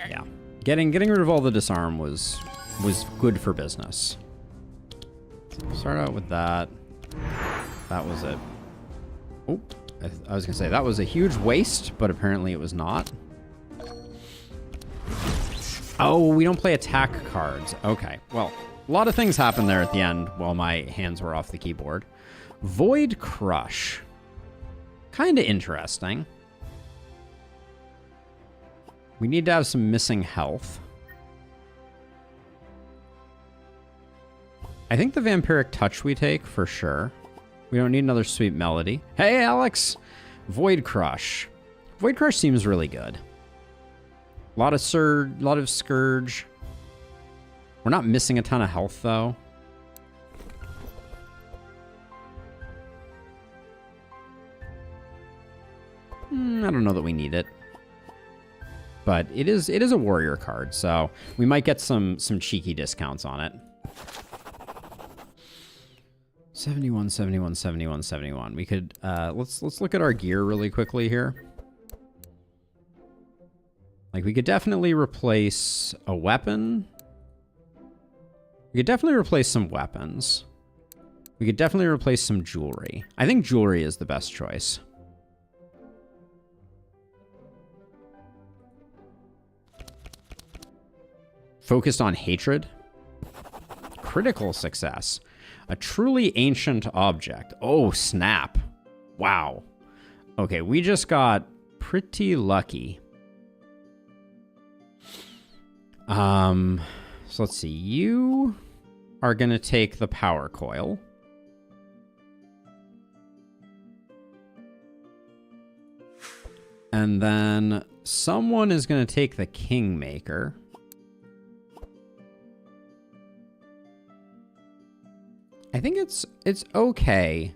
Yeah. Getting rid of all the disarm was good for business. So we'll start out with that. That was it. Oh, I was gonna say that was a huge waste, but apparently it was not. Oh, we don't play attack cards. Okay, well, a lot of things happened there at the end while my hands were off the keyboard. Void Crush. Kind of interesting. We need to have some missing health. I think the Vampiric Touch we take for sure. We don't need another Sweet Melody. Hey, Alex! Void Crush. Void Crush seems really good. A lot of Scourge. We're not missing a ton of health, though. I don't know that we need it. But it is a warrior card, so we might get some cheeky discounts on it. 71, 71, 71, 71. We could let's look at our gear really quickly here. Like, we could definitely replace a weapon. We could definitely replace some weapons. We could definitely replace some jewelry. I think jewelry is the best choice. Focused on hatred. Critical success. A truly ancient object. Oh, snap. Wow. Okay, we just got pretty lucky. So let's see. You are going to take the power coil. And then someone is going to take the Kingmaker. I think it's okay.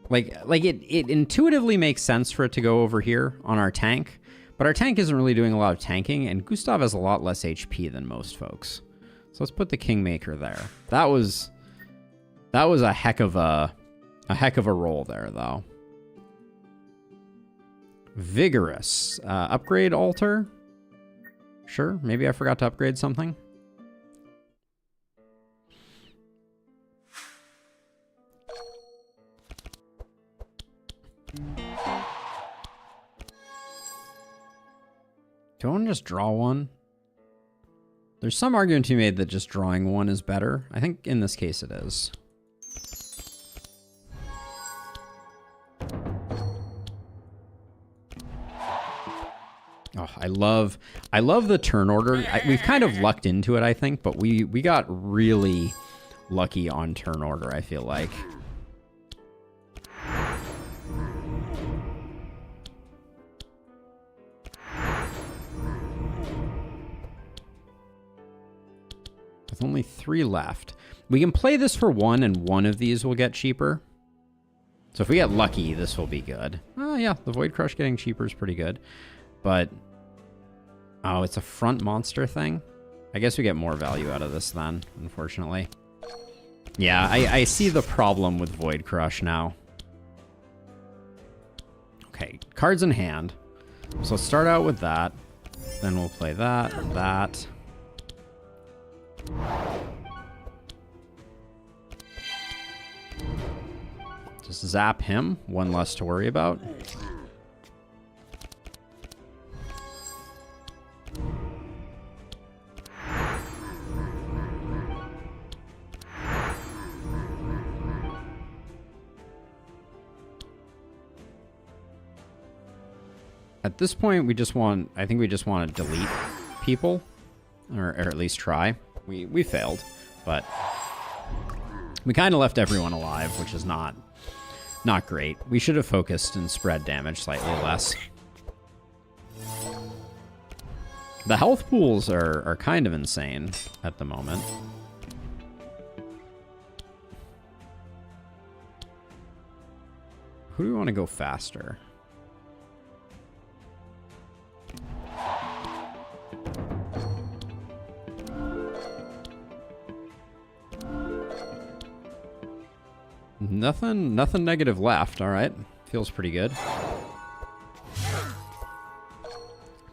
Like it intuitively makes sense for it to go over here on our tank, but our tank isn't really doing a lot of tanking, and Gustav has a lot less HP than most folks. So let's put the Kingmaker there. That was a heck of a roll there, though. Vigorous. Upgrade altar? Sure, maybe I forgot to upgrade something. Do I want to just draw one? There's some argument to be made that just drawing one is better. I think in this case it is. Oh, I love the turn order. We've kind of lucked into it, I think, but we got really lucky on turn order, I feel like. With only 3 left. We can play this for 1, and one of these will get cheaper. So if we get lucky, this will be good. Oh, yeah, the Void Crush getting cheaper is pretty good. But, oh, it's a front monster thing? I guess we get more value out of this then, unfortunately. Yeah, I see the problem with Void Crush now. Okay, cards in hand. So let's start out with that. Then we'll play that and that. Just zap him. One less to worry about. At this point, we just want, I think we just want to delete people, or at least try. We failed, but we kind of left everyone alive, which is not great. We should have focused and spread damage slightly less. The health pools are kind of insane at the moment. Who do we want to go faster? Nothing negative left. All right. Feels pretty good.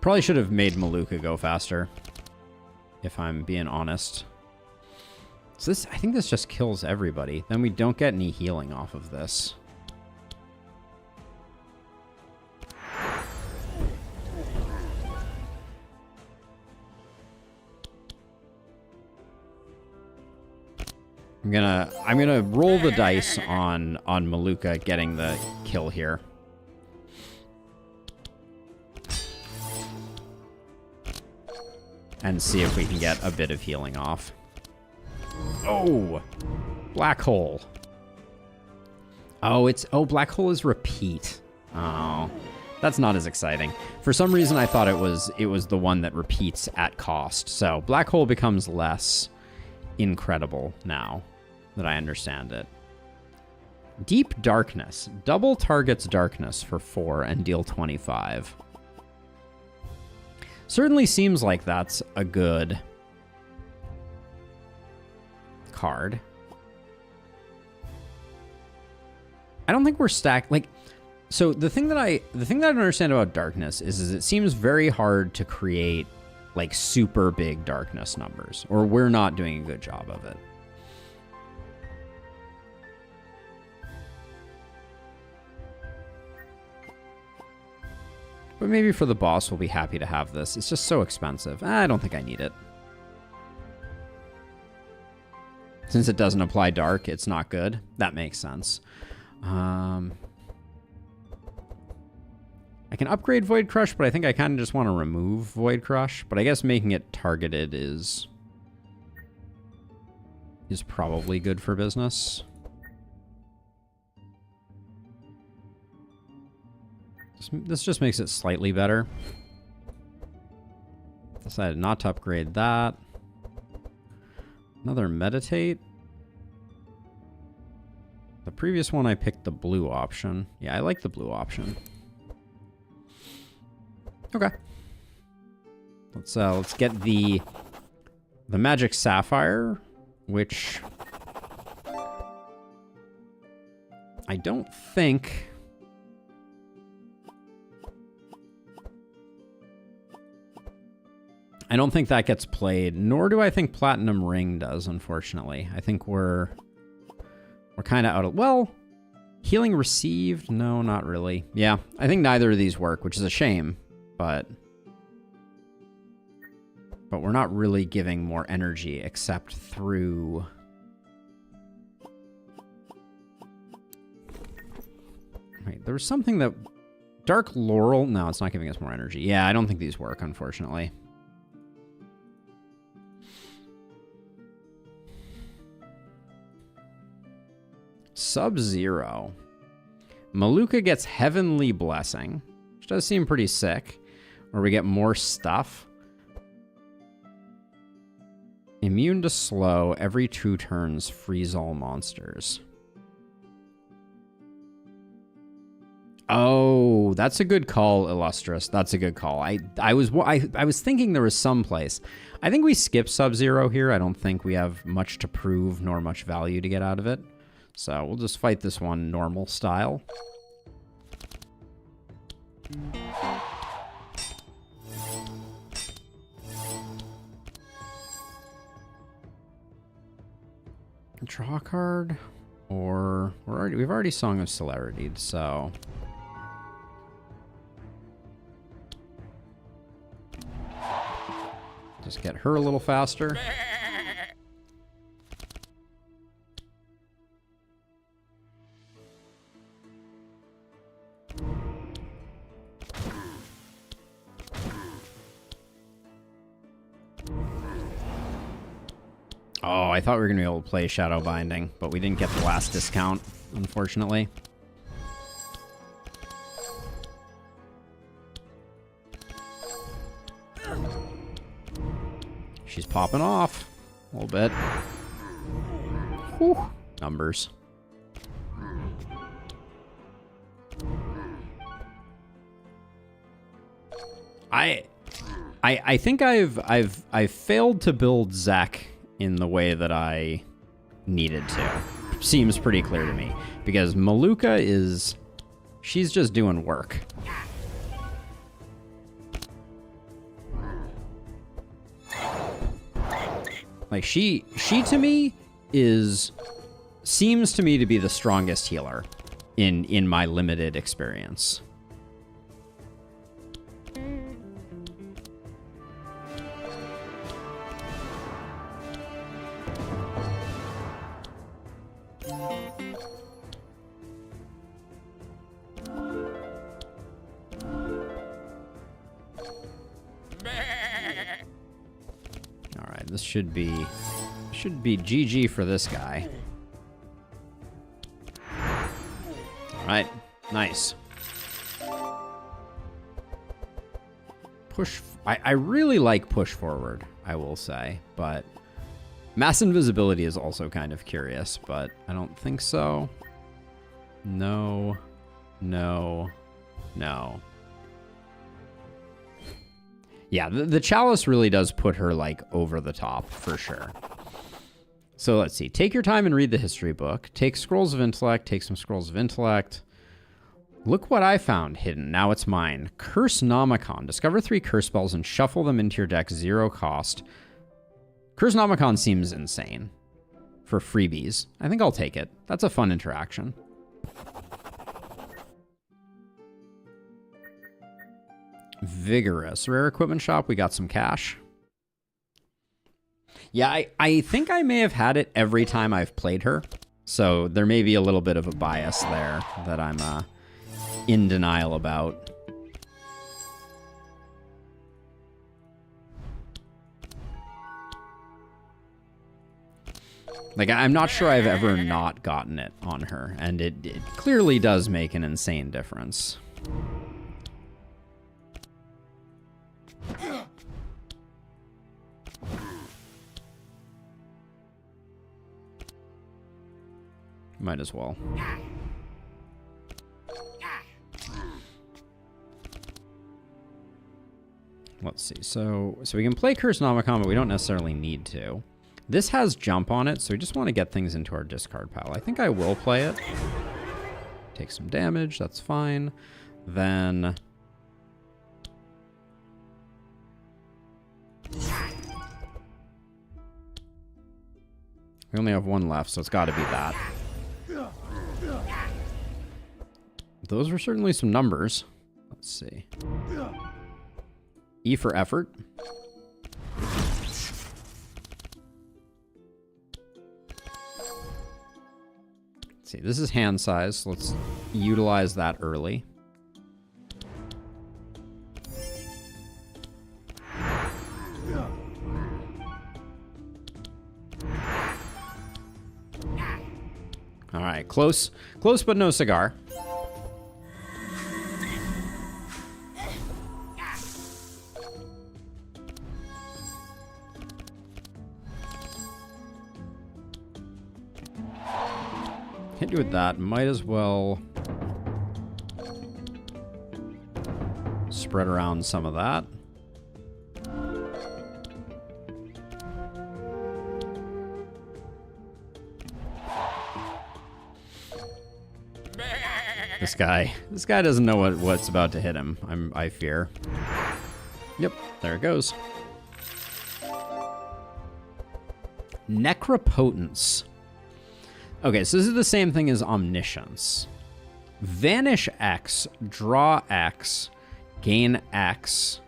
Probably should have made Maluka go faster, if I'm being honest. So this, I think this just kills everybody. Then we don't get any healing off of this. I'm gonna roll the dice on Maluka getting the kill here. And see if we can get a bit of healing off. Oh! Black hole. Oh, black hole is repeat. Oh. That's not as exciting. For some reason I thought it was the one that repeats at cost. So black hole becomes less incredible now that I understand it. Deep Darkness. Double targets darkness for 4 and deal 25. Certainly seems like that's a good card. I don't think we're stacked. Like, so the thing that I don't understand about darkness is it seems very hard to create like super big darkness numbers, or we're not doing a good job of it. But maybe for the boss, we'll be happy to have this. It's just so expensive. I don't think I need it. Since it doesn't apply dark, it's not good. That makes sense. I can upgrade Void Crush, but I think I kind of just want to remove Void Crush. But I guess making it targeted is probably good for business. This just makes it slightly better. Decided not to upgrade that. Another Meditate. The previous one I picked the blue option. Yeah, I like the blue option. Okay. Let's get the Magic Sapphire, which I don't think that gets played, nor do I think Platinum Ring does, unfortunately. I think we're kind of out of... Well, Healing Received? No, not really. Yeah, I think neither of these work, which is a shame, but we're not really giving more energy except through... Wait, there was something that... Dark Laurel? No, it's not giving us more energy. Yeah, I don't think these work, unfortunately. Sub-Zero. Maluka gets Heavenly Blessing, which does seem pretty sick. Or we get more stuff. Immune to slow. Every 2 turns, freeze all monsters. Oh, that's a good call, Illustrious. That's a good call. I was thinking there was some place. I think we skip Sub-Zero here. I don't think we have much to prove nor much value to get out of it. So we'll just fight this one normal style. Draw a card, or we've already Song of Celerity, so just get her a little faster. Oh, I thought we were going to be able to play Shadow Binding, but we didn't get the last discount, unfortunately. She's popping off a little bit. Whew. Numbers. I think I've failed to build Zek in the way that I needed to. Seems pretty clear to me. Because Maluka she's just doing work. Like, she to me seems to me to be the strongest healer in my limited experience. This should be GG for this guy. All right, nice. Push. I really like push forward, I will say, but mass invisibility is also kind of curious, but I don't think so. No, no, no. Yeah, the Chalice really does put her, like, over the top, for sure. So let's see. Take your time and read the history book. Take Scrolls of Intellect. Take some Scrolls of Intellect. Look what I found hidden. Now it's mine. Curse Nomicon. Discover 3 curse spells and shuffle them into your deck, 0 cost. Curse Nomicon seems insane for freebies. I think I'll take it. That's a fun interaction. Vigorous. Rare equipment shop. We got some cash. Yeah, I think I may have had it every time I've played her. So there may be a little bit of a bias there that I'm in denial about. Like, I'm not sure I've ever not gotten it on her. And it clearly does make an insane difference. Might as well. Let's see. So we can play Curse Nomicon, but we don't necessarily need to. This has jump on it, so we just want to get things into our discard pile. I think I will play it. Take some damage. That's fine. Then we only have one left, so it's got to be that. Those were certainly some numbers. Let's see. E for effort. Let's see, this is hand size, so let's utilize that early. All right, close but no cigar. Hit you with that. Might as well spread around some of that. This guy doesn't know what's about to hit him. I fear. Yep, there it goes. Necropotence. Okay, so this is the same thing as Omniscience. Vanish X, draw X, gain X,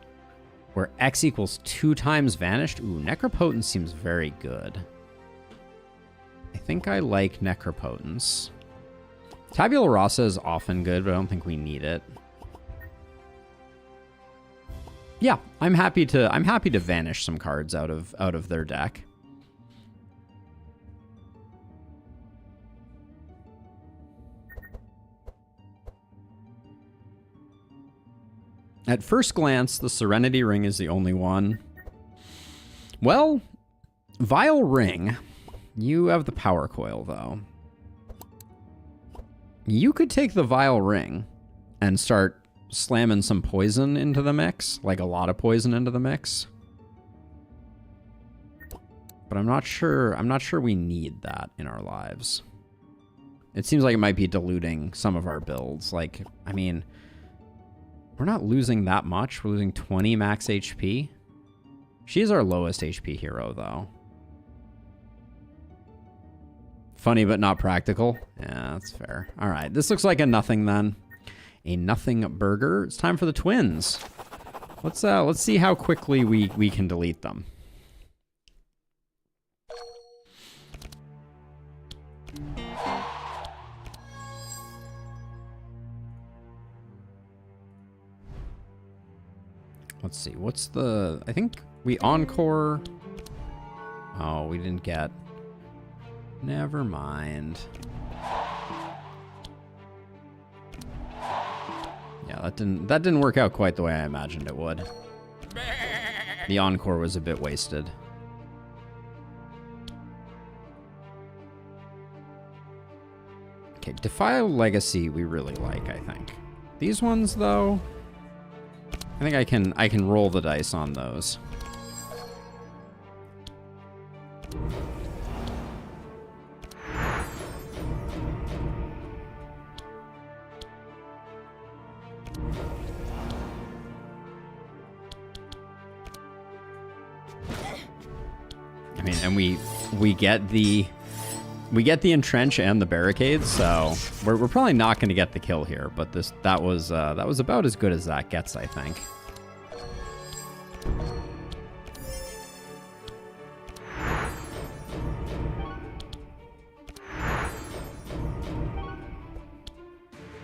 where X equals 2 times vanished. Ooh, Necropotence seems very good. I think I like Necropotence. Tabula Rasa is often good, but I don't think we need it. Yeah, I'm happy to vanish some cards out of their deck. At first glance, the Serenity Ring is the only one. Well, Vile Ring, you have the Power Coil, though. You could take the Vile Ring and start slamming some poison into the mix, like a lot of poison into the mix. But I'm not sure we need that in our lives. It seems like it might be diluting some of our builds. Like, I mean, we're not losing that much. We're losing 20 max HP. She's our lowest HP hero, though. Funny but not practical. Yeah, that's fair. All right, this looks like a nothing then. A nothing burger. It's time for the twins. Let's see how quickly we can delete them. Let's see. What's the... I think we encore... Oh, we didn't get... Never mind. Yeah, that didn't work out quite the way I imagined it would. The encore was a bit wasted. Okay, Defile Legacy we really like, I think. These ones though, I think I can roll the dice on those. I mean, and we get the entrench and the barricades, so we're probably not going to get the kill here. But that was about as good as that gets, I think.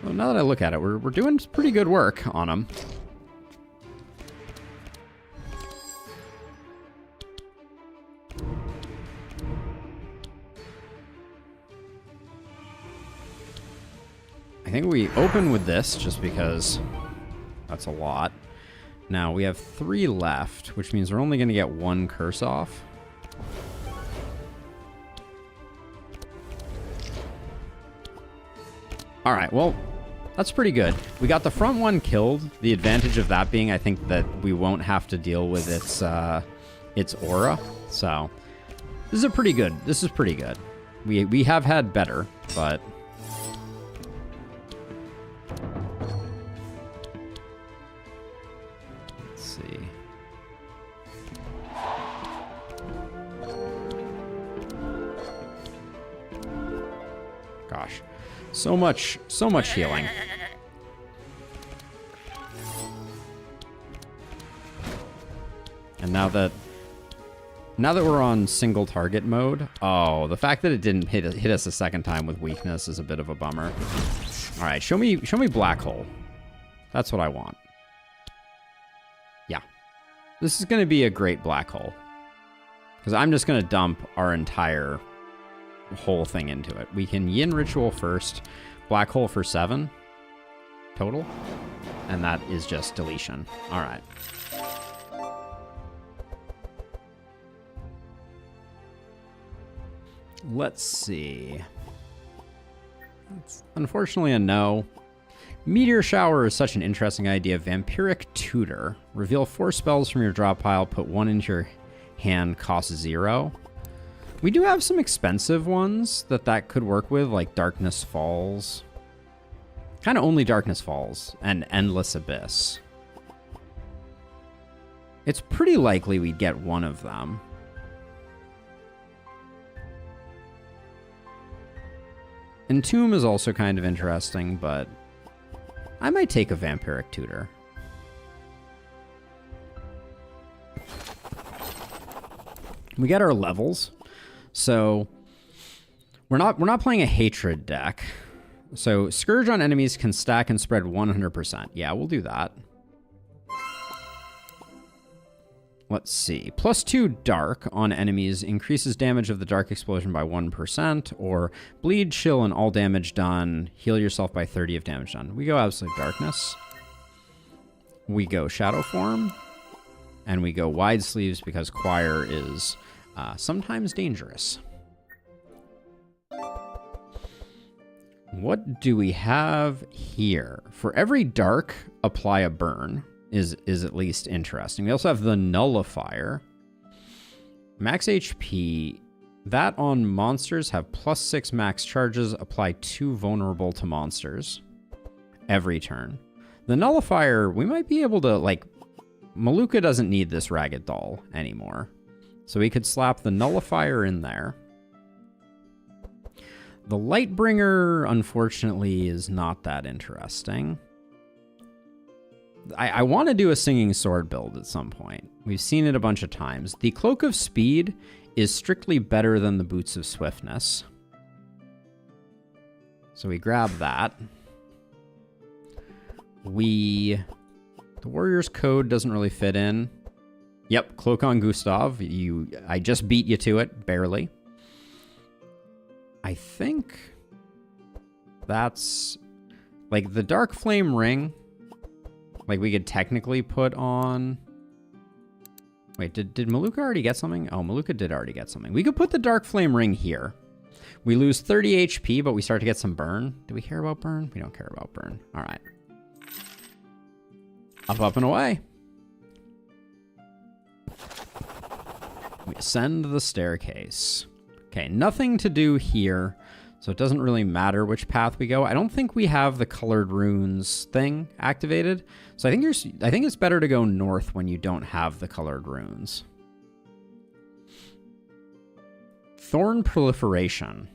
Well, now that I look at it, we're doing pretty good work on them. I think we open with this just because that's a lot. Now we have 3 left, which means we're only going to get 1 curse off. All right, well, that's pretty good. We got the front one killed. The advantage of that being, I think, that we won't have to deal with its aura. So this is pretty good. This is pretty good. We have had better, but... Gosh, so much healing. And now that we're on single target mode, oh, the fact that it didn't hit us a second time with weakness is a bit of a bummer. All right, show me black hole. That's what I want. Yeah, this is going to be a great black hole because I'm just going to dump our entire whole thing into it. We can yin ritual first, black hole for 7 total, and that is just deletion. All right. Let's see. It's unfortunately a no. Meteor Shower is such an interesting idea. Vampiric Tutor. Reveal 4 spells from your draw pile, put 1 into your hand, cost 0. We do have some expensive ones that could work with, like Darkness Falls. Kind of only Darkness Falls and Endless Abyss. It's pretty likely we'd get one of them. Entomb is also kind of interesting, but I might take a Vampiric Tutor. We get our levels. So we're not playing a hatred deck. So Scourge on enemies can stack and spread 100%. Yeah, we'll do that. Let's see. +2 Dark on enemies increases damage of the Dark Explosion by 1%, or Bleed, Chill, and all damage done. Heal yourself by 30 of damage done. We go Absolute Darkness. We go Shadow Form. And we go Wide Sleeves because Choir is sometimes dangerous. What do we have here? For every Dark, apply a Burn. Is at least interesting. We also have the Nullifier. Max HP. That on monsters have +6 max charges. Apply 2 vulnerable to monsters every turn. The Nullifier, we might be able to, like, Maluka doesn't need this Ragged Doll anymore. So we could slap the Nullifier in there. The Lightbringer, unfortunately, is not that interesting. I want to do a Singing Sword build at some point. We've seen it a bunch of times. The Cloak of Speed is strictly better than the Boots of Swiftness. So we grab that. The Warrior's Code doesn't really fit in. Yep, Cloak on Gustav. I just beat you to it, barely. I think that's... like, the Dark Flame Ring... like, we could technically put on... wait, did Maluka already get something? Oh, Maluka did already get something. We could put the Dark Flame Ring here. We lose 30 HP, but we start to get some burn. Do we care about burn? We don't care about burn. All right. Up, and away. We ascend the staircase. Okay, nothing to do here. So it doesn't really matter which path we go. I don't think we have the colored runes thing activated. So I think it's better to go north when you don't have the colored runes. Thorn Proliferation.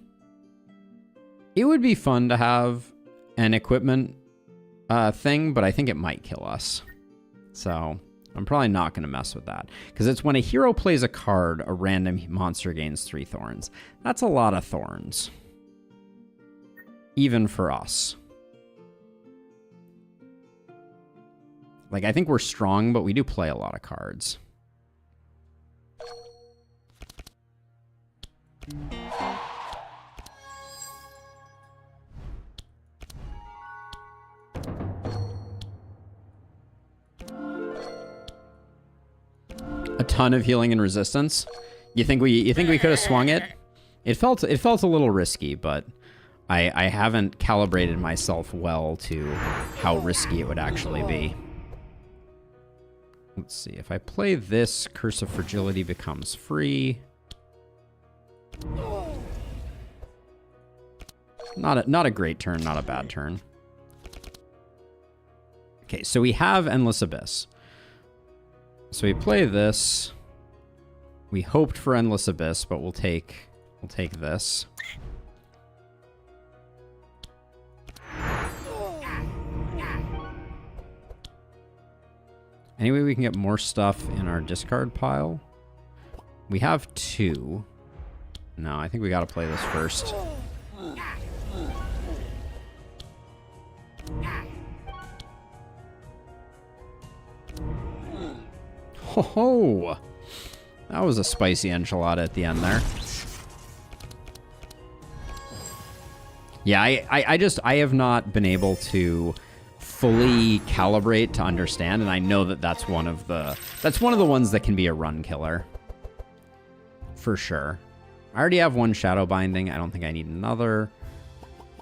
It would be fun to have an equipment thing, but I think it might kill us. So I'm probably not going to mess with that. Because it's when a hero plays a card, a random monster gains 3 thorns. That's a lot of thorns. Even for us. Like, I think we're strong, but we do play a lot of cards. A ton of healing and resistance. You think we could have swung it? It felt a little risky, but I haven't calibrated myself well to how risky it would actually be. Let's see. If I play this, Curse of Fragility becomes free. Not a great turn, not a bad turn. Okay, so we have Endless Abyss. So we play this. We hoped for Endless Abyss, but we'll take this. Anyway, we can get more stuff in our discard pile. We have 2. No, I think we gotta play this first. Ho ho! That was a spicy enchilada at the end there. Yeah, I have not been able to fully calibrate to understand, and I know that's one of the ones that can be a run killer. For sure. I already have 1 Shadow Binding. I don't think I need another.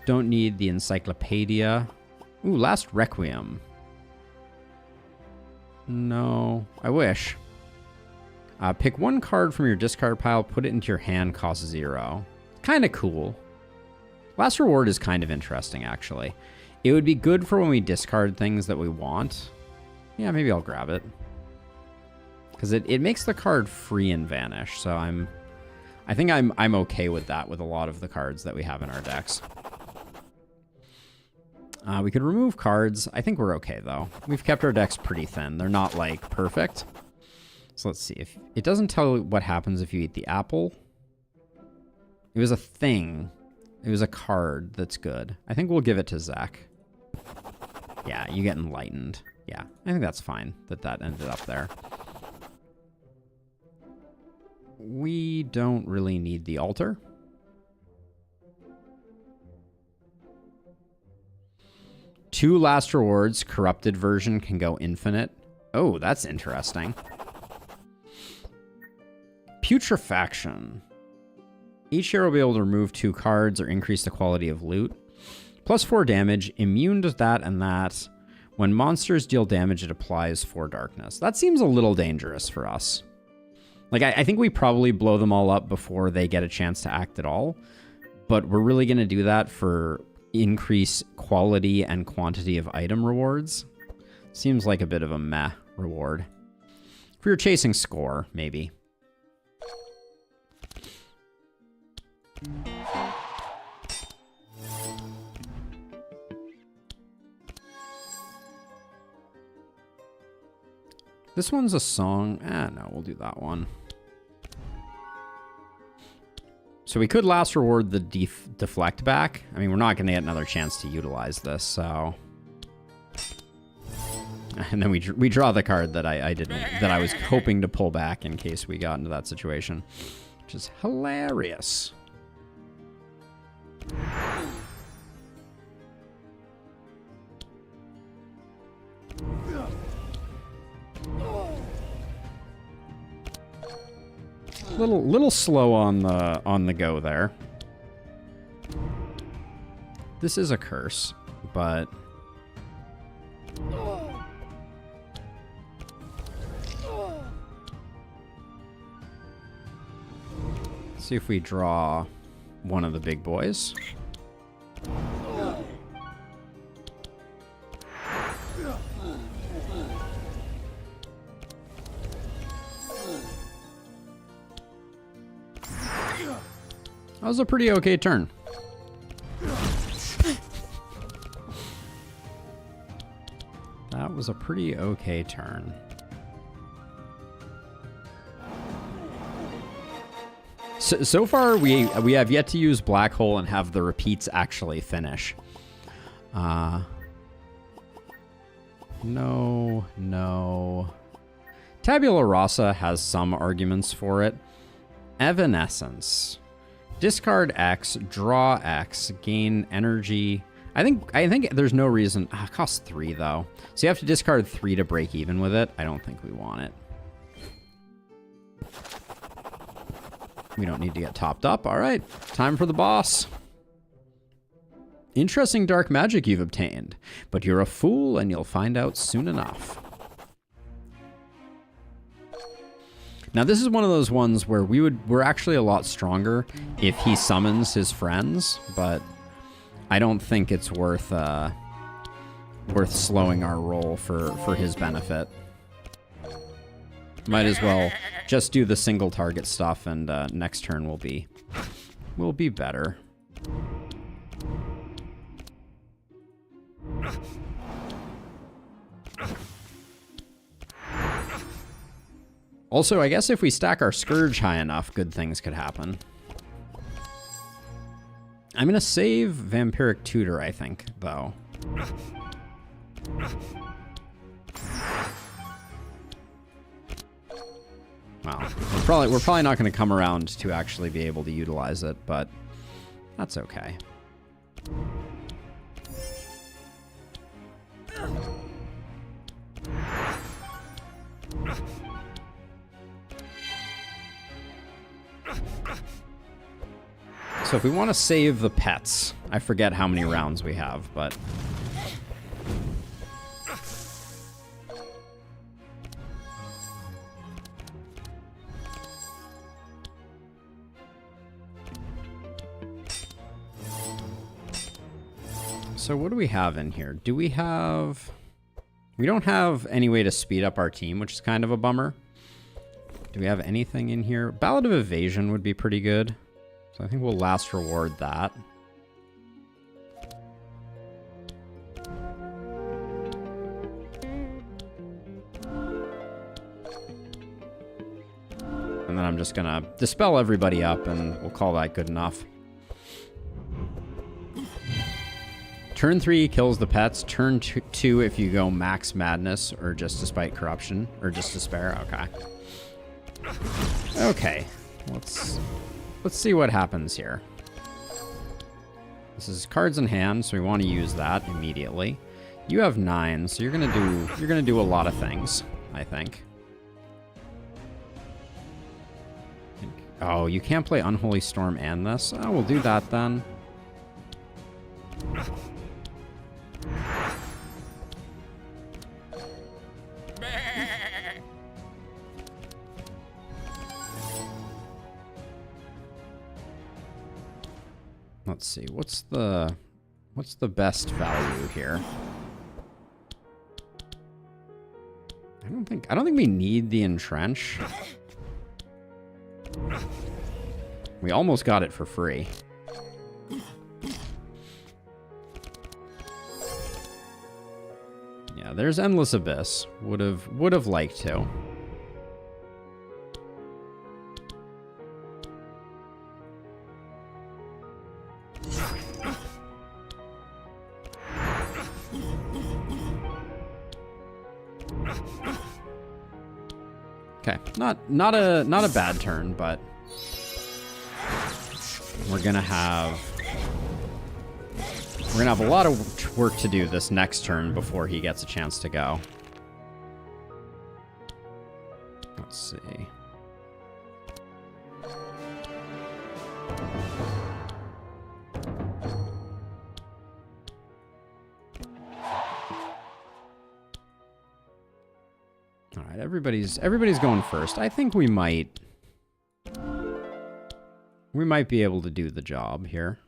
Don't need the Encyclopedia. Ooh, Last Requiem. No, I wish. Pick one card from your discard pile, put it into your hand, cost 0. Kind of cool. Last Reward is kind of interesting, actually. It would be good for when we discard things that we want. Yeah, maybe I'll grab it. Because it makes the card free and vanish, so I think I'm okay with that with a lot of the cards that we have in our decks. We could remove cards. I think we're okay, though. We've kept our decks pretty thin. They're not, like, perfect. So let's see. If it doesn't tell you what happens if you eat the apple. It was a thing. It was a card that's good. I think we'll give it to Zach. Yeah, you get enlightened. Yeah, I think that's fine that ended up there. We don't really need the altar. Two Last Rewards. Corrupted version can go infinite. Oh, that's interesting. Putrefaction. Each hero will be able to remove 2 cards or increase the quality of loot. Plus 4 damage, immune to that and that. When monsters deal damage, it applies 4 darkness. That seems a little dangerous for us. Like, I think we probably blow them all up before they get a chance to act at all. But we're really going to do that for increase quality and quantity of item rewards. Seems like a bit of a meh reward. If we were chasing score, maybe. This one's a song. No, we'll do that one. So we could Last Reward the deflect back. I mean, we're not going to get another chance to utilize this, so. And then we draw the card that I was hoping to pull back in case we got into that situation, which is hilarious. Little slow on the go there. This is a curse, but let's see if we draw one of the big boys. That was a pretty okay turn. That was a pretty okay turn. So far, we have yet to use Black Hole and have the repeats actually finish. No. Tabula Rasa has some arguments for it. Evanescence. Discard X, draw X, gain energy. I think there's no reason. It costs 3 though, so you have to discard 3 to break even with it. I don't think we want it. We don't need to get topped up. All right, time for the boss. Interesting dark magic you've obtained, but you're a fool and you'll find out soon enough. Now, this is one of those ones where we're actually a lot stronger if he summons his friends, but I don't think it's worth slowing our roll for his benefit. Might as well just do the single target stuff, and next turn will be better. Also, I guess if we stack our Scourge high enough, good things could happen. I'm going to save Vampiric Tutor, I think, though. Well, we're probably not going to come around to actually be able to utilize it, but that's okay. So if we want to save the pets, I forget how many rounds we have, but So what do we have in here? Do we have... We don't have any way to speed up our team, which is kind of a bummer. Do we have anything in here? Ballad of Evasion would be pretty good. So I think we'll last reward that. And then I'm just gonna dispel everybody up and we'll call that good enough. Turn 3 kills the pets. Turn 2 if you go max madness or just despite corruption or just despair. Okay. Okay. Let's see what happens here. This is cards in hand, so we want to use that immediately. You have 9, so you're gonna do a lot of things, I think. Oh, you can't play Unholy Storm and this? Oh, we'll do that then. Let's see, what's the best value here? I don't think we need the entrench. We almost got it for free. Yeah, there's Endless Abyss. Would have liked to. Okay, not a bad turn, but we're gonna have a lot of work to do this next turn before he gets a chance to go. Let's see. All right, everybody's going first. I think we might be able to do the job here.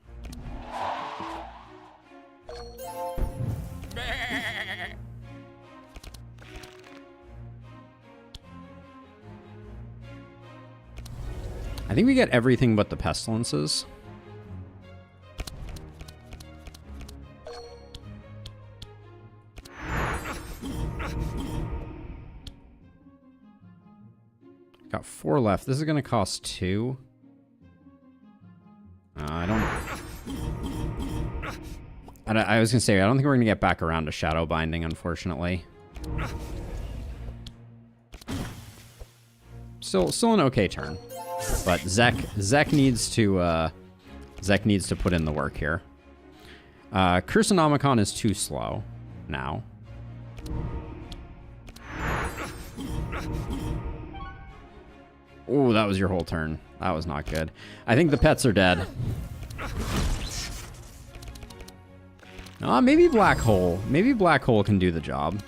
I think we get everything but the pestilences. Got 4 left. This is going to cost 2. I was going to say, I don't think we're going to get back around to Shadow Binding, unfortunately. Still an okay turn. But Zek needs to put in the work here. Cursonomicon is too slow now. Oh, that was your whole turn. That was not good. I think the pets are dead. Maybe Black Hole. Maybe Black Hole can do the job.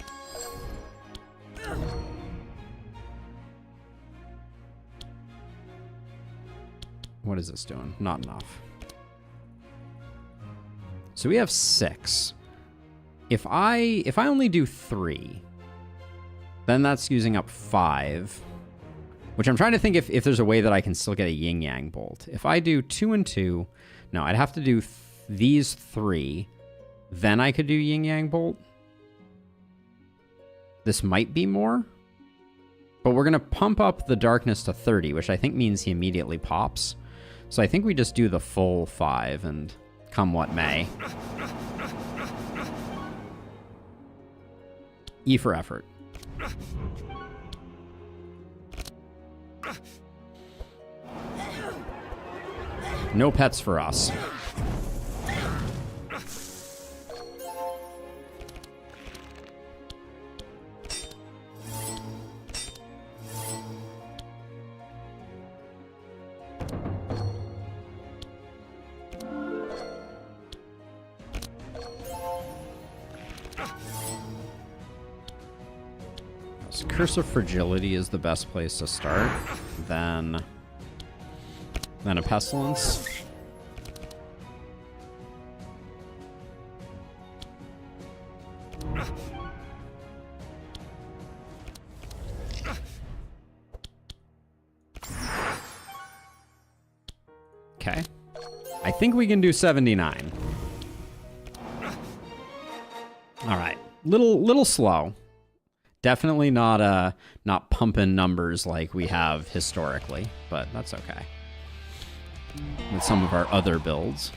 What is this doing? Not enough. So we have 6. If I only do 3, then that's using up 5. Which I'm trying to think if there's a way that I can still get a Yin Yang Bolt. If I do 2 and 2, no, I'd have to do these 3. Then I could do Yin Yang Bolt. This might be more. But we're going to pump up the darkness to 30, which I think means he immediately pops. So I think we just do the full 5 and come what may. E for effort. No pets for us. So Curse of Fragility is the best place to start. Then a Pestilence. Okay. I think we can do 79. All right. Little slow. Definitely not pumping numbers like we have historically, but that's okay. With some of our other builds.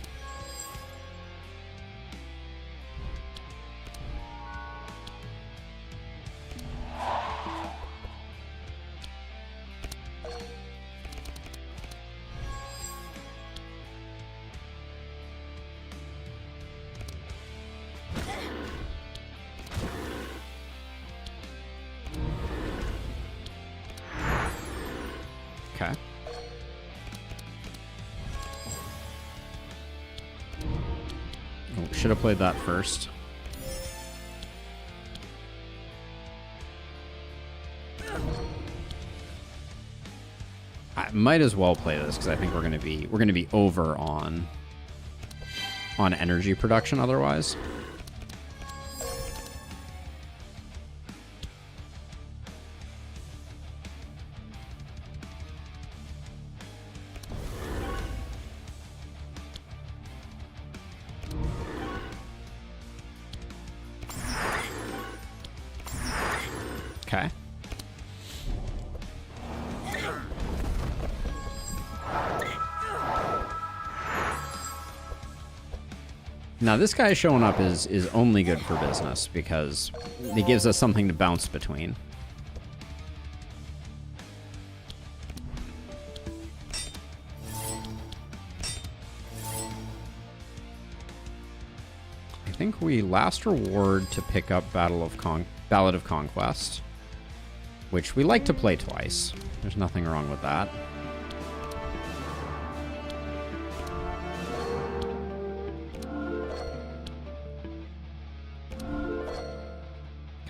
Okay. Oh, should have played that first. I might as well play this because I think we're gonna be over on energy production otherwise. Okay. Now this guy showing up is only good for business because it gives us something to bounce between. I think we last reward to pick up Ballad of Conquest, which we like to play twice. There's nothing wrong with that.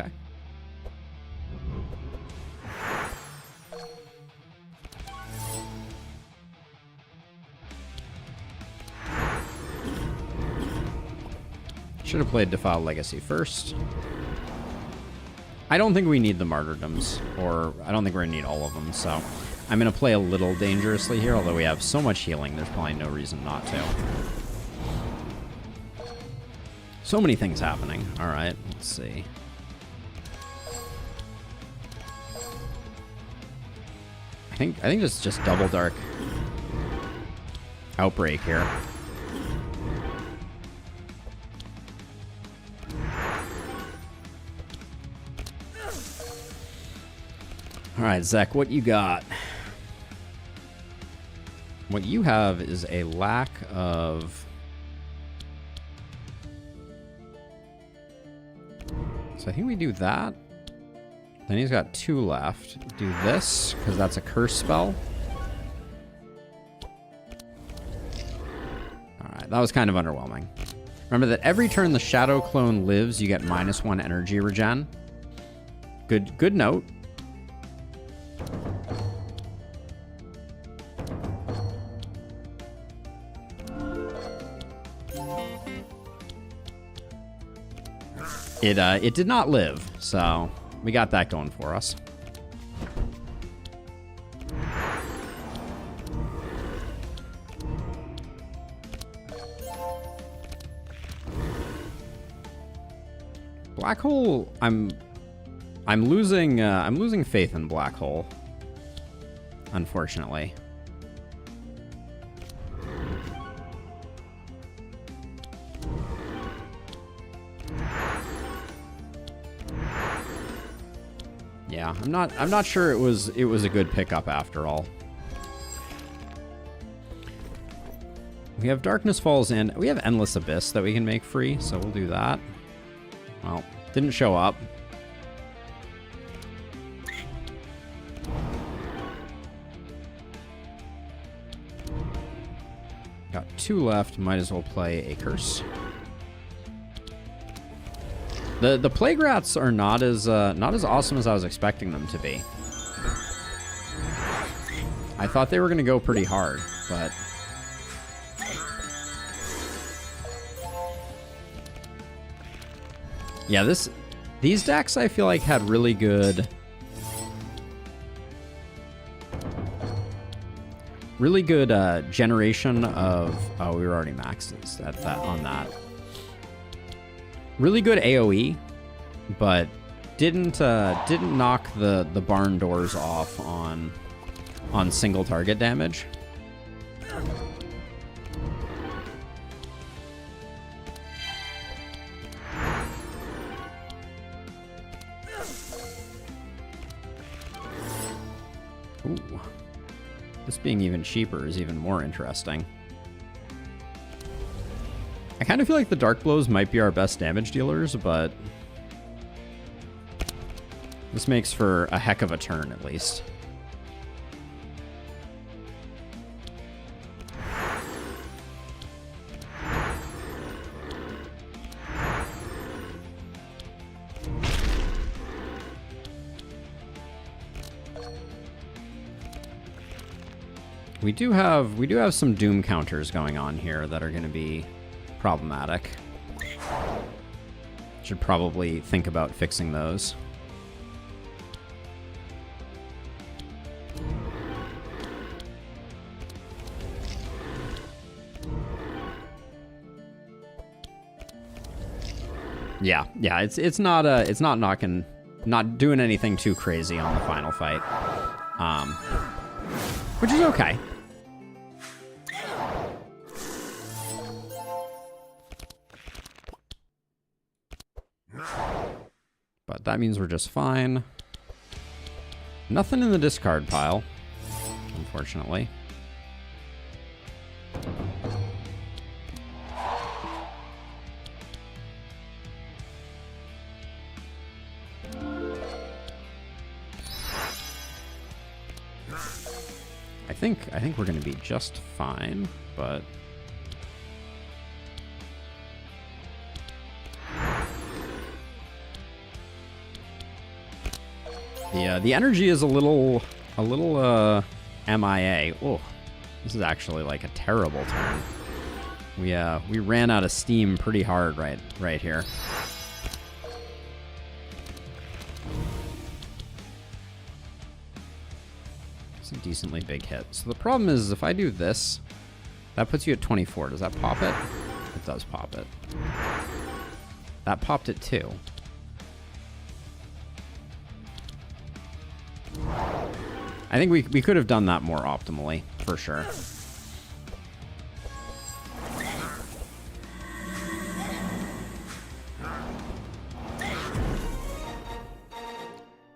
Okay. Should have played Defiled Legacy first. I don't think we need the martyrdoms, or I don't think we're going to need all of them, so I'm going to play a little dangerously here, although we have so much healing, there's probably no reason not to. So many things happening. All right, let's see. I think it's just double dark outbreak here. All right, Zek, what you got? What you have is a lack of... So I think we do that. Then he's got 2 left. Do this, because that's a curse spell. All right, that was kind of underwhelming. Remember that every turn the Shadow Clone lives, you get -1 energy regen. Good note. It did not live, so we got that going for us. Black Hole, I'm losing faith in Black Hole, unfortunately. Yeah, I'm not sure it was a good pickup after all. We have Darkness Falls and we have Endless Abyss that we can make free, so we'll do that. Well, didn't show up. Got 2 left, might as well play a curse. The Plague Rats are not as awesome as I was expecting them to be. I thought they were going to go pretty hard, but... Yeah, these decks I feel like had really good... Really good generation of... Oh, we were already maxed at that on that. Really good AoE, but didn't knock the barn doors off on single target damage. Ooh. This being even cheaper is even more interesting. I kind of feel like the Dark Blows might be our best damage dealers, but this makes for a heck of a turn, at least. We do have some Doom counters going on here that are going to be problematic. Should probably think about fixing those. Yeah, it's not doing anything too crazy on the final fight, which is okay. But that means we're just fine. Nothing in the discard pile, unfortunately. I think we're going to be just fine, but the energy is a little MIA. Oh, this is actually like a terrible turn. We ran out of steam pretty hard right here. It's a decently big hit. So the problem is if I do this, that puts you at 24. Does that pop it? It does pop it. That popped it too. I think we could have done that more optimally, for sure.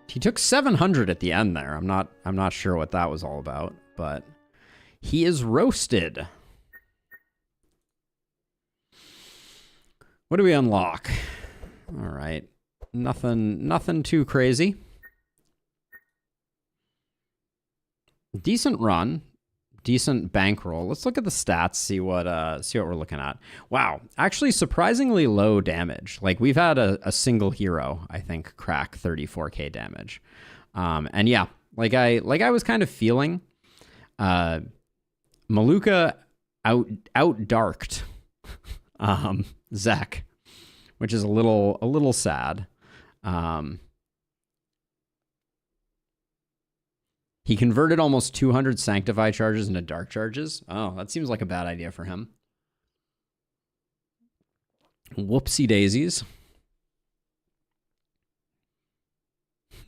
He took 700 at the end there. I'm not sure what that was all about, but he is roasted. What do we unlock? All right. Nothing too crazy. Decent run, decent bankroll. Let's look at the stats, see what we're looking at. Wow, actually surprisingly low damage. Like we've had a single hero, I think, crack 34k damage. And yeah, like I was kind of feeling, Maluka out-darked Zek, which is a little sad. He converted almost 200 Sanctify charges into Dark charges. Oh, that seems like a bad idea for him. Whoopsie daisies.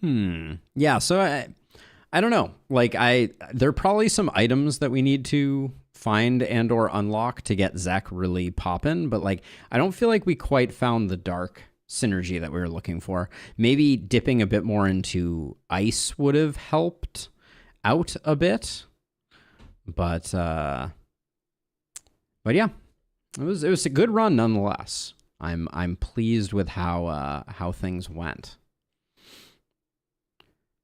Yeah, so I don't know. Like there are probably some items that we need to find and or unlock to get Zek really poppin', but like I don't feel like we quite found the Dark synergy that we were looking for. Maybe dipping a bit more into ice would have helped out a bit, but yeah, it was a good run nonetheless. I'm pleased with how things went.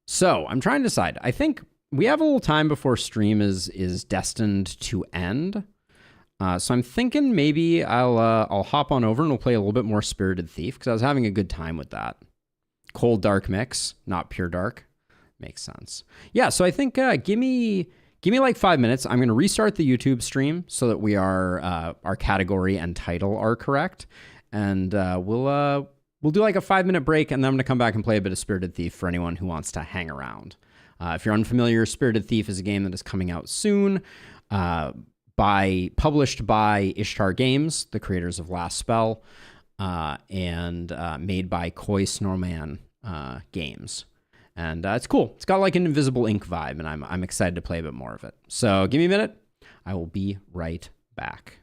So I'm trying to decide. I think we have a little time before stream is destined to end. So I'm thinking maybe I'll hop on over and we'll play a little bit more Spirited Thief because I was having a good time with that. Cold dark mix, not pure dark. Makes sense. Yeah, so I think give me like 5 minutes. I'm going to restart the YouTube stream so that we are our category and title are correct, and we'll do like a 5-minute break, and then I'm going to come back and play a bit of Spirited Thief for anyone who wants to hang around. If you're unfamiliar, Spirited Thief is a game that is coming out soon, published by Ishtar Games, the creators of Last Spell, and made by Koi Snowman Games. And it's cool. It's got like an Invisible Ink vibe, and I'm excited to play a bit more of it. So give me a minute. I will be right back.